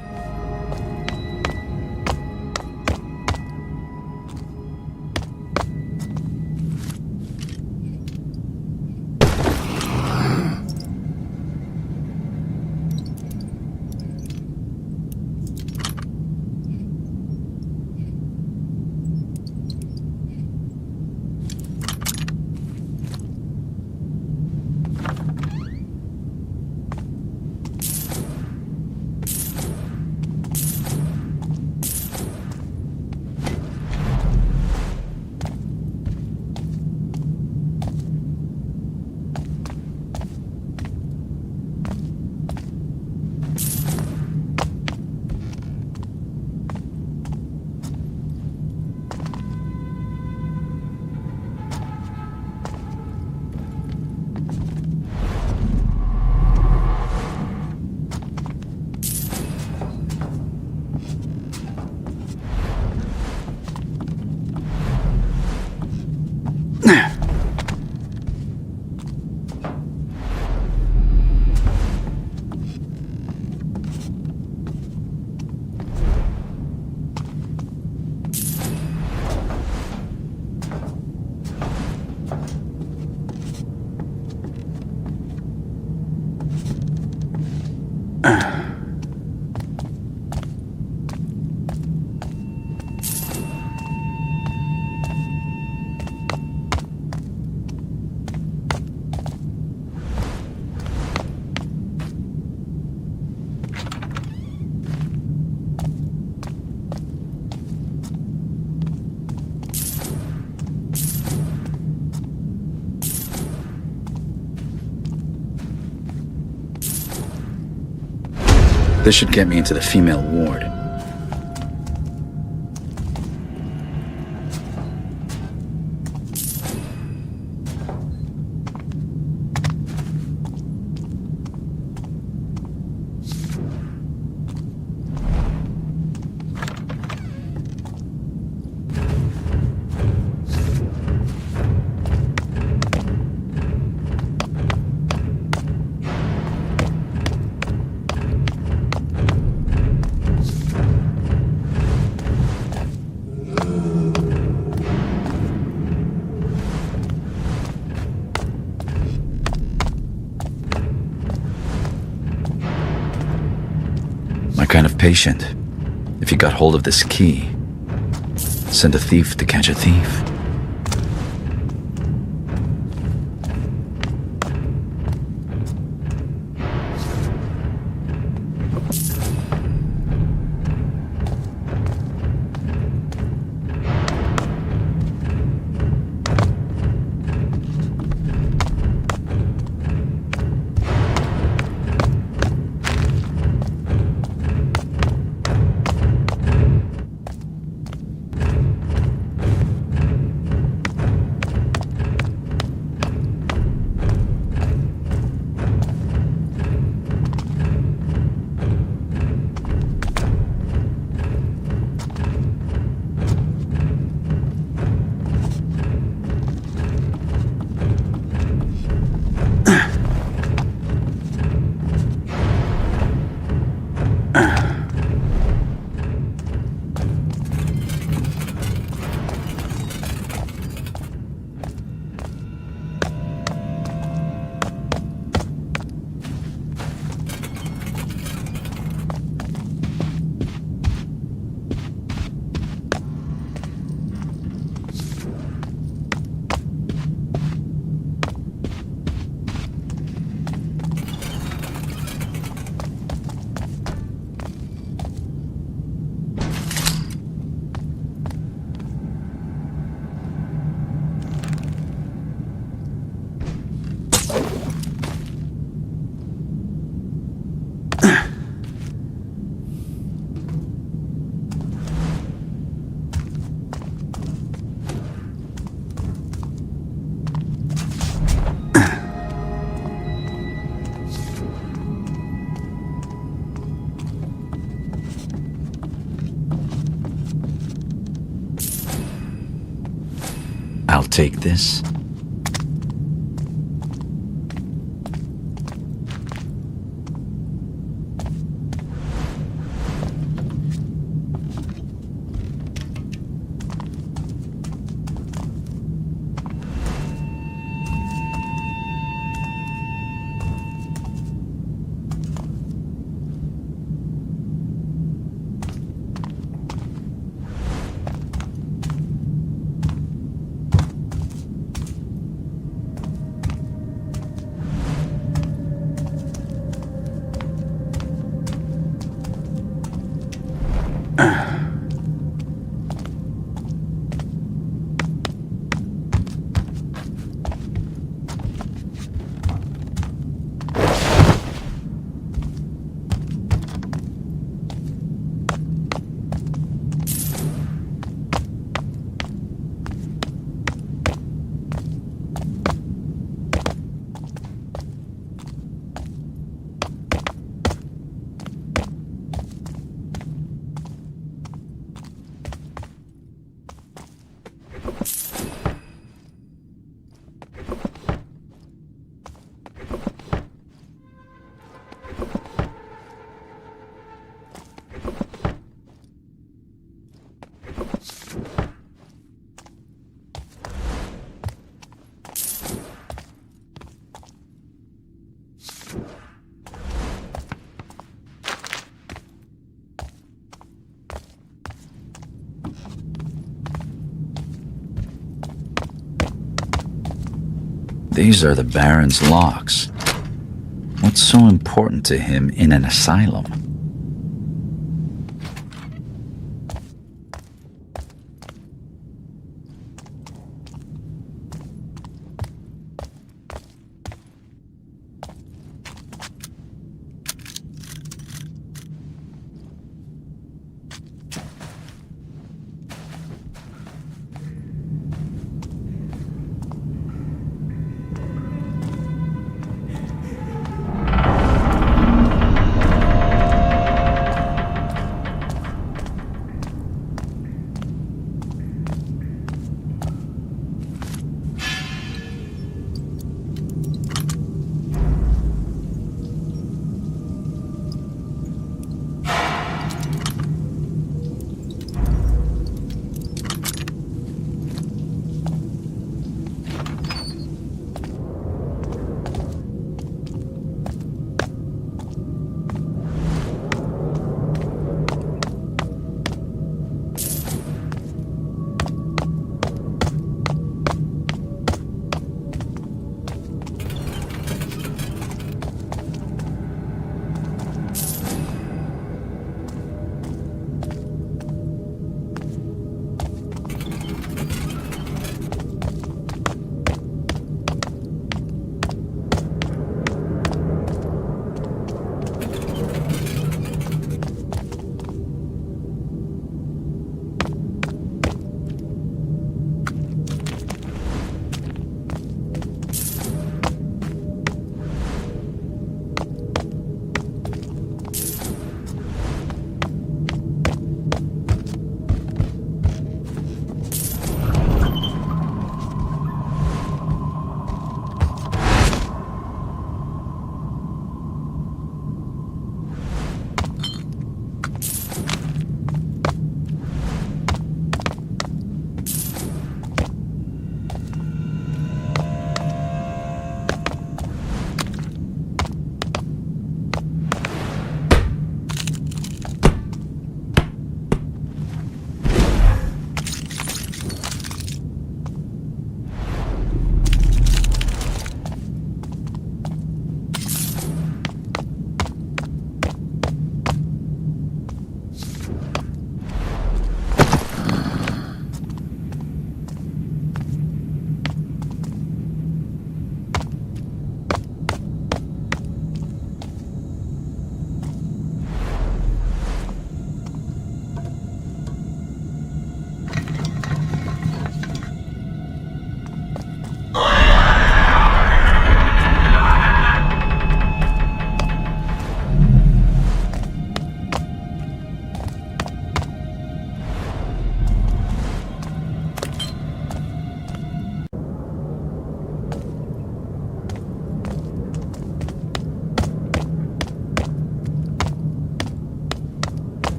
This should get me into the female ward. Kind of patient. If you got hold of this key, send a thief to catch a thief. I'll take this. These are the Baron's locks. What's so important to him in an asylum?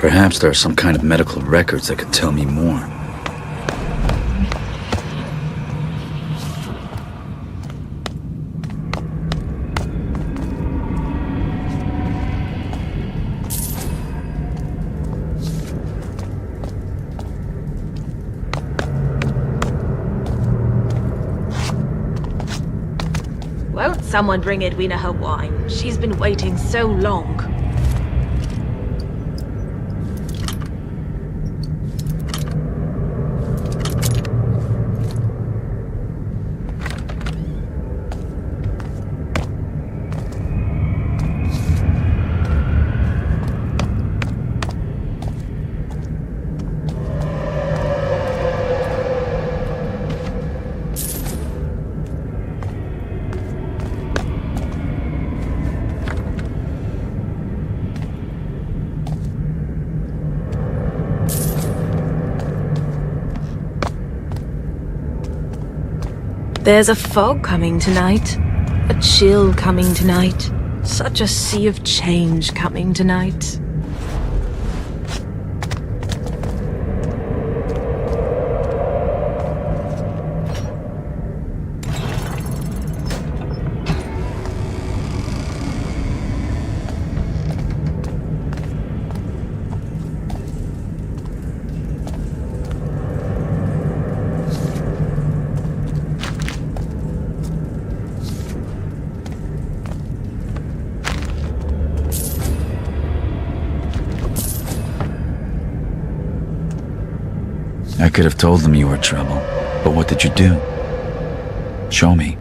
Perhaps there are some kind of medical records that could tell me more. Won't someone bring Edwina her wine? She's been waiting so long. There's a fog coming tonight. A chill coming tonight. Such a sea of change coming tonight. I could have told them you were trouble, but what did you do? Show me.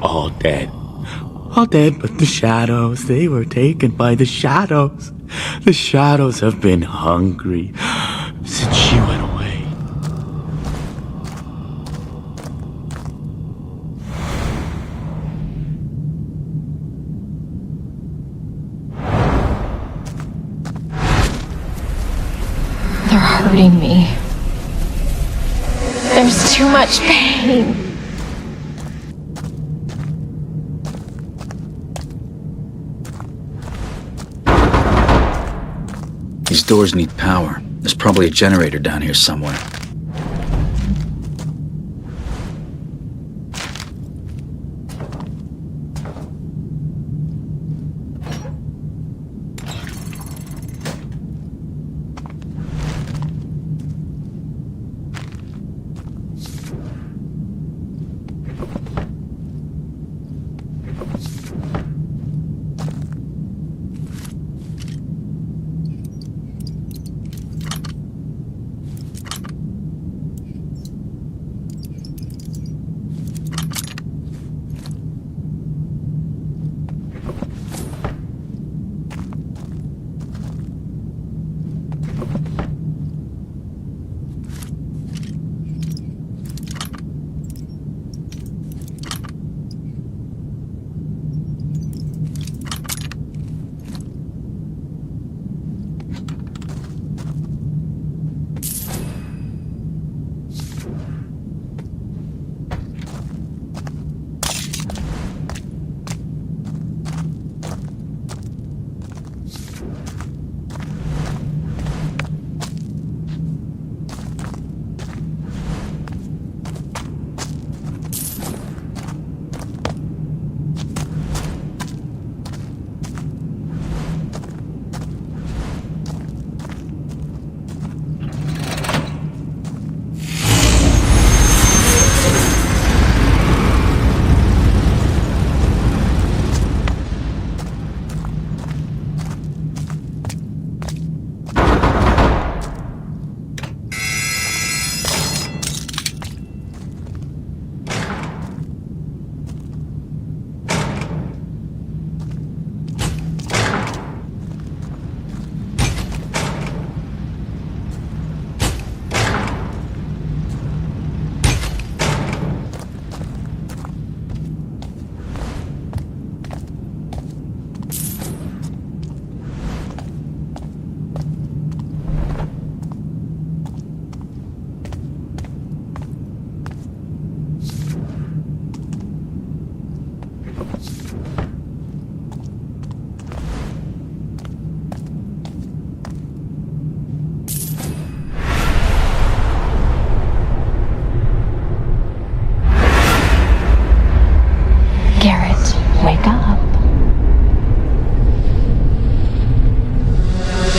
All dead. All dead but the shadows. They were taken by the shadows. The shadows have been hungry since she went away. They're hurting me. There's too much pain. These doors need power. There's probably a generator down here somewhere.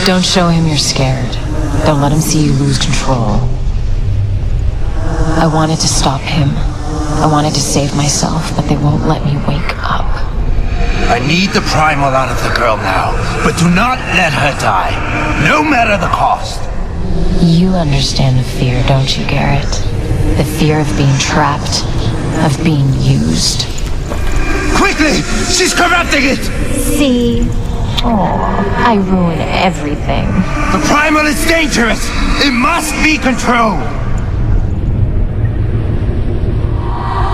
Don't show him you're scared. Don't let him see you lose control. I wanted to stop him. I wanted to save myself, but they won't let me wake up. I need the primal out of the girl now, but do not let her die, no matter the cost. You understand the fear, don't you, Garrett? The fear of being trapped, of being used. Quickly! She's corrupting it! See? Oh, I ruin everything. The primal is dangerous! It must be controlled!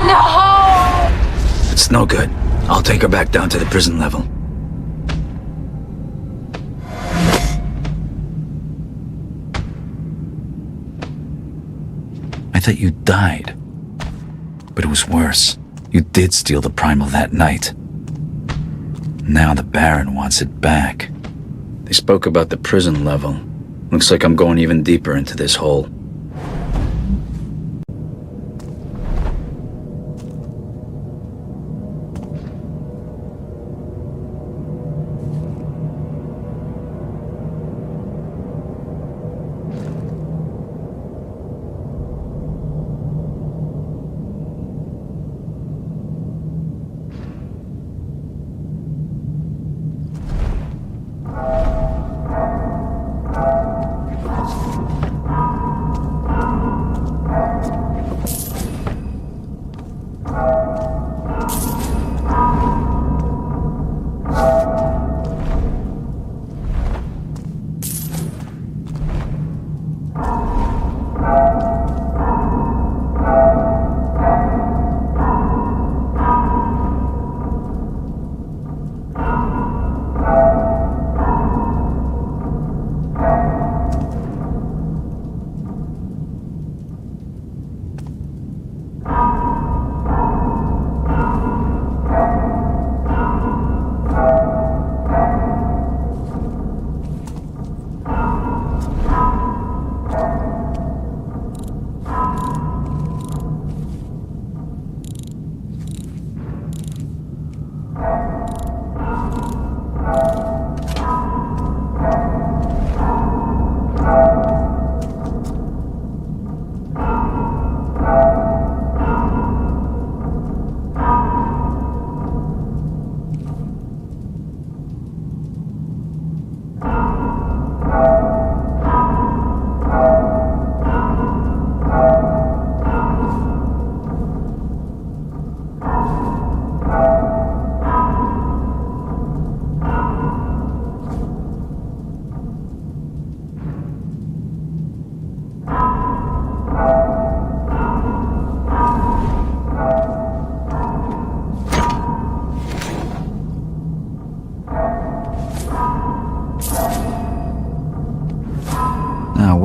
No! It's no good. I'll take her back down to the prison level. I thought you died. But it was worse. You did steal the primal that night. Now the Baron wants it back. They spoke about the prison level. Looks like I'm going even deeper into this hole.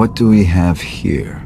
what do we have here?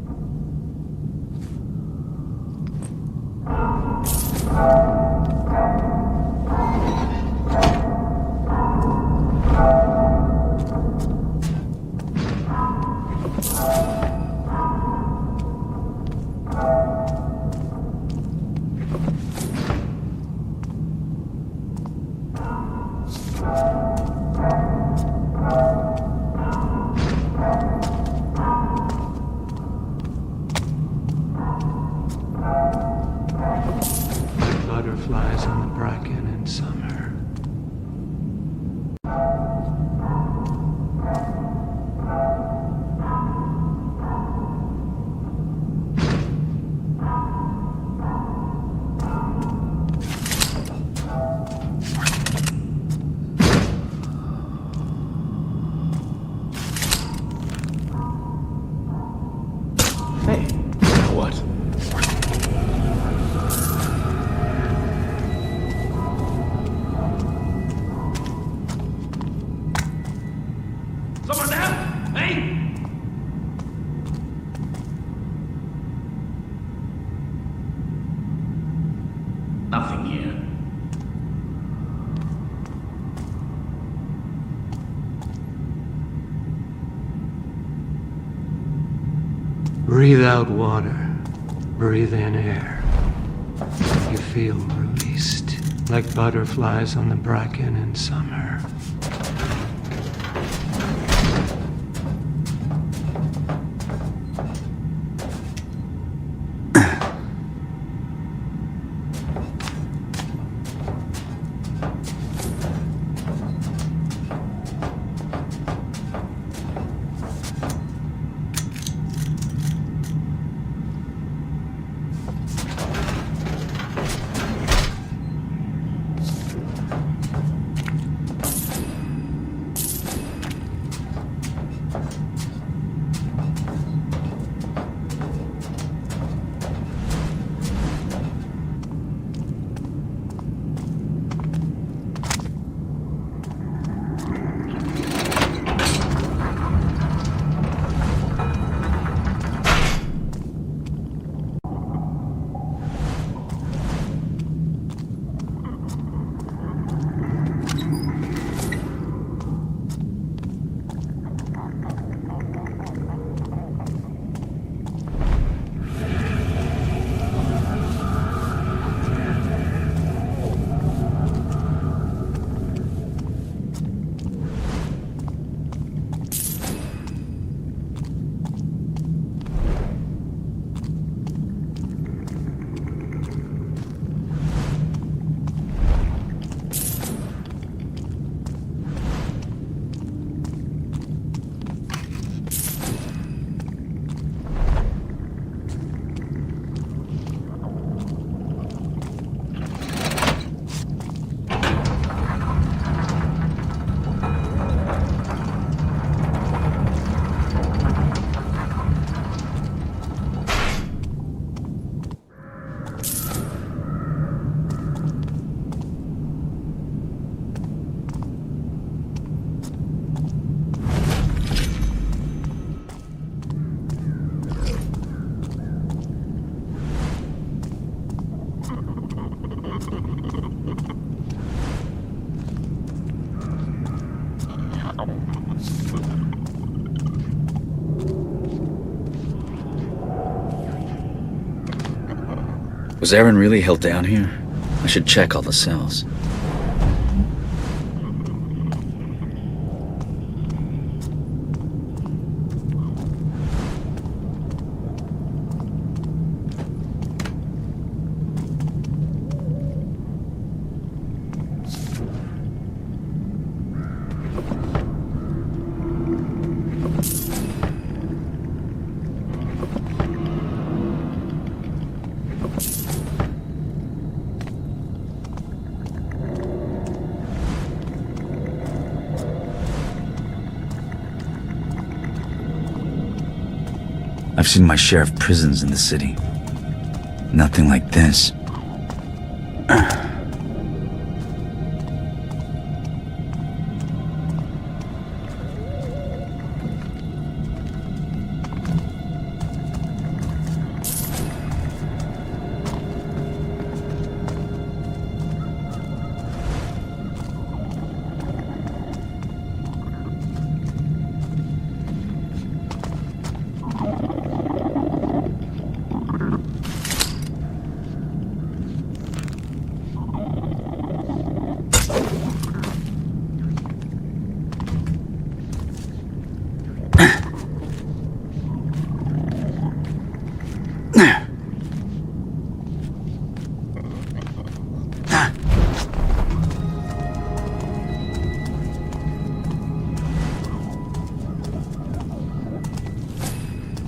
Butterflies on the bracken in summer. Hey, now what? Someone there? Hey! Nothing here. Breathe out water. Breathe in air. You feel released, like butterflies on the bracken in summer. Was Aaron really held down here? I should check all the cells. I've seen my share of prisons in the city. Nothing like this.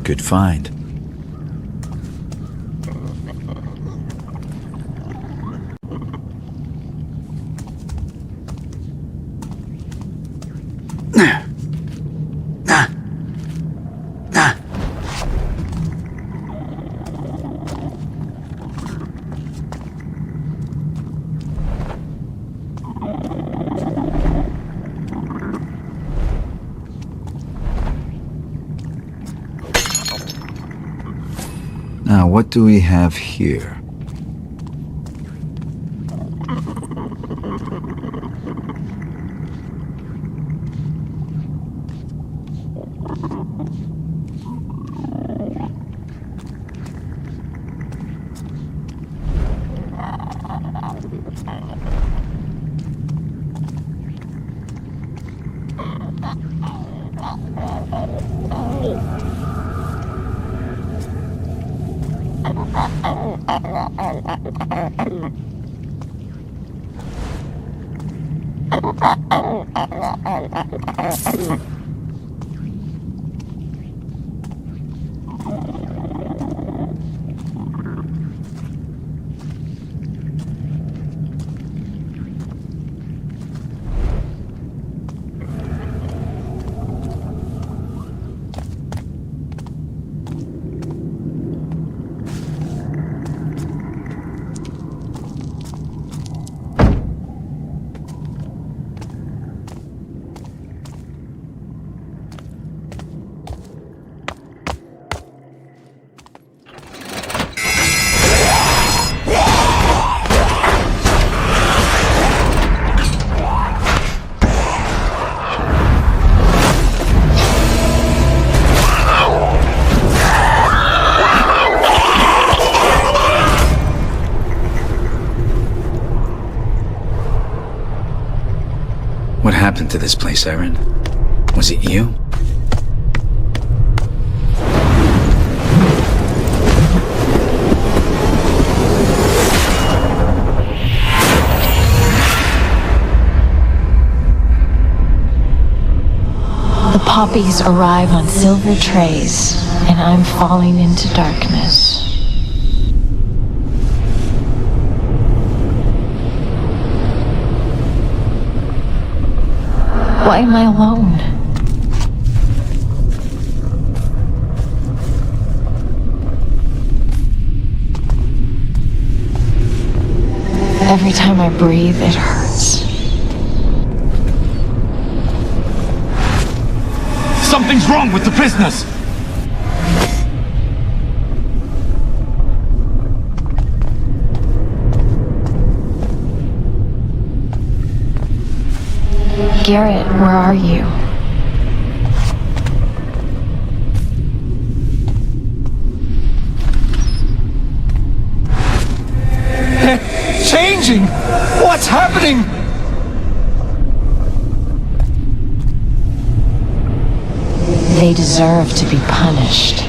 Good find. Now, what do we have here? What happened to this place, Aaron? Was it you? The poppies arrive on silver trays, and I'm falling into darkness. Why am I alone? Every time I breathe, it hurts. Something's wrong with the prisoners! Garrett, where are you? They're changing! What's happening? They deserve to be punished.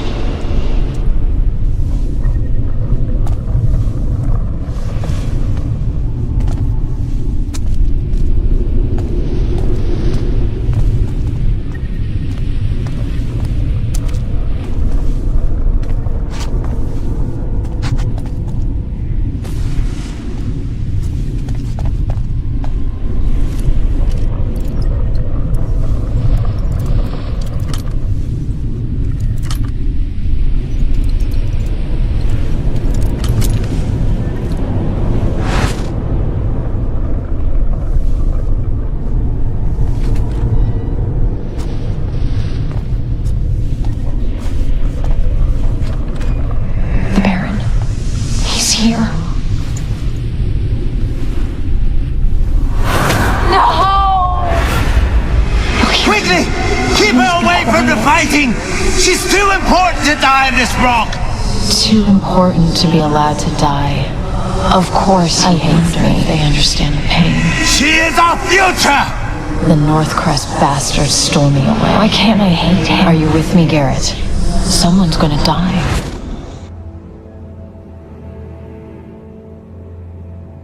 Here. No! Quickly! Keep her away from the fighting! She's too important to die in this rock! Too important to be allowed to die. Of course he hates me. They understand the pain. She is our future! The Northcrest bastards stole me away. Why can't I hate him? Are you with me, Garrett? Someone's gonna die.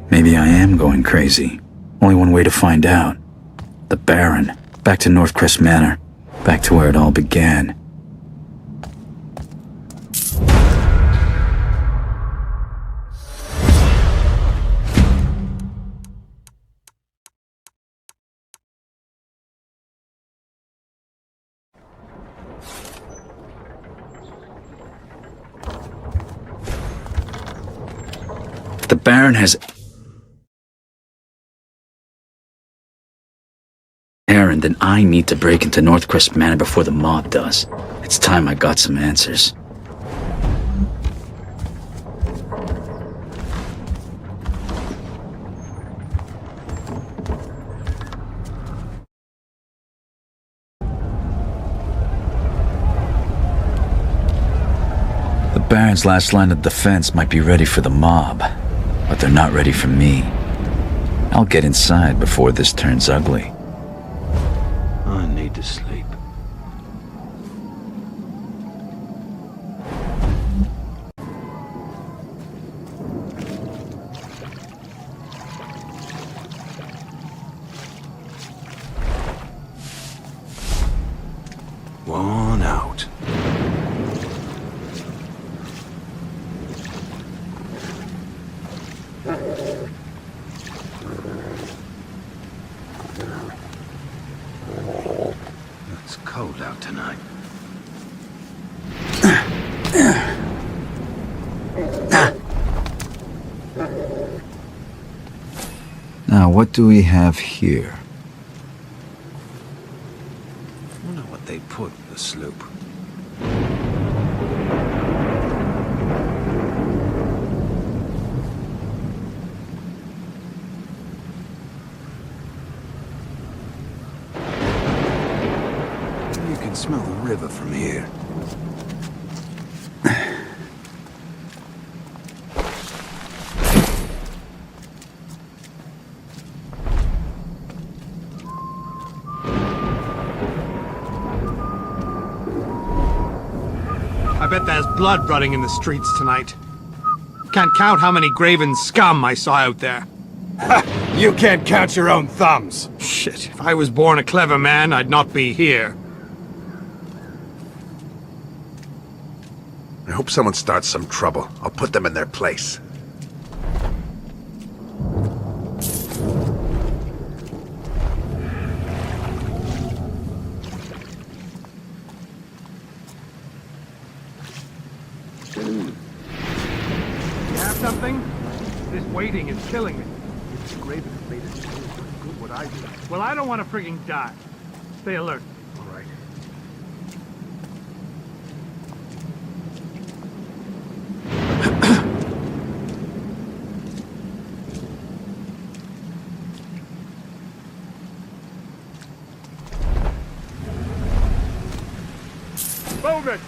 Maybe I am going crazy. Only one way to find out. The Baron. Back to Northcrest Manor. Back to where it all began. If the Baron has Aaron, then I need to break into Northcrest Manor before the mob does. It's time I got some answers. The Baron's last line of defense might be ready for the mob, but they're not ready for me. I'll get inside before this turns ugly. I need to sleep. One out. It's cold out tonight. Now, what do we have here? I wonder what they put in the sloop. You can smell the river from here. I bet there's blood running in the streets tonight. Can't count how many graven scum I saw out there. You can't count your own thumbs. Shit, if I was born a clever man, I'd not be here. I hope someone starts some trouble. I'll put them in their place. You have something? This waiting is killing me. If the Graven had made it to me, what good would I do? Well, I don't want to frigging die. Stay alert. All right. Bowman!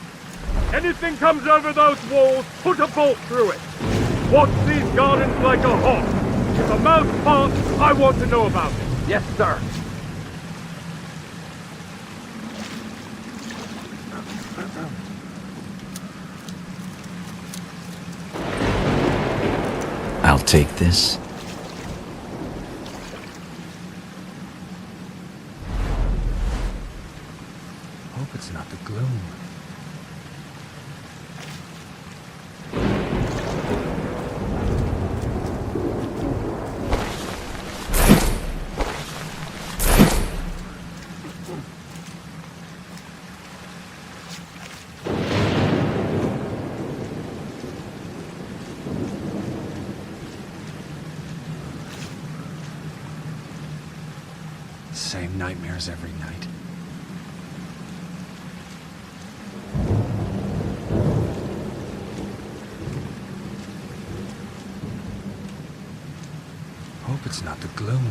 Anything comes over those walls, put a bolt through it. Watch these gardens like a hawk. If a mouse parts, I want to know about it. Yes, sir. I'll take this. Hope it's not the gloom. Same nightmares every night. Hope it's not the gloom.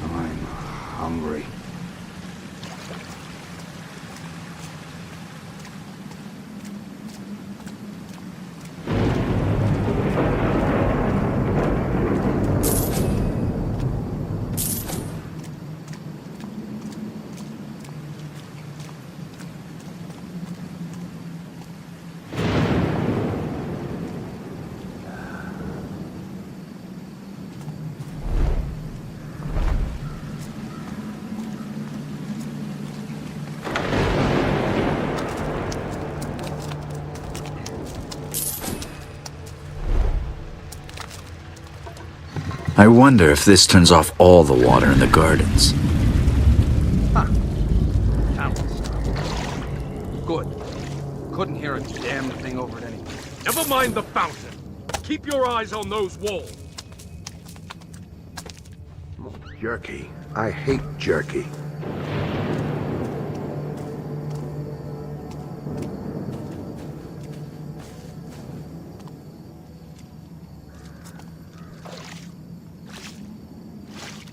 I'm hungry. I wonder if this turns off all the water in the gardens. Couldn't hear a damn thing over it anyway. Never mind the fountain. Keep your eyes on those walls. Jerky. I hate jerky.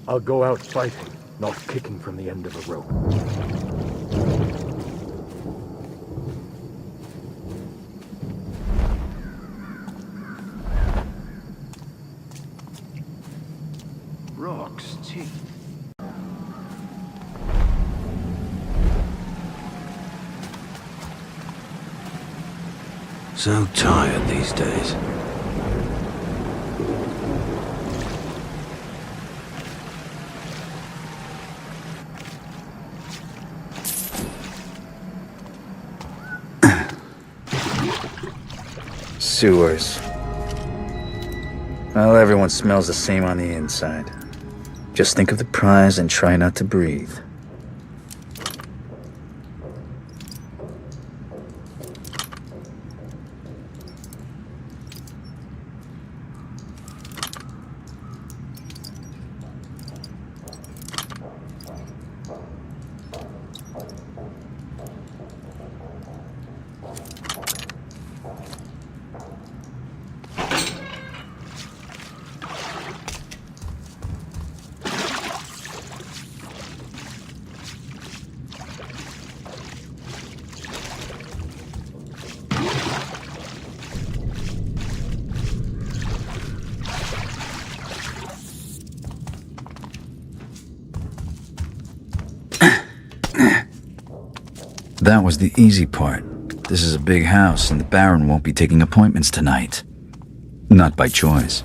I'll go out fighting, not kicking from the end of a rope. Rock's teeth. So tired these days. Sewers. Well, everyone smells the same on the inside. Just think of the prize and try not to breathe. That was the easy part. This is a big house, and the Baron won't be taking appointments tonight. Not by choice.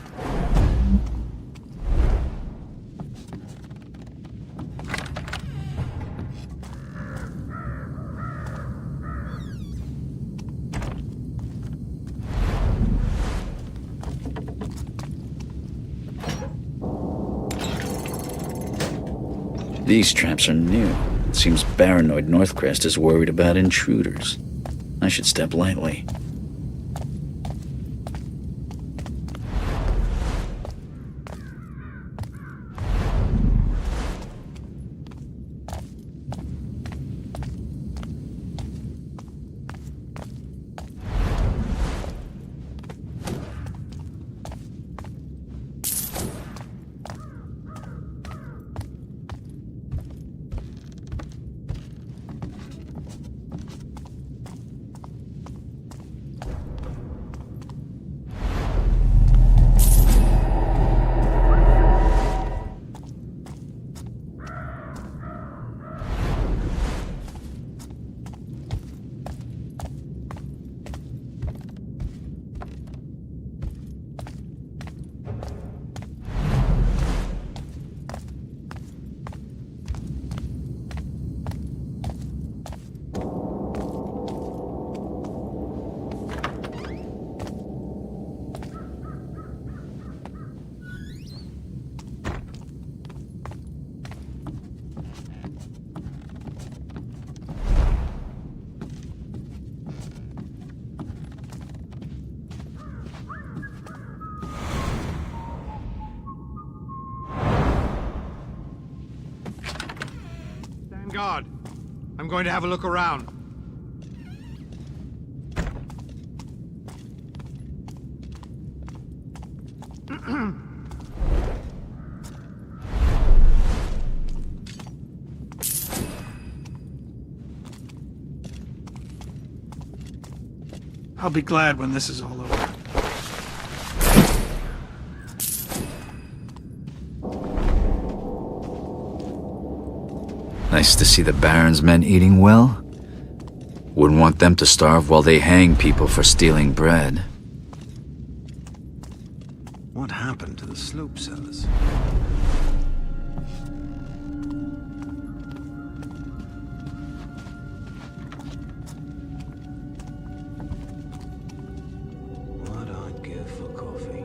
These traps are new. It seems paranoid Northcrest is worried about intruders. I should step lightly. Guard. I'm going to have a look around. I'll be glad when this is all over. Nice to see the Baron's men eating well. Wouldn't want them to starve while they hang people for stealing bread. What happened to the slope sellers? What I'd give for coffee.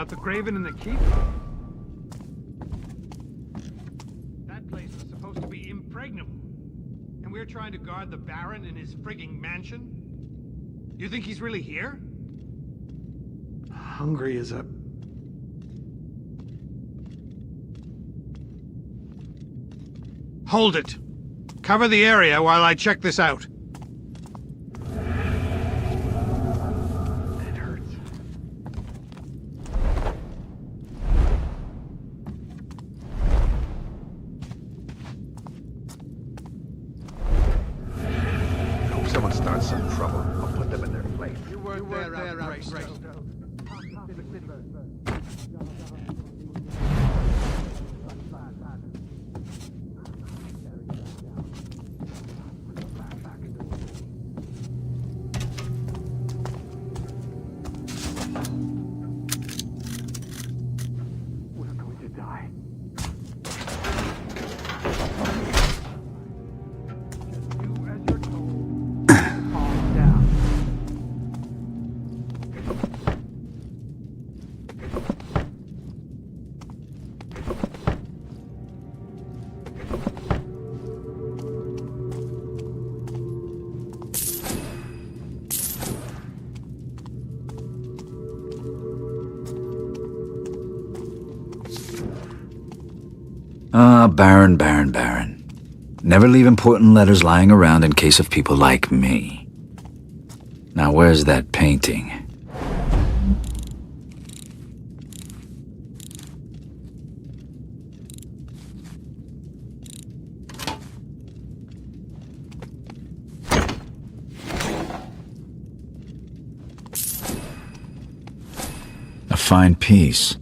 About the graven in the keep? That place was supposed to be impregnable. And we're trying to guard the Baron in his frigging mansion? You think he's really here? Hungry as a... Hold it! Cover the area while I check this out. It hurts. Hope someone starts some trouble. I'll put them in their place. You weren't there at Greystone. Baron. Never leave important letters lying around in case of people like me. Now where's that painting? A fine piece.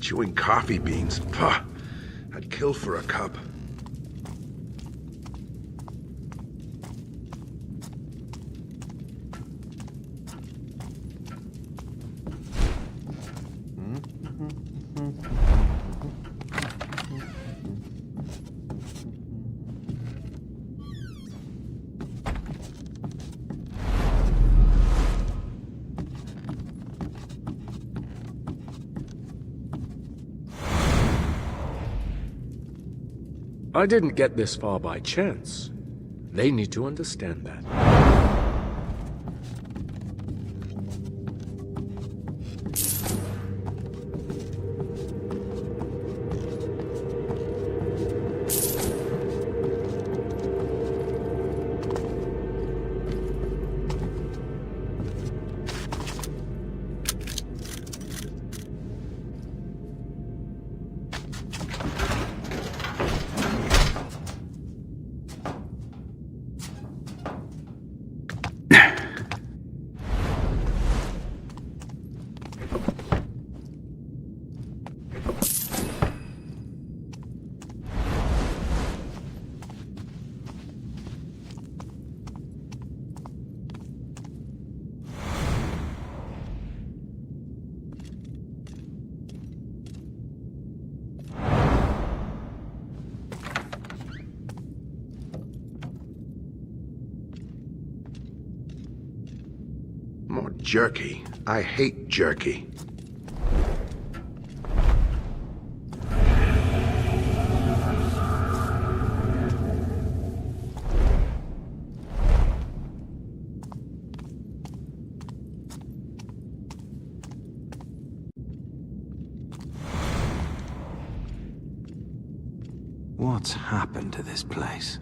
Chewing coffee beans. Pah! I'd kill for a cup. I didn't get this far by chance. They need to understand that. More jerky. I hate jerky. What's happened to this place?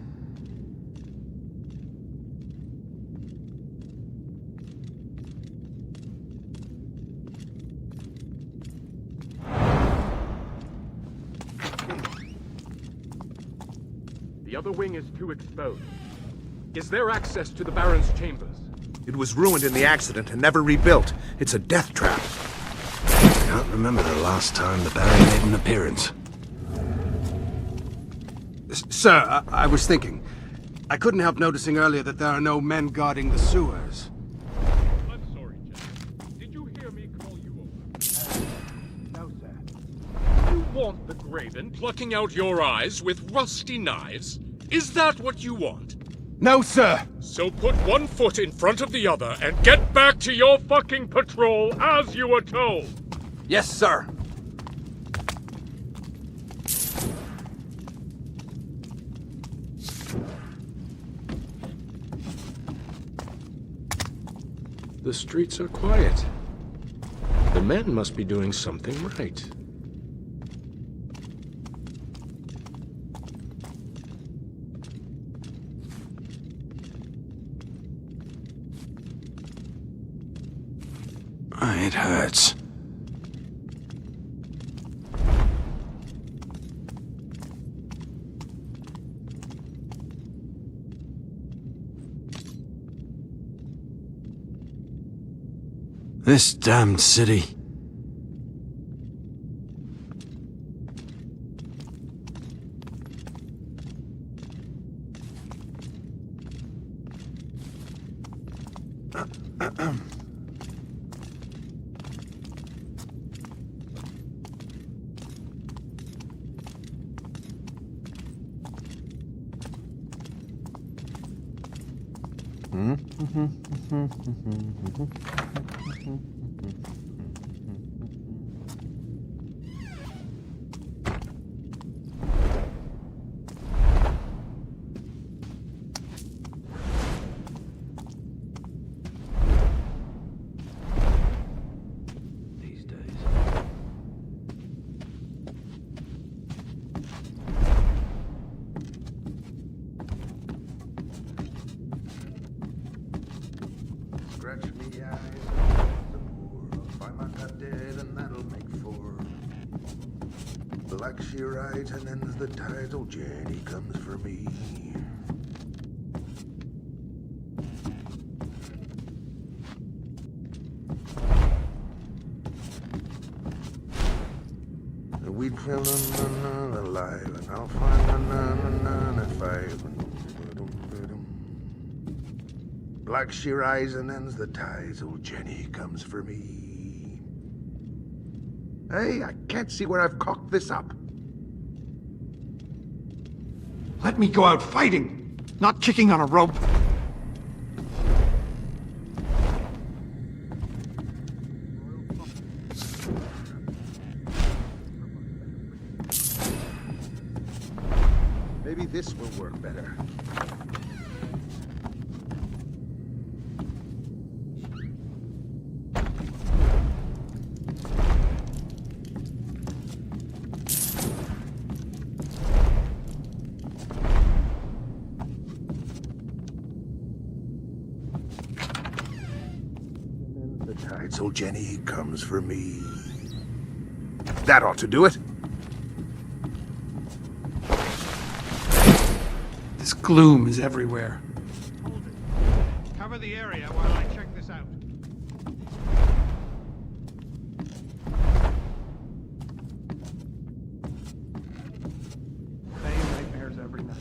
The other wing is too exposed. Is there access to the Baron's chambers? It was ruined in the accident and never rebuilt. It's a death trap. I can't remember the last time the Baron made an appearance. Sir, I was thinking. I couldn't help noticing earlier that there are no men guarding the sewers. I'm sorry, Jack. Did you hear me call you over? No, sir. You warned want the Graven plucking out your eyes with rusty knives? Is that what you want? No, sir! So put one foot in front of the other and get back to your fucking patrol as you were told! Yes, sir! The streets are quiet. The men must be doing something right. It hurts. This damned city. Scratch me eyes, some more. I'll find my cat dead and that'll make four. Black she rides and ends the tide, oh Jenny comes for me. We'd fill alive and I'll find a 5. Black she rise and ends the tides, old Jenny comes for me. Hey, I can't see where I've cocked this up. Let me go out fighting, not kicking on a rope. Maybe this will work better. So Jenny comes for me. That ought to do it. This gloom is everywhere. Cover the area while I check this out. Same nightmares every night.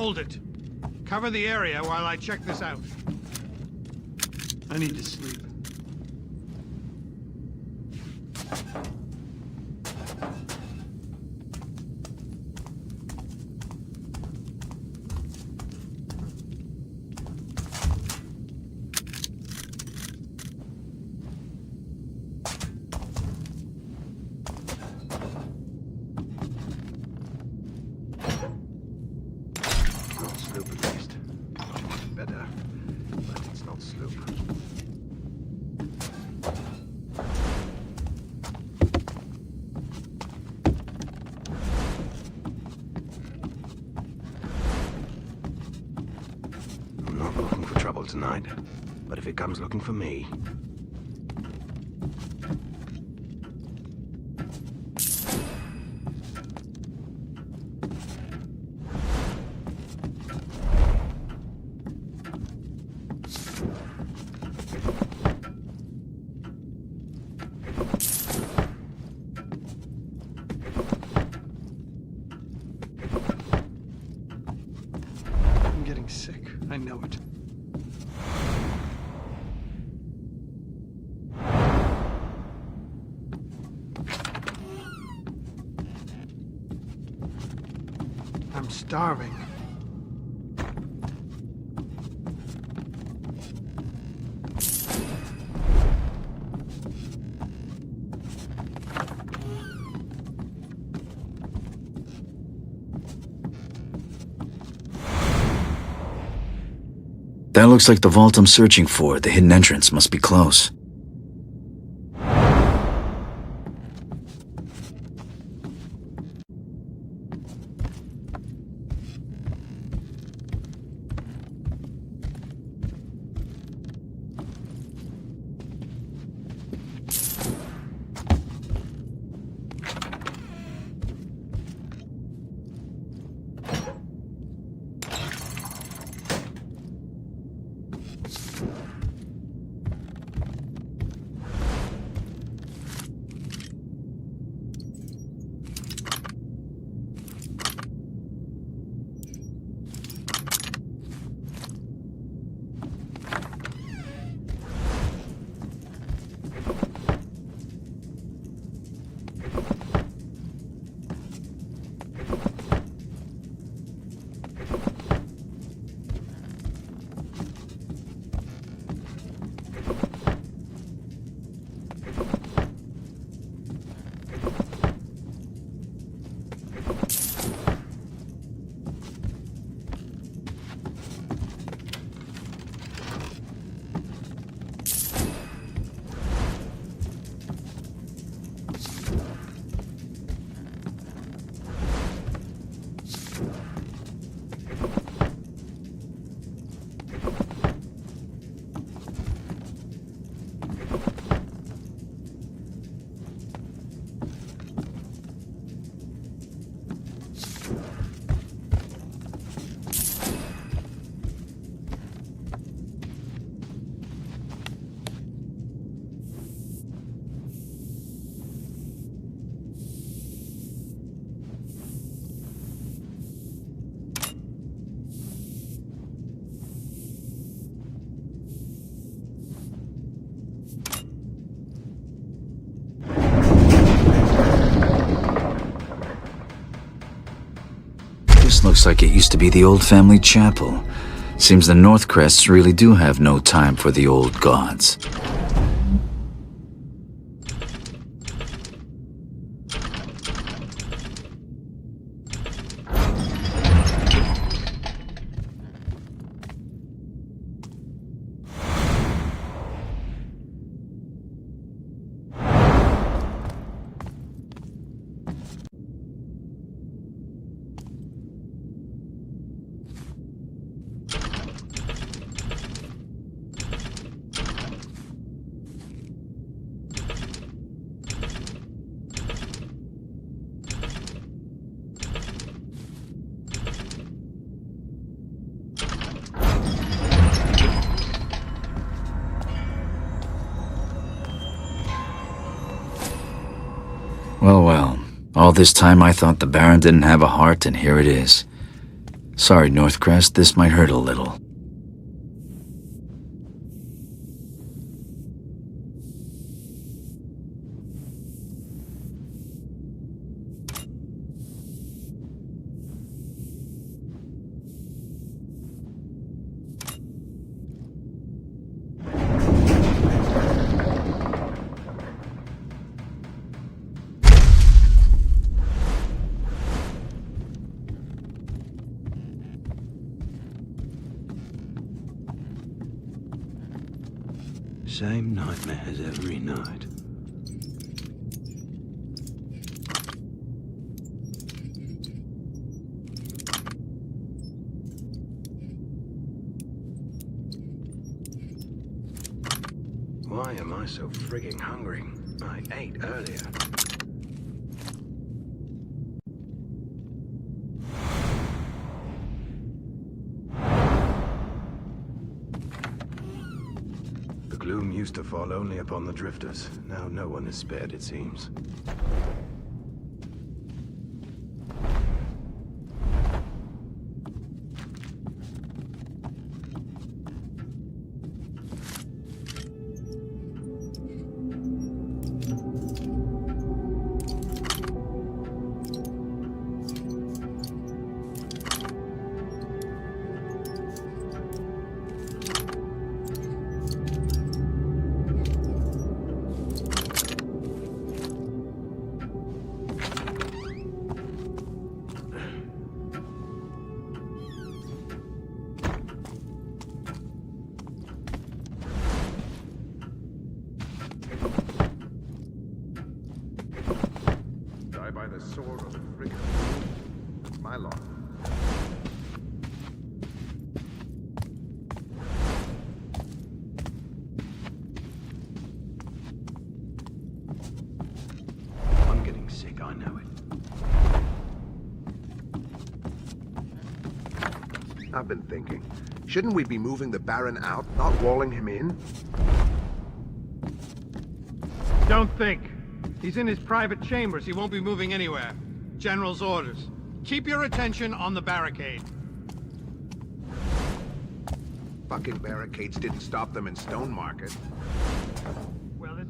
Hold it. Cover the area while I check this out. I need to sleep. Tonight, but if it comes looking for me... I'm getting sick. I know it. I'm starving. That looks like the vault I'm searching for. The hidden entrance must be close. Looks like it used to be the old family chapel. Seems the Northcrests really do have no time for the old gods. Well, all this time I thought the Baron didn't have a heart, and here it is. Sorry, Northcrest, this might hurt a little. Same nightmares every night. Why am I so frigging hungry? I ate earlier. The gloom used to fall only upon the drifters. Now no one is spared, it seems. By the sword of the friggin' my law. I'm getting sick, I know it. I've been thinking. Shouldn't we be moving the Baron out, not walling him in? Don't think. He's in his private chambers. He won't be moving anywhere. General's orders. Keep your attention on the barricade. Fucking barricades didn't stop them in Stone Market. Well, this...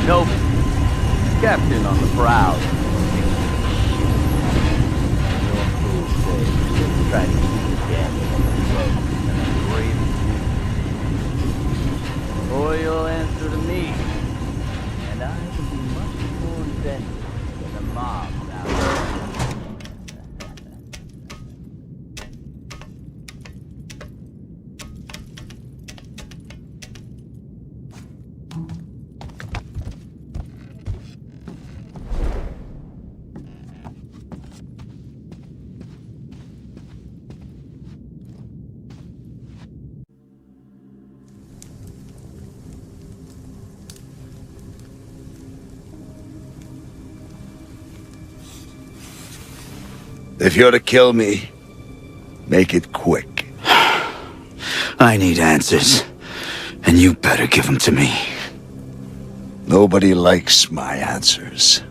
Nope. Captain on the prowl. Your fool says just try to keep the damage on the road and brave. Or you'll answer to me. And I can be much more inventive than the mobs out there. If you're to kill me, make it quick. I need answers, and you better give them to me. Nobody likes my answers.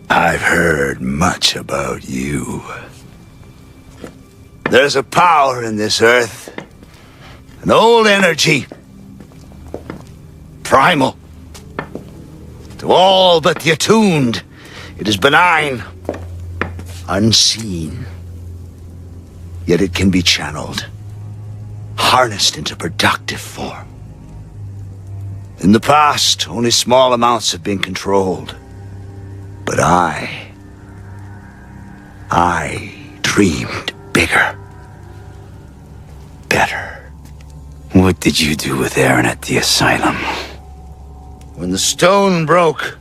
I've heard much about you. There's a power in this earth, an old energy, primal. To all but the attuned, it is benign, unseen. Yet it can be channeled, harnessed into productive form. In the past, only small amounts have been controlled. But I dreamed bigger. Better. What did you do with Aaron at the asylum? When the stone broke,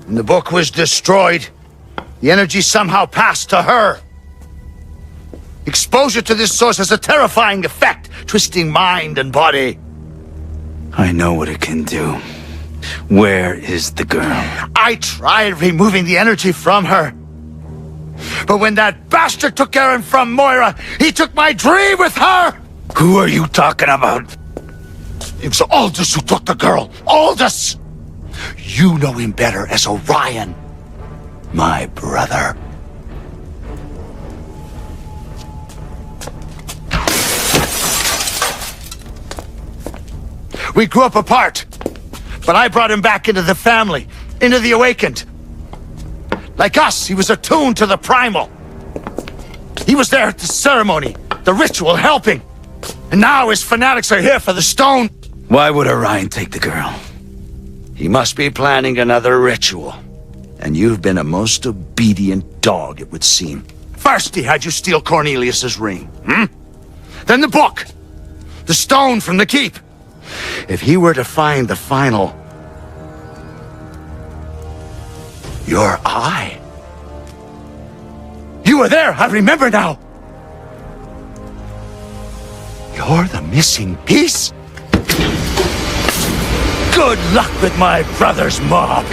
and the book was destroyed, the energy somehow passed to her. Exposure to this source has a terrifying effect, twisting mind and body. I know what it can do. Where is the girl? I tried removing the energy from her. But when that bastard took Aaron from Moira, he took my dream with her! Who are you talking about? It was Aldous who took the girl. Aldous! You know him better as Orion. My brother. We grew up apart. But I brought him back into the family, into the Awakened. Like us, he was attuned to the primal. He was there at the ceremony, the ritual, helping. And now his fanatics are here for the stone. Why would Orion take the girl? He must be planning another ritual. And you've been a most obedient dog, it would seem. First he had you steal Cornelius's ring. Then the book. The stone from the keep. If he were to find the final... your eye. You were there, I remember now. You're the missing piece? Good luck with my brother's mob.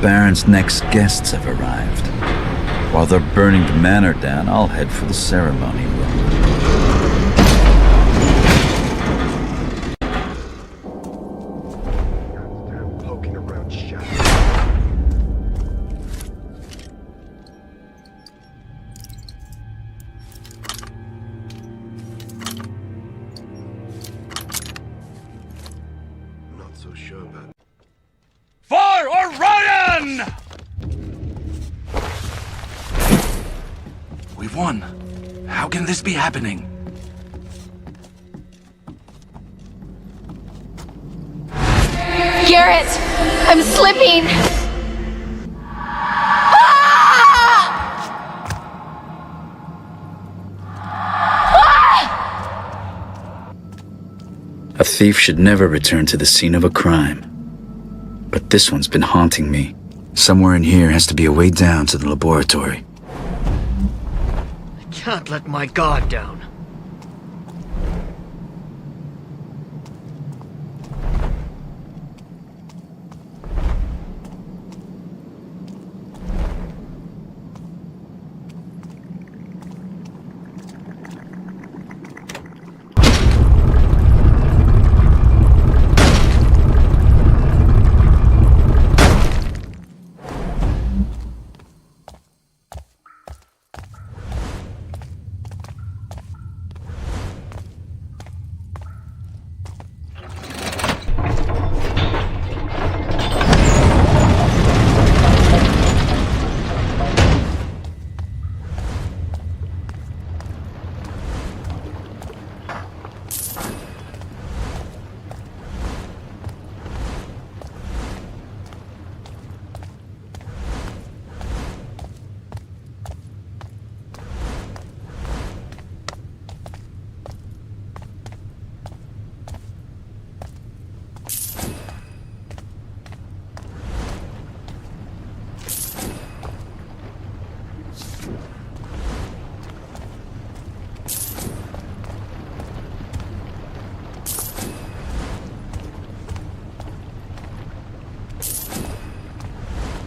Baron's next guests have arrived. While they're burning the manor down, I'll head for the ceremony room. Not so sure about... For Orion! We've won. How can this be happening? Garrett! I'm slipping! A thief should never return to the scene of a crime. But this one's been haunting me. Somewhere in here has to be a way down to the laboratory. I can't let my guard down.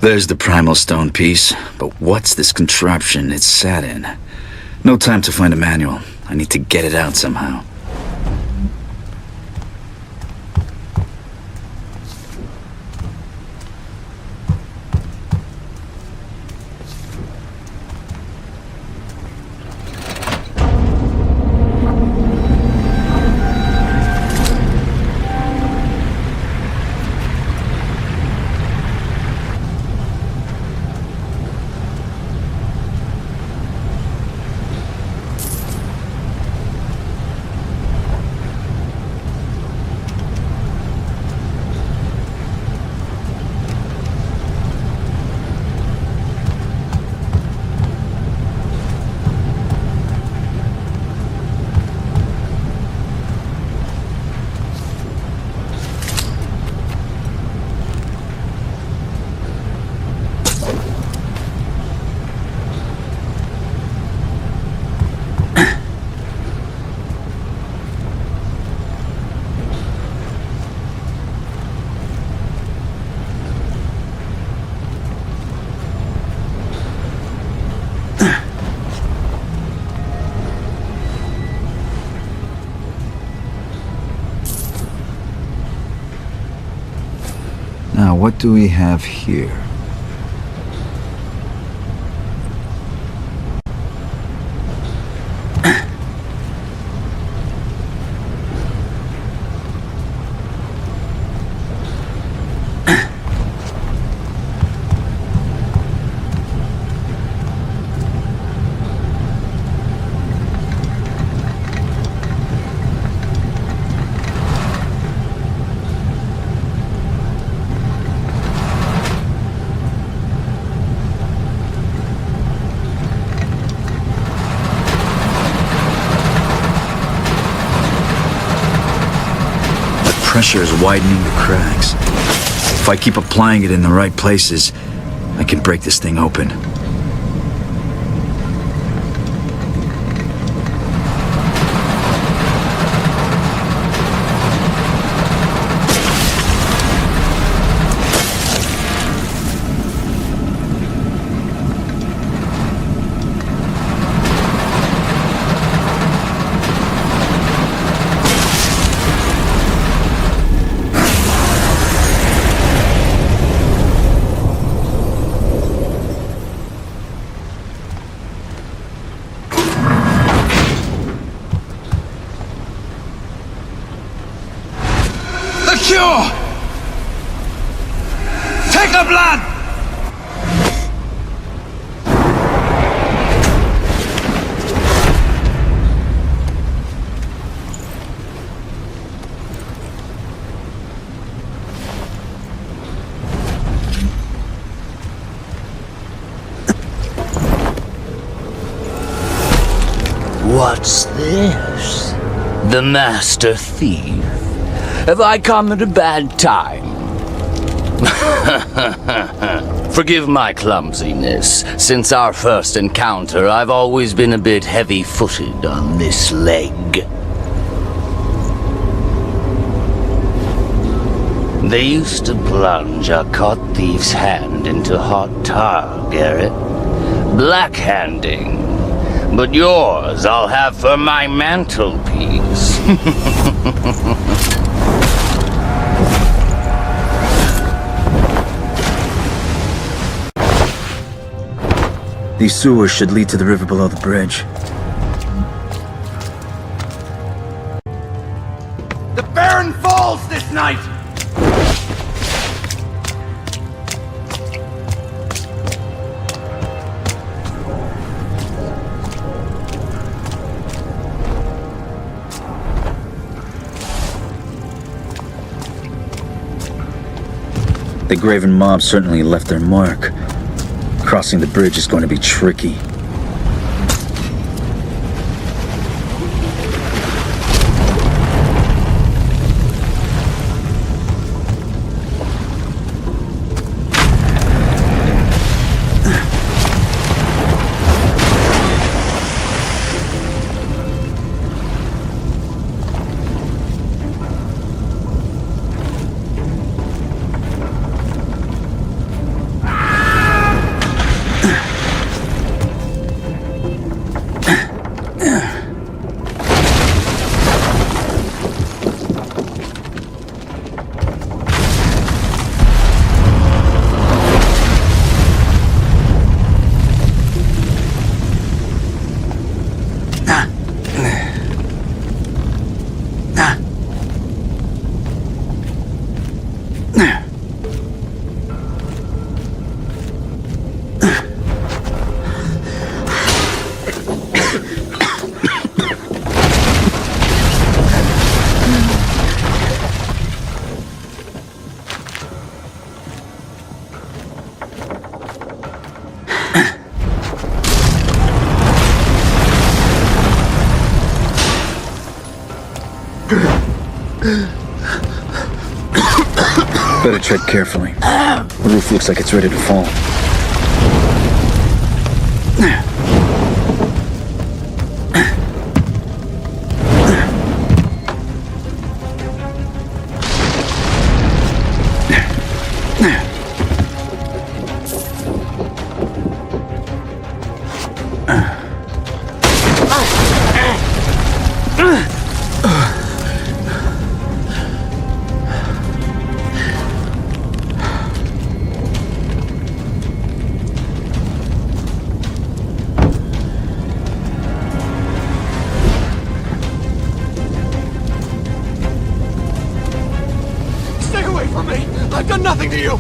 There's the primal stone piece, but what's this contraption it's sat in? No time to find a manual. I need to get it out somehow. Now, what do we have here? Pressure is widening the cracks. If I keep applying it in the right places, I can break this thing open. Take the blood! What's this? The master thief? Have I come at a bad time? Forgive my clumsiness. Since our first encounter, I've always been a bit heavy-footed on this leg. They used to plunge a caught thief's hand into hot tar, Garrett. Black-handing. But yours I'll have for my mantelpiece. These sewers should lead to the river below the bridge. The Baron falls this night! The Graven mob certainly left their mark. Crossing the bridge is going to be tricky. Better tread carefully. The roof looks like it's ready to fall. Stay away from me! I've done nothing to you!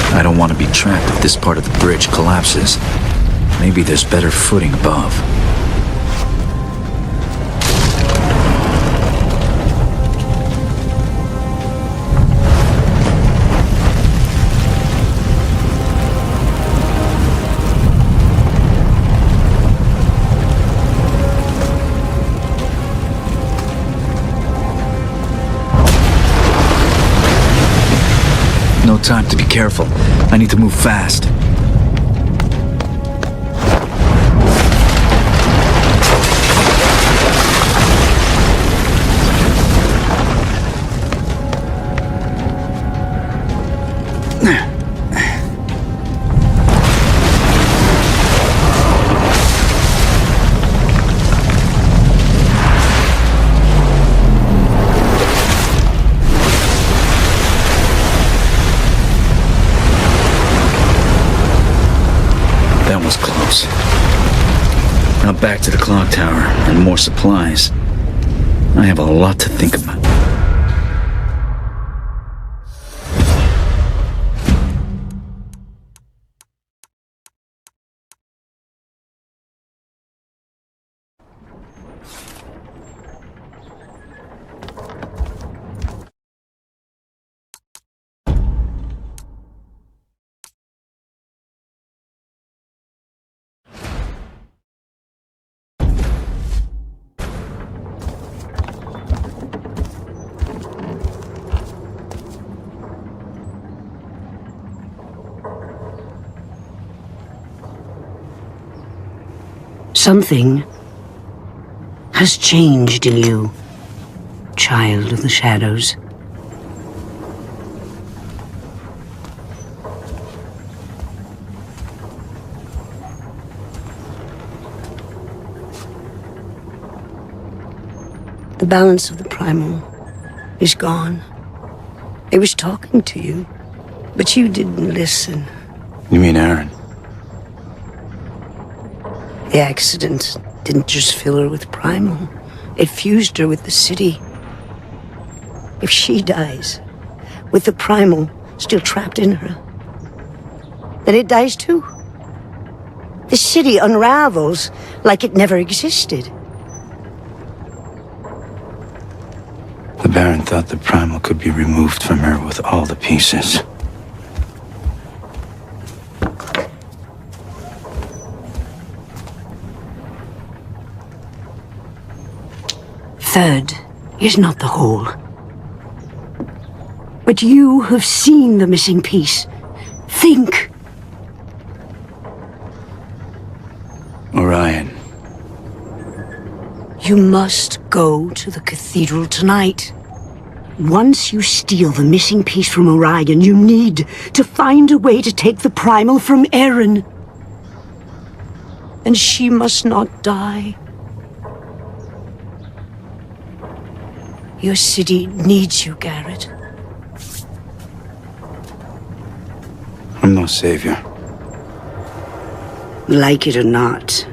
I don't want to be trapped if this part of the bridge collapses. Maybe there's better footing above. No time to be careful. I need to move fast. That was close. Now back to the clock tower and more supplies. I have a lot to think about. Something has changed in you, child of the shadows. The balance of the primal is gone. It was talking to you, but you didn't listen. You mean Aaron? The accident didn't just fill her with primal. It fused her with the city. If she dies, with the primal still trapped in her, then it dies too. The city unravels like it never existed. The Baron thought the primal could be removed from her with all the pieces. Third is not the whole. But you have seen the missing piece. Think. Orion. You must go to the cathedral tonight. Once you steal the missing piece from Orion, you need to find a way to take the primal from Erin. And she must not die. Your city needs you, Garrett. I'm no savior. Like it or not,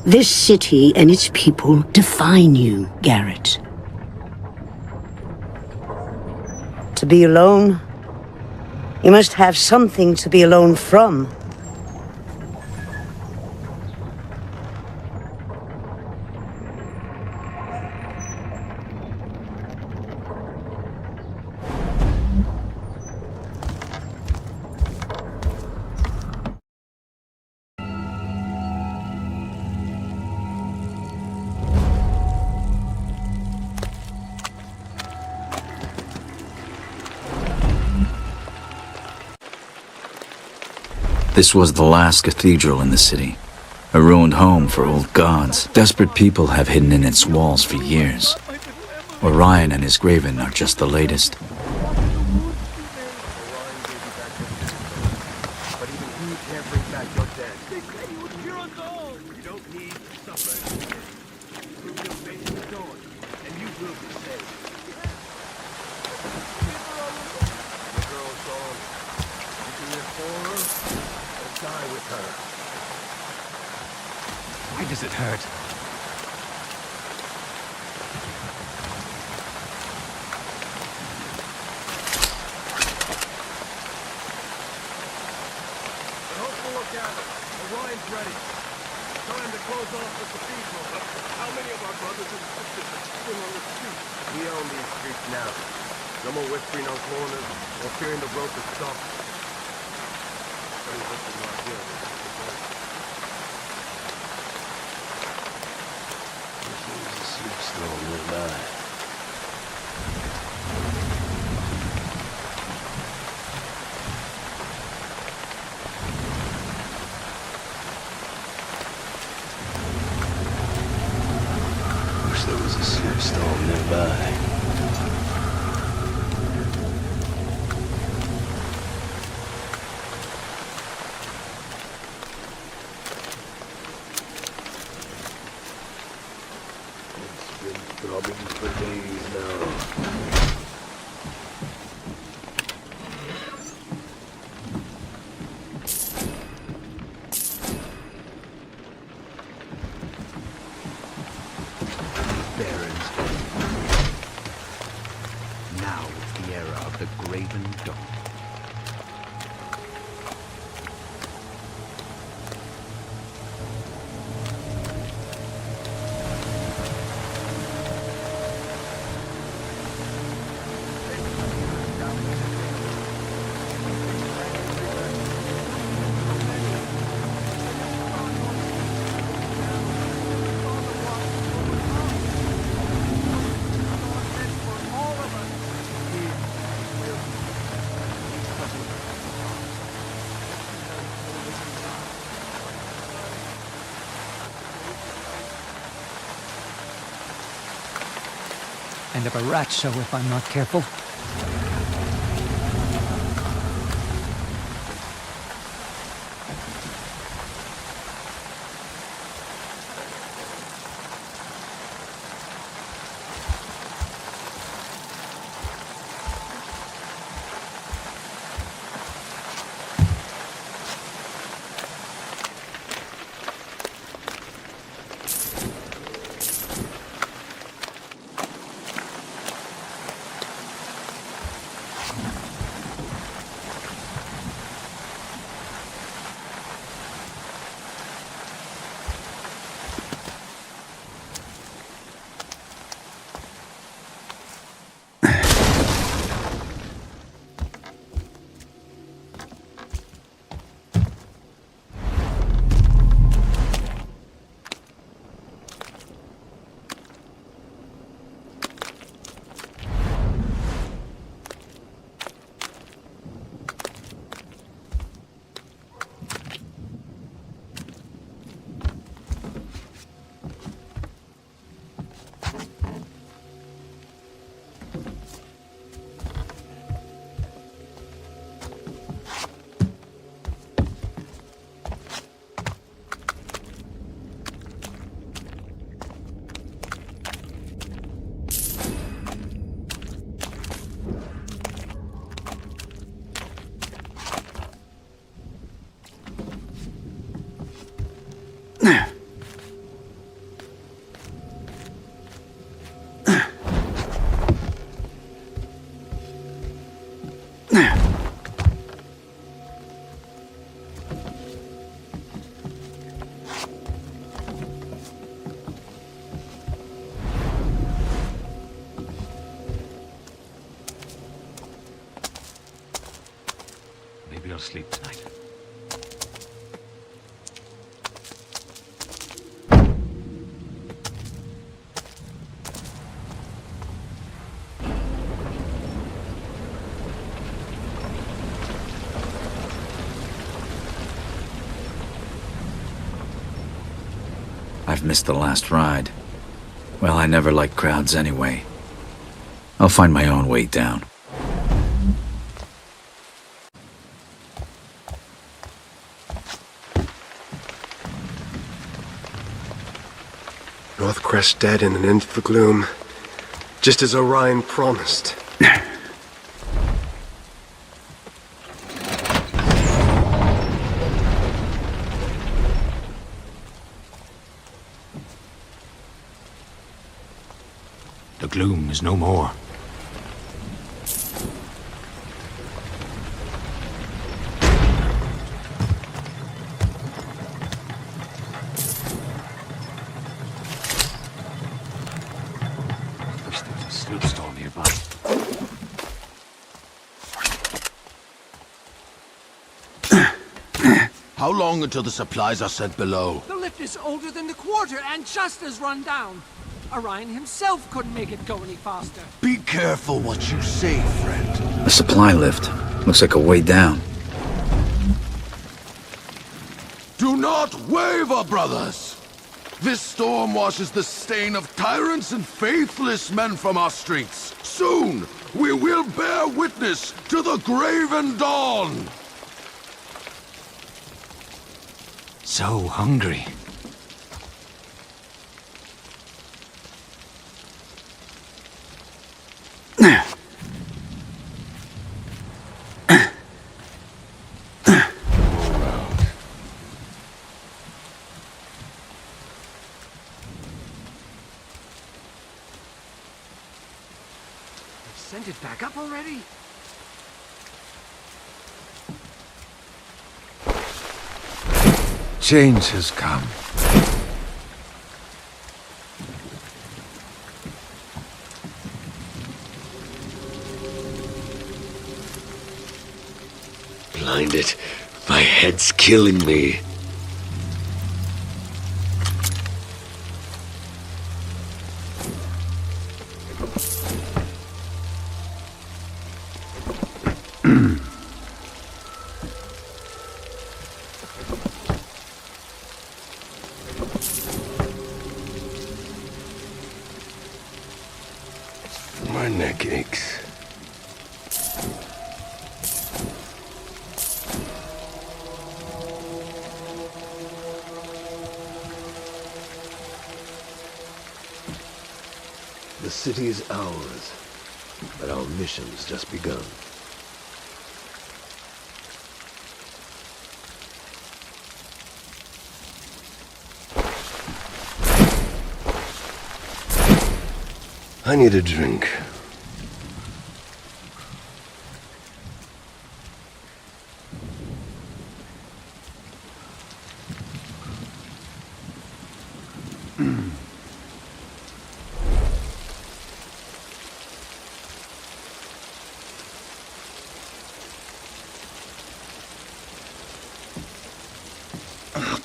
this city and its people define you, Garrett. To be alone, you must have something to be alone from. This was the last cathedral in the city. A ruined home for old gods. Desperate people have hidden in its walls for years. Orion and his graven are just the latest. Why does it hurt? Orion's ready. Time to close off the cathedral. How many of our brothers and sisters are still on the street? We own these streets now. No more whispering on corners or fearing the rope is soft. There's a sleep stone nearby. Wish there was a sleep stone nearby. Throbbing for days now. Barons. Now is the era of the Graven Dawn. End up a rat show if I'm not careful. Maybe I'll sleep tonight. I've missed the last ride. Well, I never liked crowds anyway. I'll find my own way down. Northcrest dead and an end to the gloom. Just as Orion promised. The gloom is no more. Wish there was a sloop store nearby. How long until the supplies are sent below? The lift is older than the quarter and just as run down. Orion himself couldn't make it go any faster. Be careful what you say, friend. A supply lift. Looks like a way down. Do not waver, brothers! This storm washes the stain of tyrants and faithless men from our streets. Soon, we will bear witness to the graven dawn! So hungry. Sent it back up already? Change has come. Blinded. My head's killing me. My neck aches. The city is ours, but our mission's just begun. I need a drink.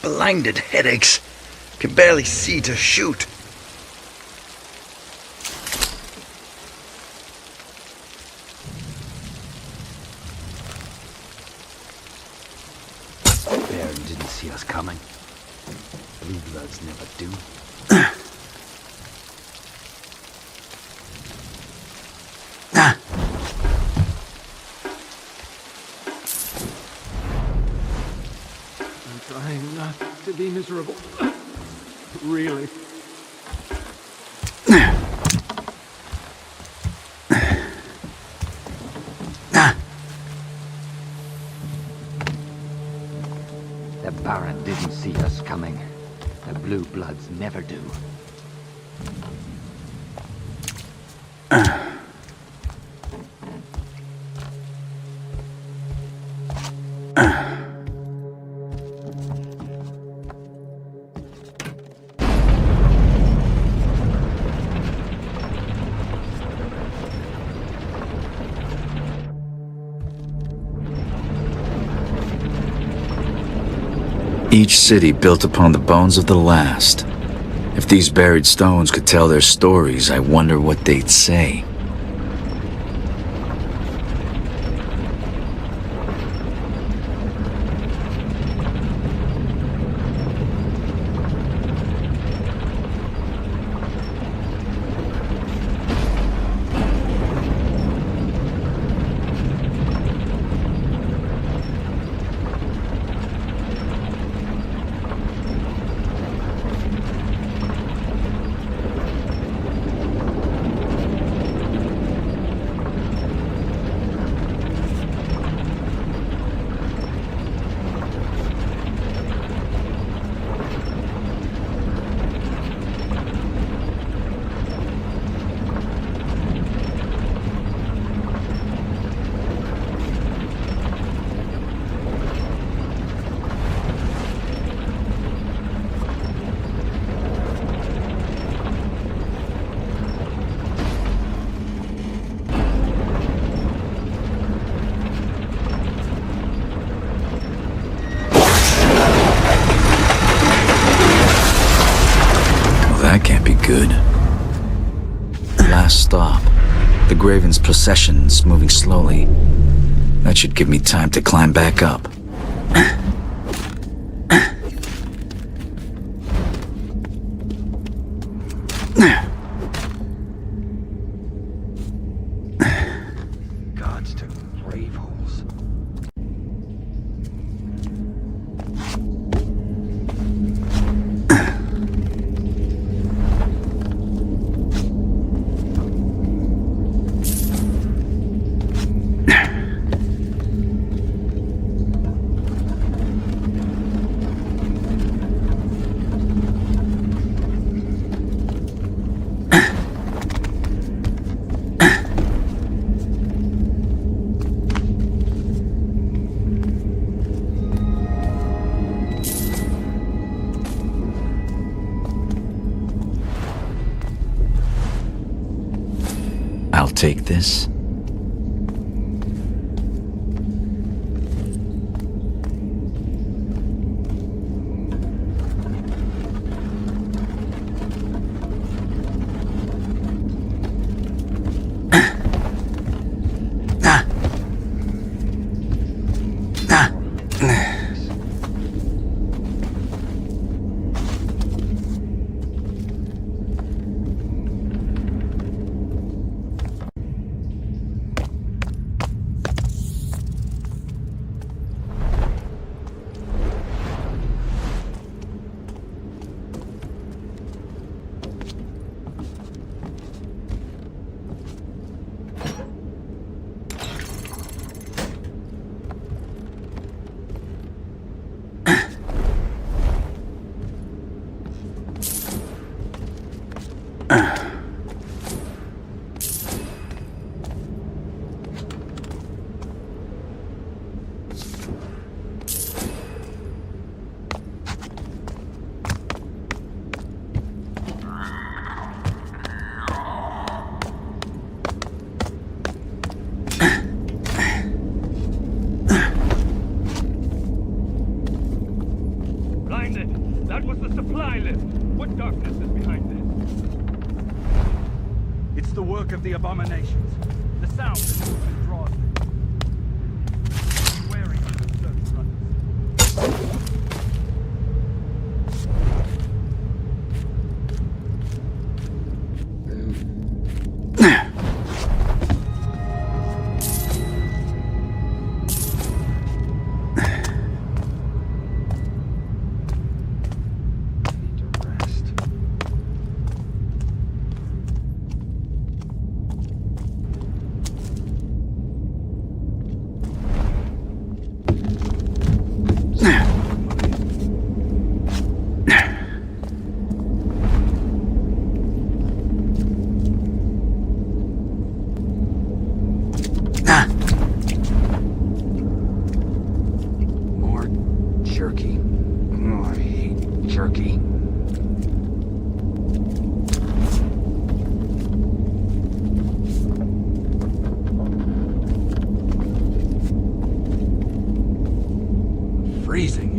Blinded headaches. Can barely see to shoot. Baron didn't see us coming. Blue bloods never do. I'm trying not to be miserable. Really. The Baron didn't see us coming. The blue bloods never do. Each city built upon the bones of the last. If these buried stones could tell their stories, I wonder what they'd say. That can't be good. Last stop. The Graven's procession's moving slowly. That should give me time to climb back up. Gods took grave holes. I'll take this. Blinded! That was the supply lift! What darkness is behind this? It's the work of the abominations. The sound and movement draws them. Wearing the search runners. Jerky. Oh, I hate jerky. Freezing.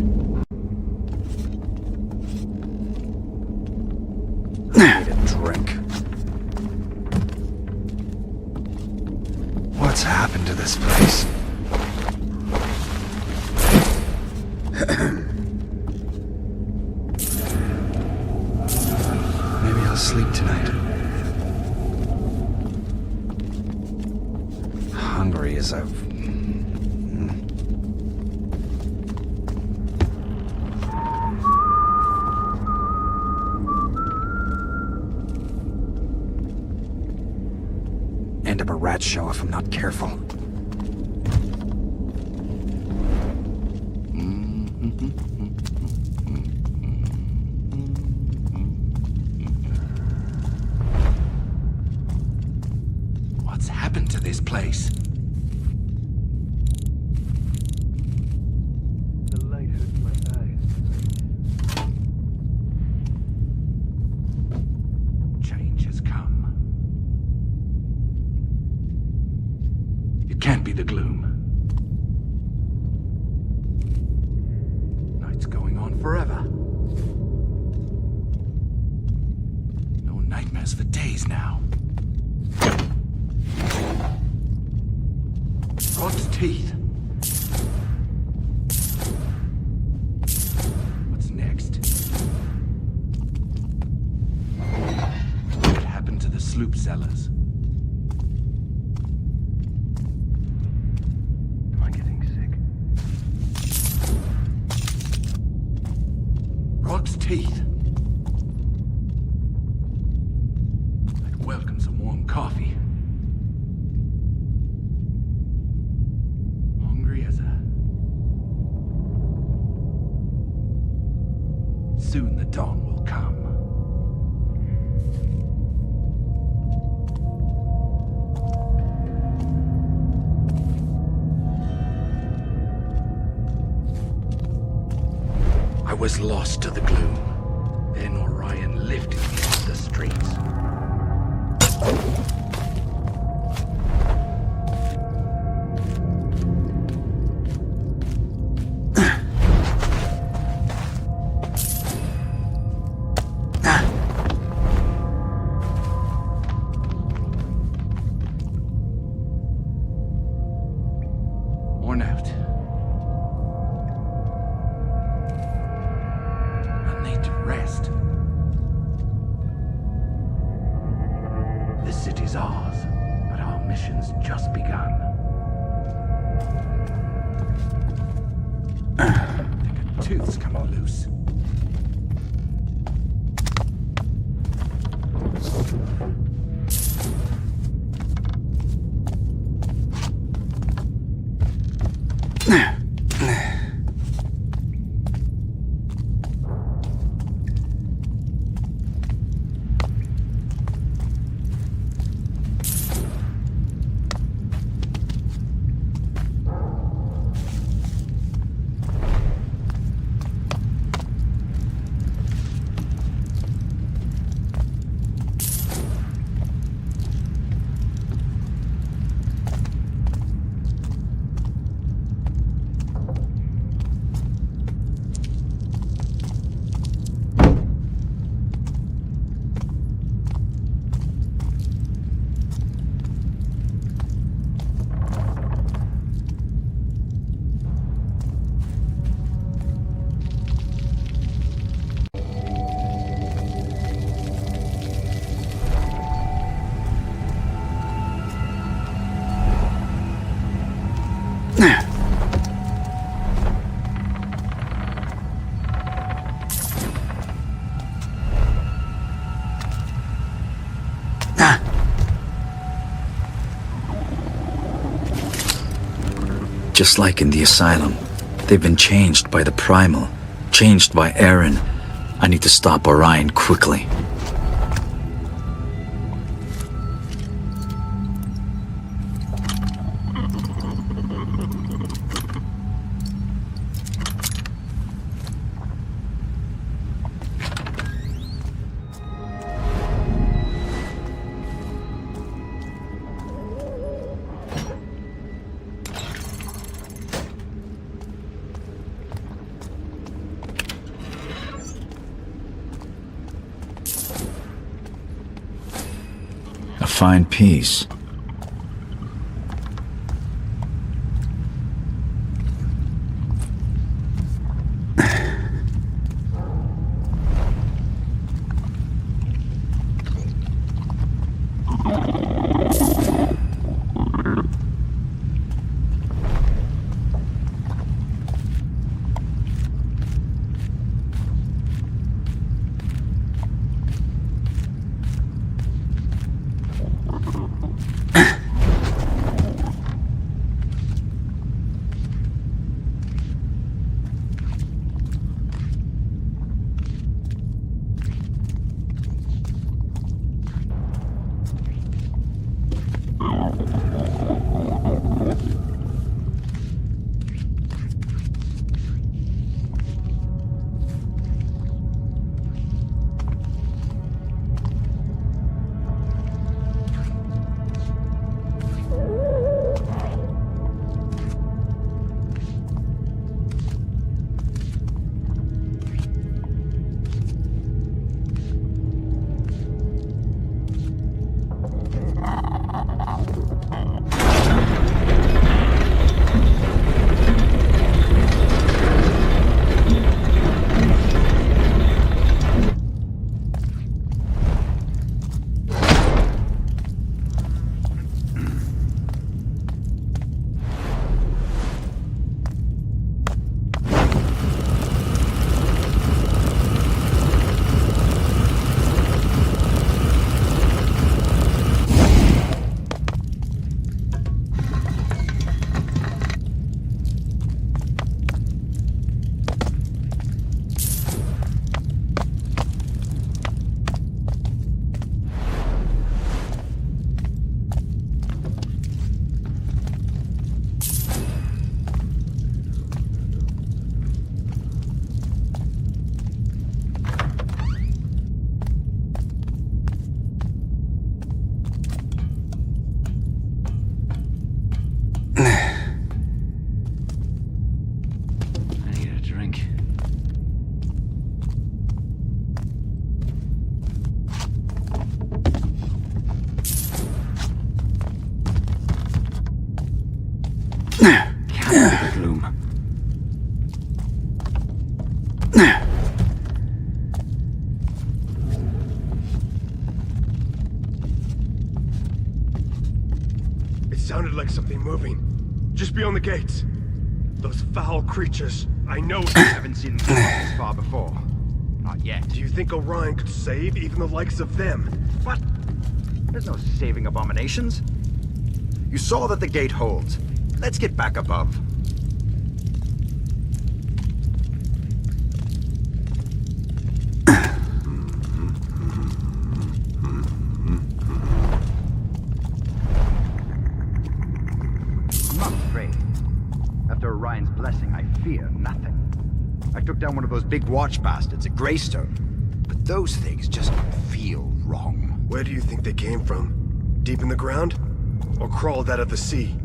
I need a drink. What's happened to this place? Maybe I'll sleep tonight. Hungry as I've... End up a rat show if I'm not careful. What's happened to this place? The light hurts my eyes. Change has come. It can't be the gloom. Night's going on forever. nightmares for days now. Rod's teeth. What's next? What happened to the sloop sellers? Am I getting sick? Rod's teeth. I'd welcome some warm coffee. Soon the dawn will come. I was lost to the gloom. Then Orion lifted me off the streets. Worn out. I need to rest. This city's ours, but our mission's just begun. I think a tooth's coming loose. Just like in the asylum, they've been changed by the primal, changed by Aaron. I need to stop Orion quickly. A fine piece. like something moving. Just beyond the gates. Those foul creatures. I know you haven't seen them this far before. Not yet. Do you think Orion could save even the likes of them? What? There's no saving abominations. You saw that the gate holds. Let's get back above. I'm not afraid. After Orion's blessing, I fear nothing. I took down one of those big watch bastards at Greystone. But those things just feel wrong. Where do you think they came from? Deep in the ground? Or crawled out of the sea?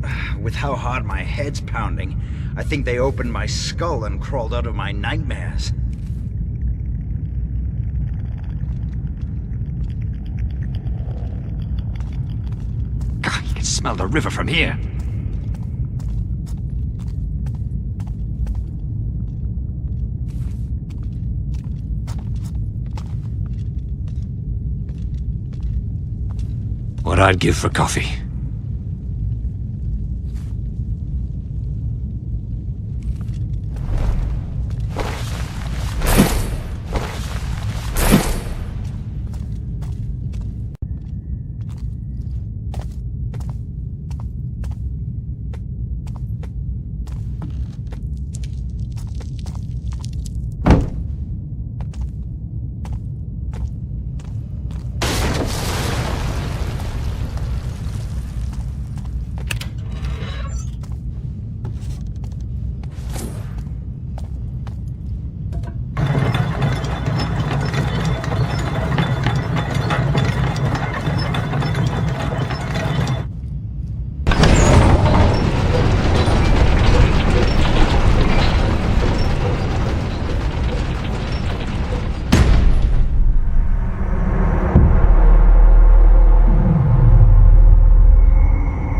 With how hard my head's pounding, I think they opened my skull and crawled out of my nightmares. God, you can smell the river from here. What I'd give for coffee.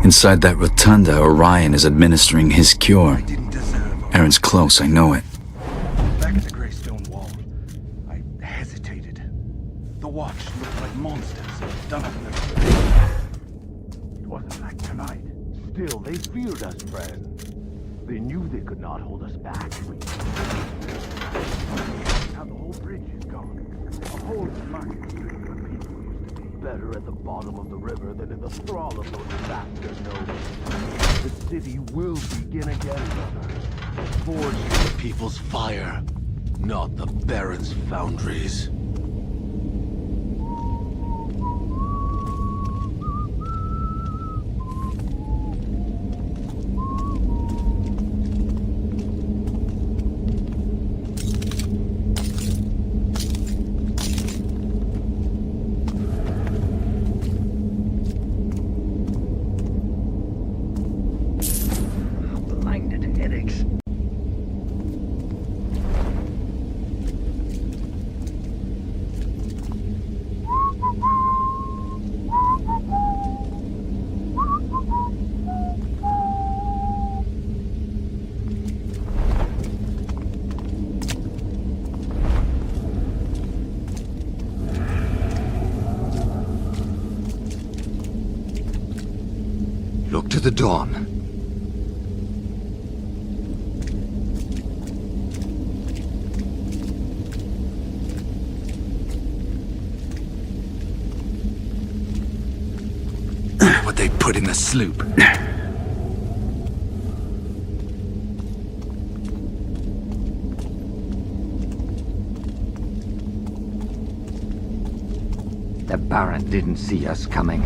Inside that rotunda, Orion is administering his cure. Aaron's close, I know it. Back at the Greystone Wall, I hesitated. The watch looked like monsters done up in their... It wasn't like tonight. Still, they feared us, friend. They knew they could not hold us back. Now the whole bridge is gone. A whole market street where people used to be. Better at the bottom of the river than in the thrall of those bastard nobles. The city will begin again, brother. Forged in the people's fire, not the Baron's foundries. Look to the dawn. What they put in the sloop. The Baron didn't see us coming.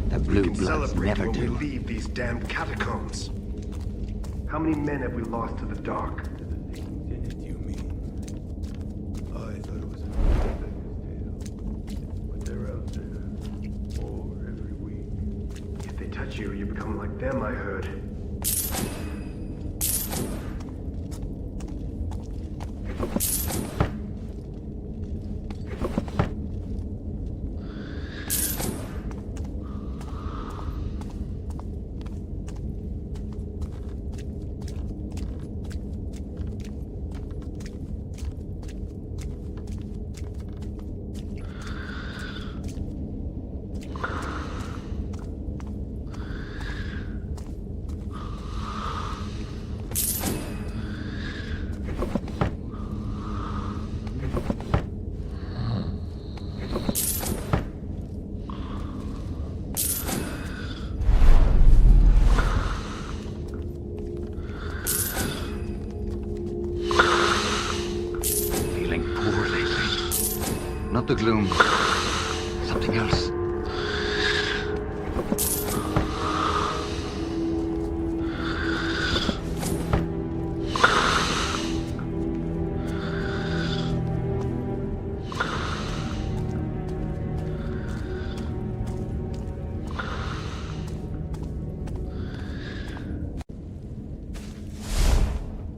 The Blue Bloods Celebrate never when do. we leave these damned catacombs. How many men have we lost to the dark? If they touch you, you become like them, I heard. been poor lately. Not the gloom. Something else.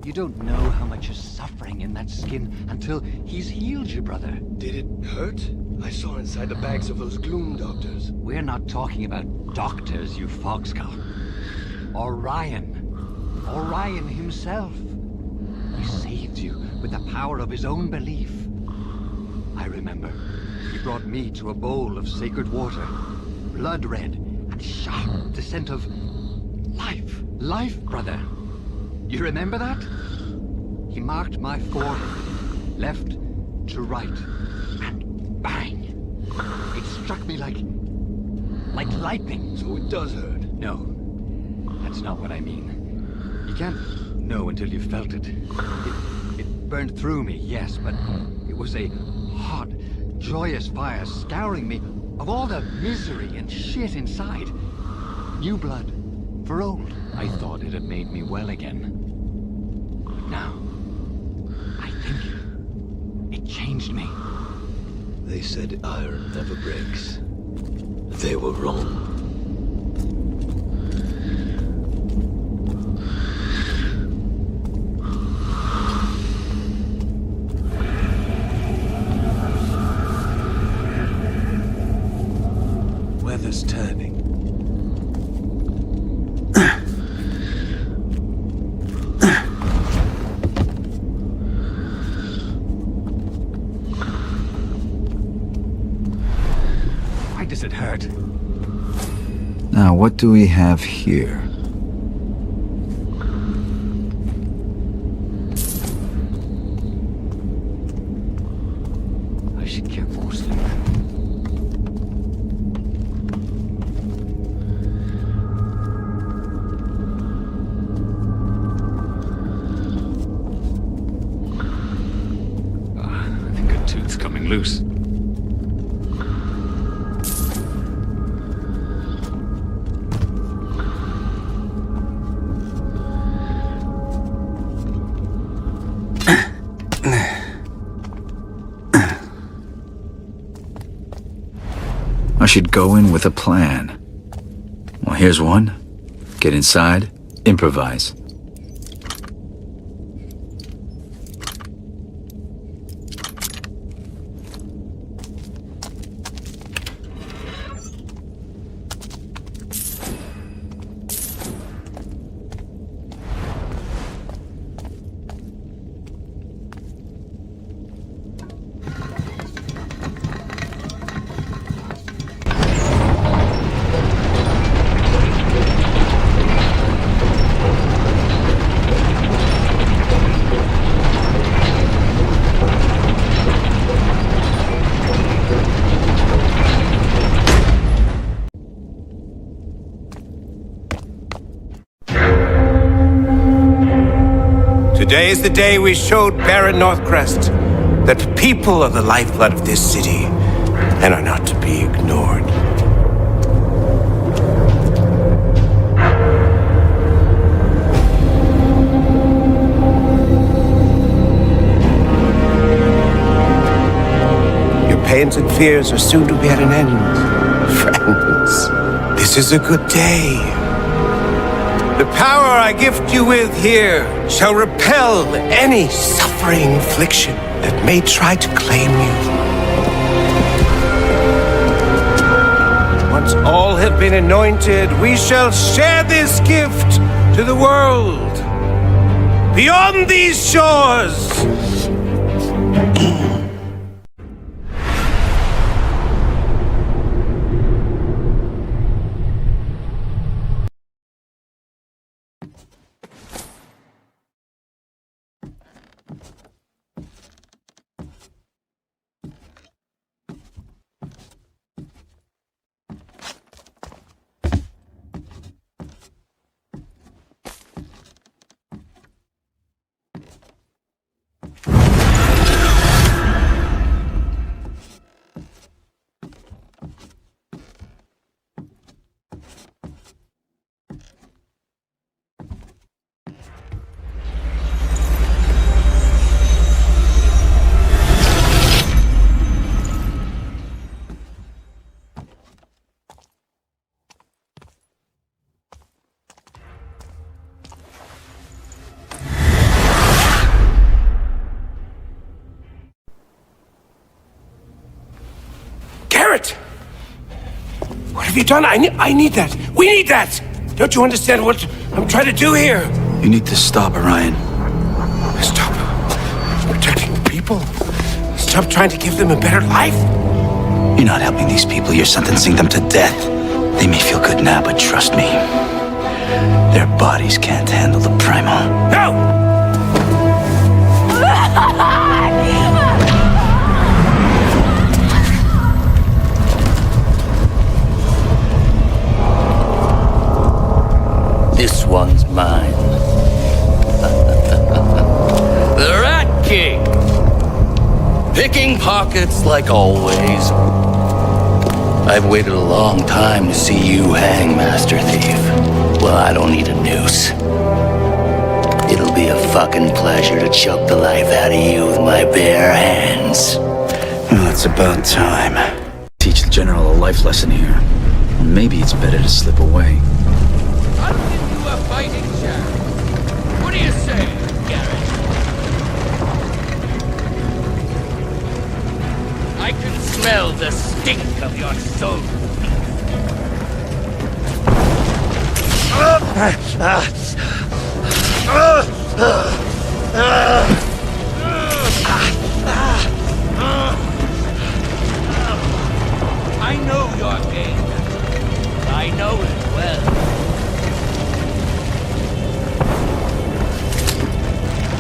You don't know how much is suffering in that skin until he's healed you, brother. Did it hurt? I saw inside the bags of those gloom doctors. We're not talking about doctors, you foxcul. Orion. Orion himself. He saved you with the power of his own belief. I remember. He brought me to a bowl of sacred water. Blood red and sharp, the scent of life. Life, brother. You remember that? He marked my forehead, left to right, and bang! It struck me like lightning. So it does hurt? No, that's not what I mean. You can't know until you've felt it. It burned through me, yes, but it was a hot, joyous fire scouring me of all the misery and shit inside. New blood, for old. I thought it had made me well again. But now, I think it changed me. They said iron never breaks. They were wrong. Weather's turning. Why does it hurt? Now, what do we have here? I should get more sleep. I think a tooth's coming loose. I should go in with a plan. Well, here's one. Get inside, improvise. Today is the day we showed Baron Northcrest that people are the lifeblood of this city and are not to be ignored. Your pains and fears are soon to be at an end, friends. This is a good day. The power I gift you with here shall repel any suffering affliction that may try to claim you. Once all have been anointed, we shall share this gift to the world. Beyond these shores! What have you done? I need that. We need that! Don't you understand what I'm trying to do here? You need to stop, Orion. Stop protecting people? Stop trying to give them a better life? You're not helping these people, you're sentencing them to death. They may feel good now, but trust me, their bodies can't handle the primal. No! This one's mine. The Rat King! Picking pockets like always. I've waited a long time to see you hang, Master Thief. Well, I don't need a noose. It'll be a fucking pleasure to choke the life out of you with my bare hands. Well, it's about time. Teach the General a life lesson here. Or maybe it's better to slip away. I'll give you a fighting chance. What do you say, Garrett? I can smell the stink of your soul. I know your game. I know it well.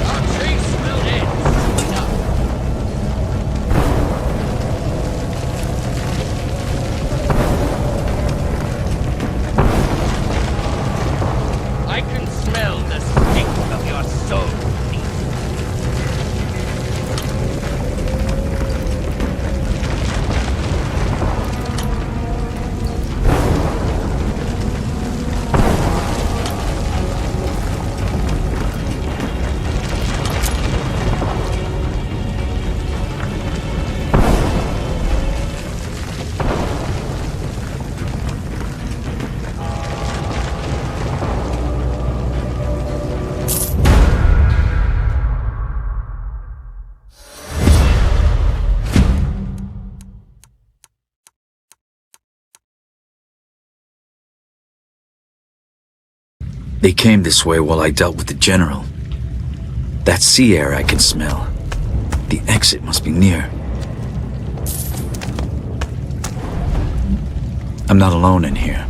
Our chase will end soon enough. I can smell the stink of your soul. They came this way while I dealt with the General. That sea air I can smell. The exit must be near. I'm not alone in here.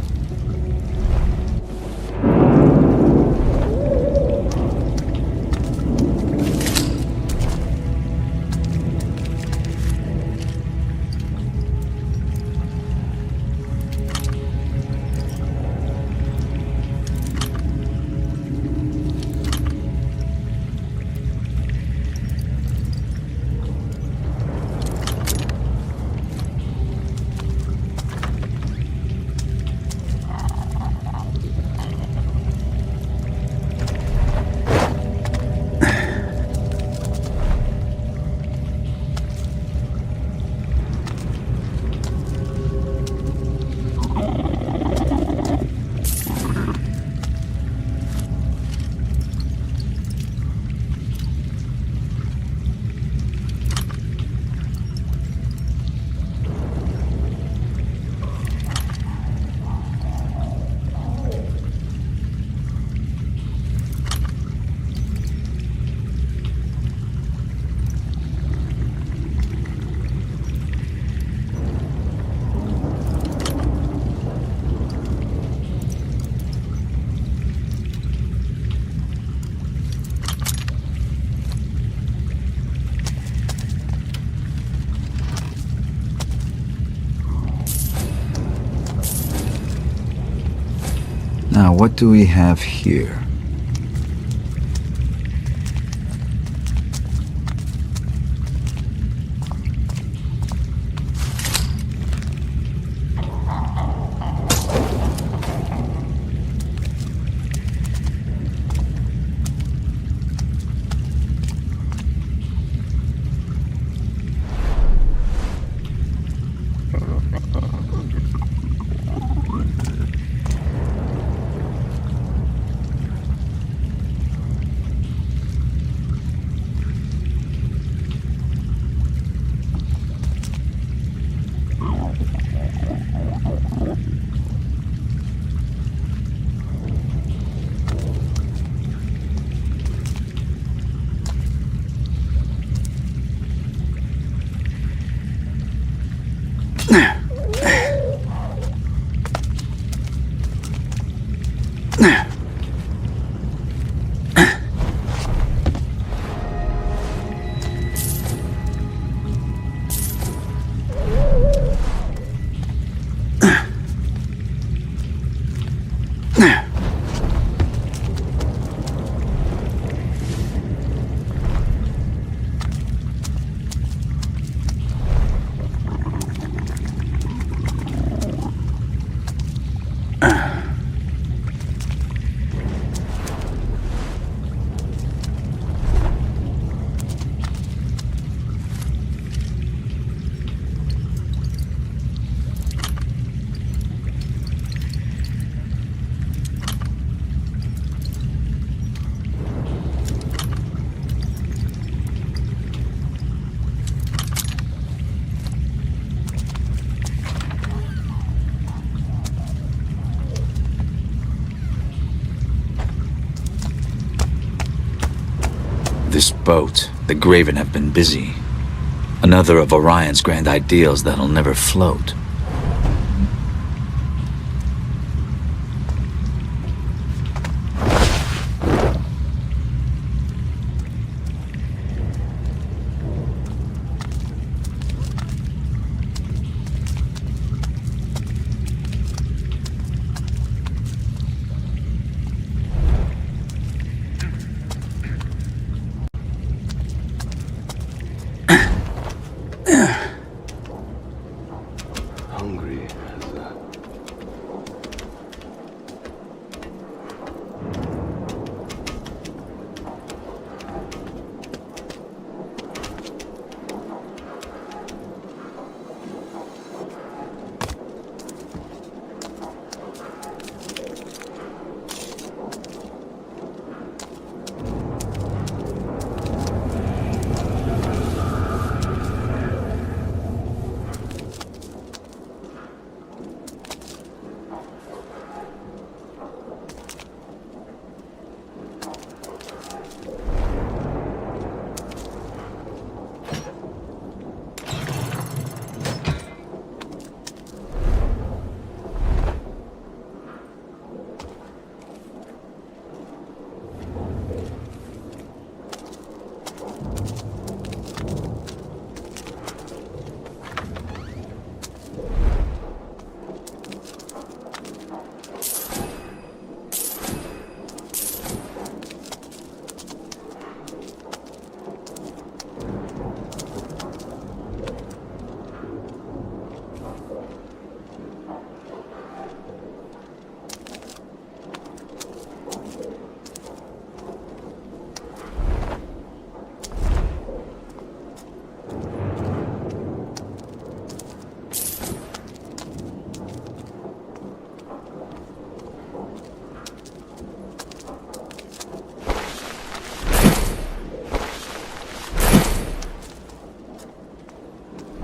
Now, what do we have here? boat, the Graven have been busy. Another of Orion's grand ideals that'll never float. Hungry as a...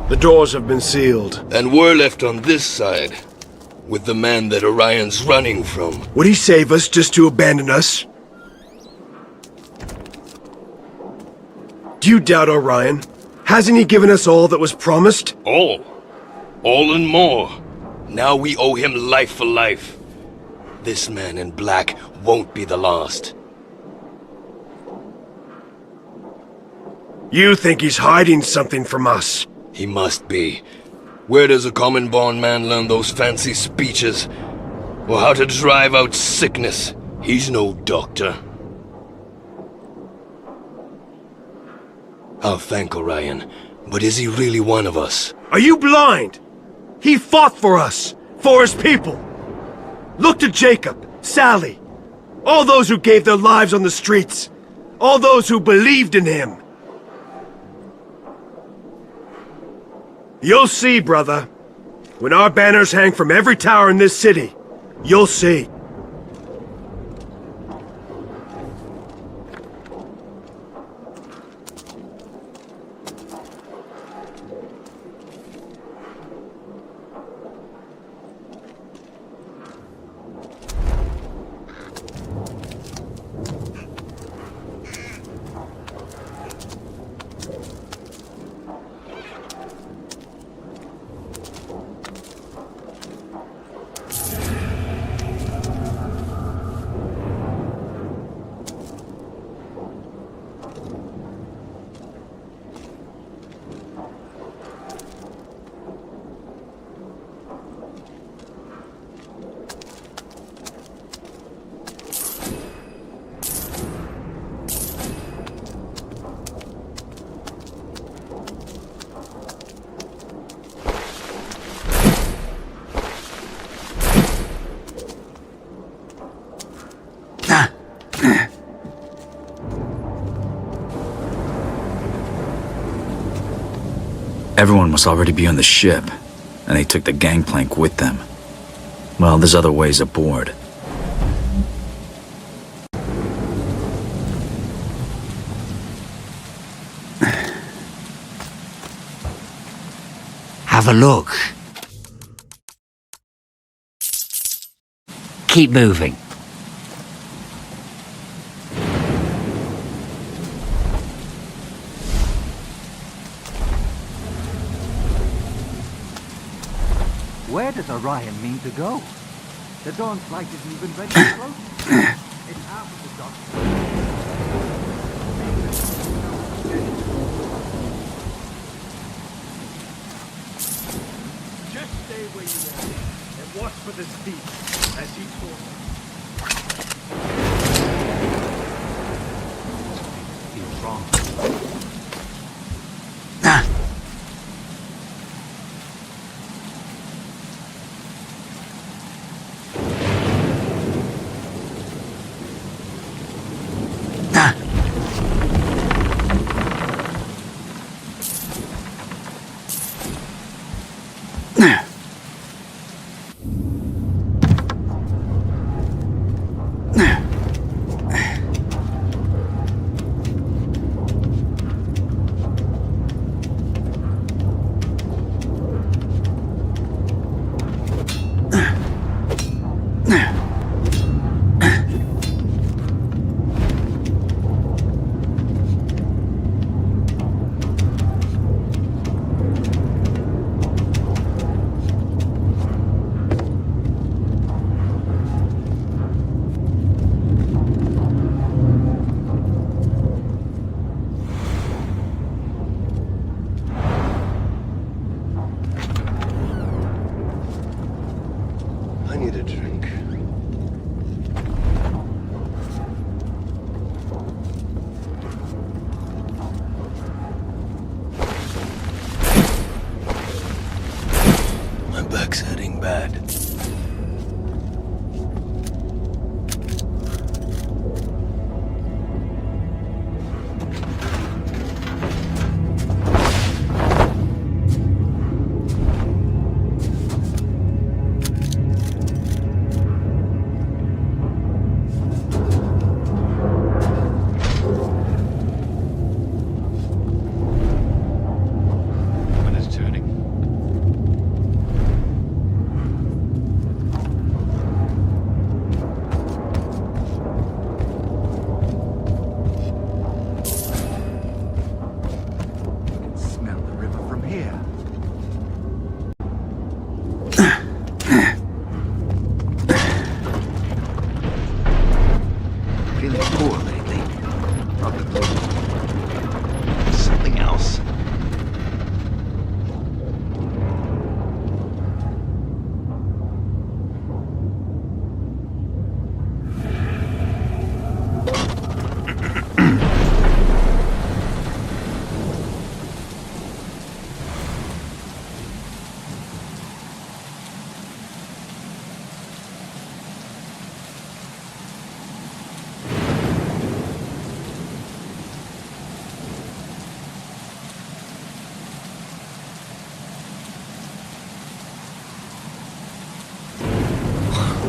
The doors have been sealed. And we're left on this side, with the man that Orion's running from. Would he save us just to abandon us? Do you doubt Orion? Hasn't he given us all that was promised? All. All and more. Now we owe him life for life. This man in black won't be the last. You think he's hiding something from us? He must be. Where does a common-born man learn those fancy speeches? Or how to drive out sickness? He's no doctor. I'll thank Orion, but is he really one of us? Are you blind? He fought for us, for his people. Look to Jacob, Sally, all those who gave their lives on the streets, all those who believed in him. You'll see, brother. When our banners hang from every tower in this city, you'll see. Everyone must already be on the ship, and they took the gangplank with them. Well, there's other ways aboard. Have a look. Keep moving. Where does Orion mean to go? The Dawn flight isn't even ready to close. It's half of the dock. Just stay where you are and watch for the thief as he told me. Feels wrong. I need a drink. My back's hurting bad.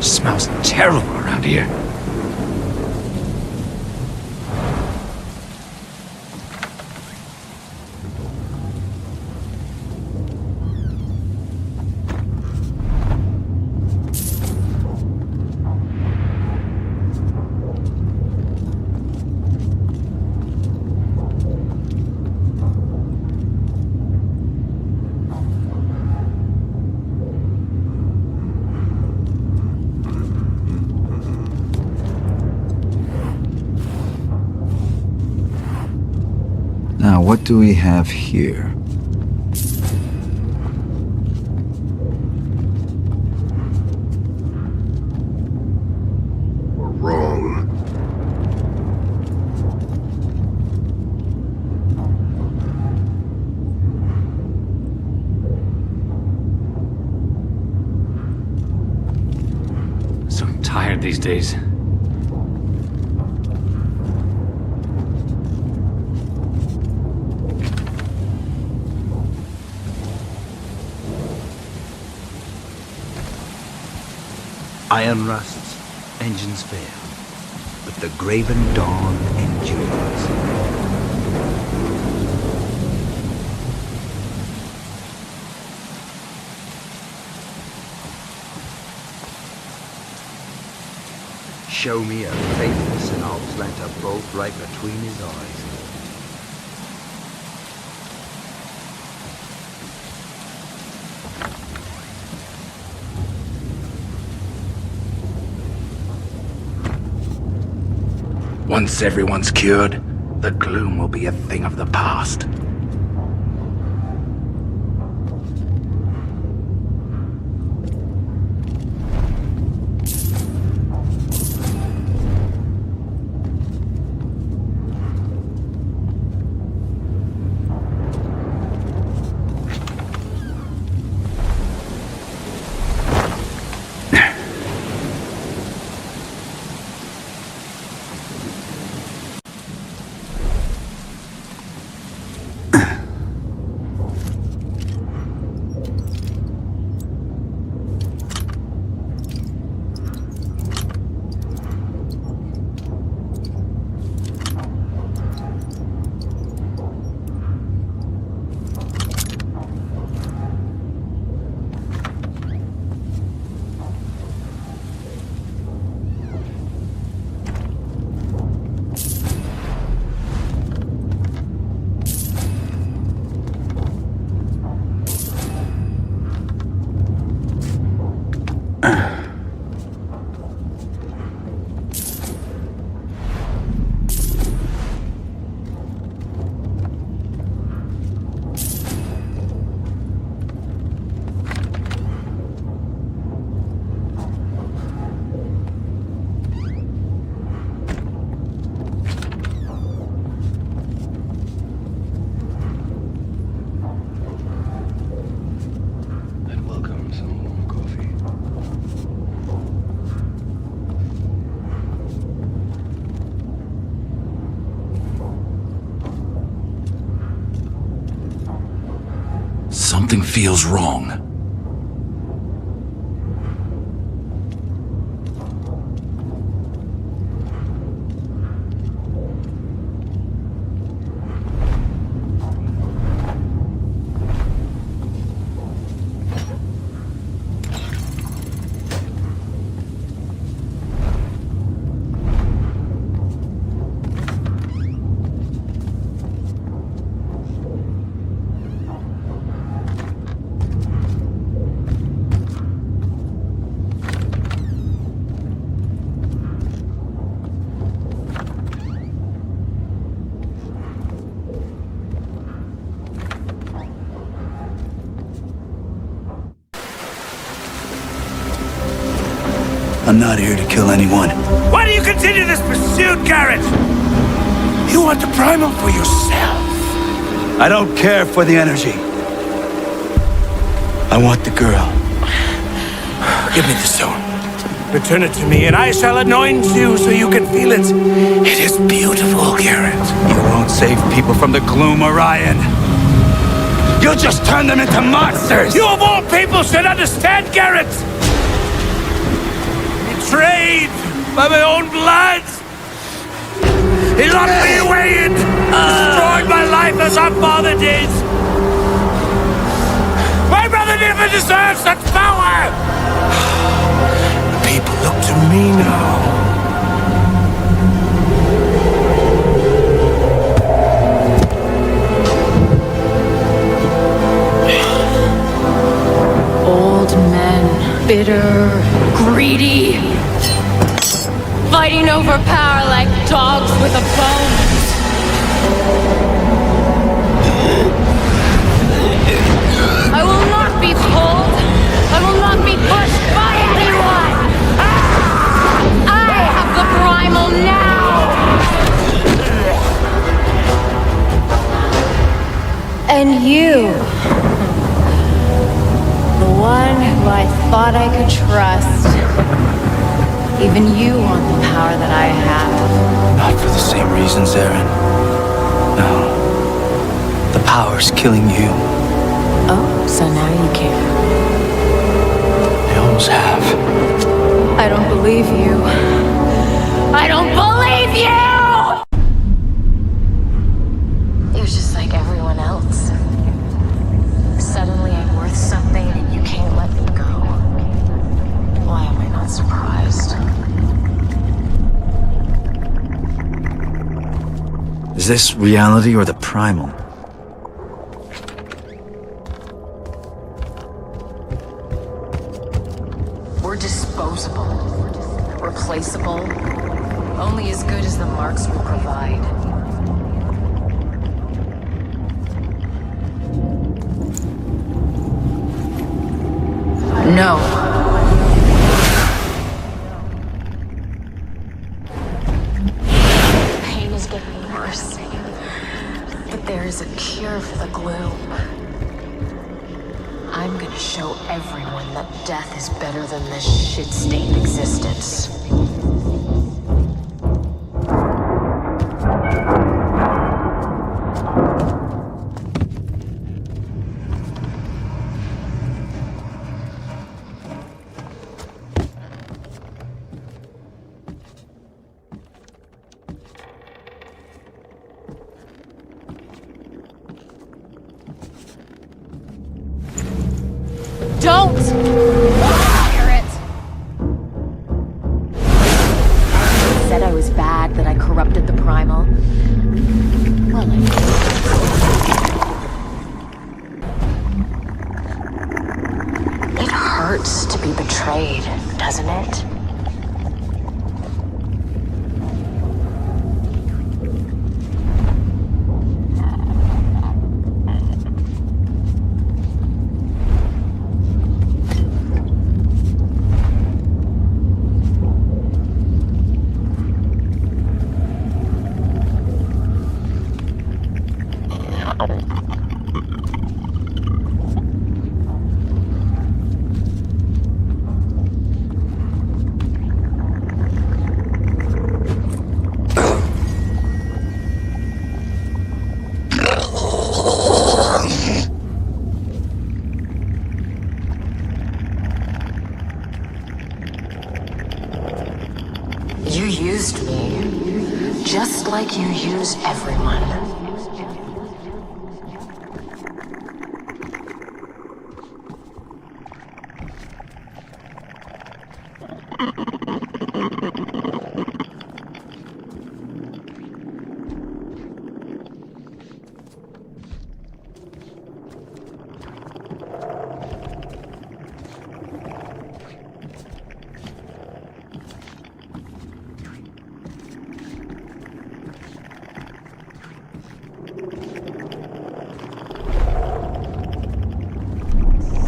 Smells terrible around here. Now, what do we have here? We're wrong. So tired these days. Iron rusts, engines fail, but the graven dawn endures. Show me a faithless and I'll plant a bolt right between his eyes. Once everyone's cured, the gloom will be a thing of the past. Something feels wrong. I'm not here to kill anyone. Why do you continue this pursuit, Garrett? You want the primal for yourself. I don't care for the energy. I want the girl. Give me the stone. Return it to me, and I shall anoint you so you can feel it. It is beautiful, Garrett. You won't save people from the gloom, Orion. You'll just turn them into monsters! You of all people should understand, Garrett! Betrayed by my own blood! He locked me away and destroyed my life as our father did! My brother never deserved such power! People look to me now. Old men, bitter, greedy, fighting over power like dogs with a bone. I will not be pulled. I will not be pushed by anyone. I have the primal now. And you, the one who I thought I could trust. Even you want the power that I have. Not for the same reasons, Aaron. No. The power's killing you. Oh, so now you care. I always have. I don't believe you. I don't believe you! You're just like everyone else. Suddenly I'm worth something and you can't let me go. Why am I not surprised? Is this reality or the primal? We're disposable, replaceable, Only as good as the marks we provide. No. Pain is getting worse. But there is a cure for the gloom. I'm gonna show everyone that death is better than this shit-stained existence. Don't! Garrett! You said I was bad, that I corrupted the primal. Well, I did. It hurts to be betrayed, doesn't it? You used me, just like you use everyone.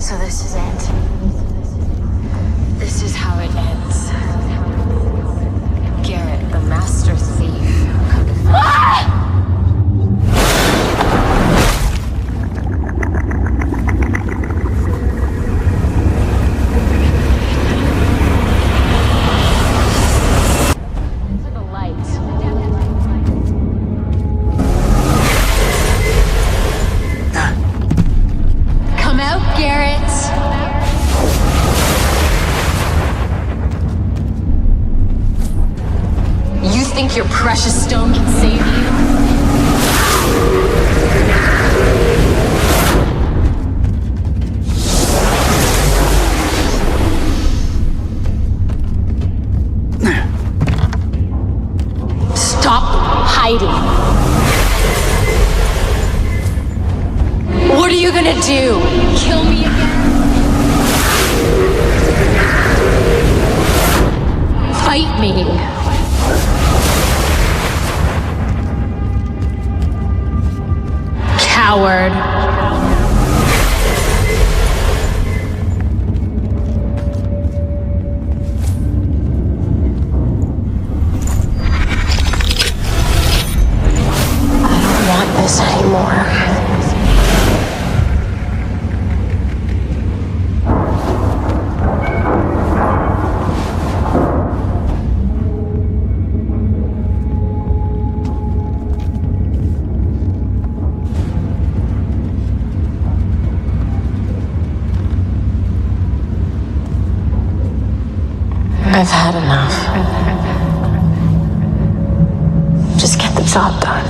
So this is it. This is how it ends. Garrett, the master thief. To the light. Come out, Garrett. You think your precious stone can save you? Stop hiding. What are you gonna do? Kill me again? Fight me. Coward. I don't want this anymore. I've had enough. Just get the job done.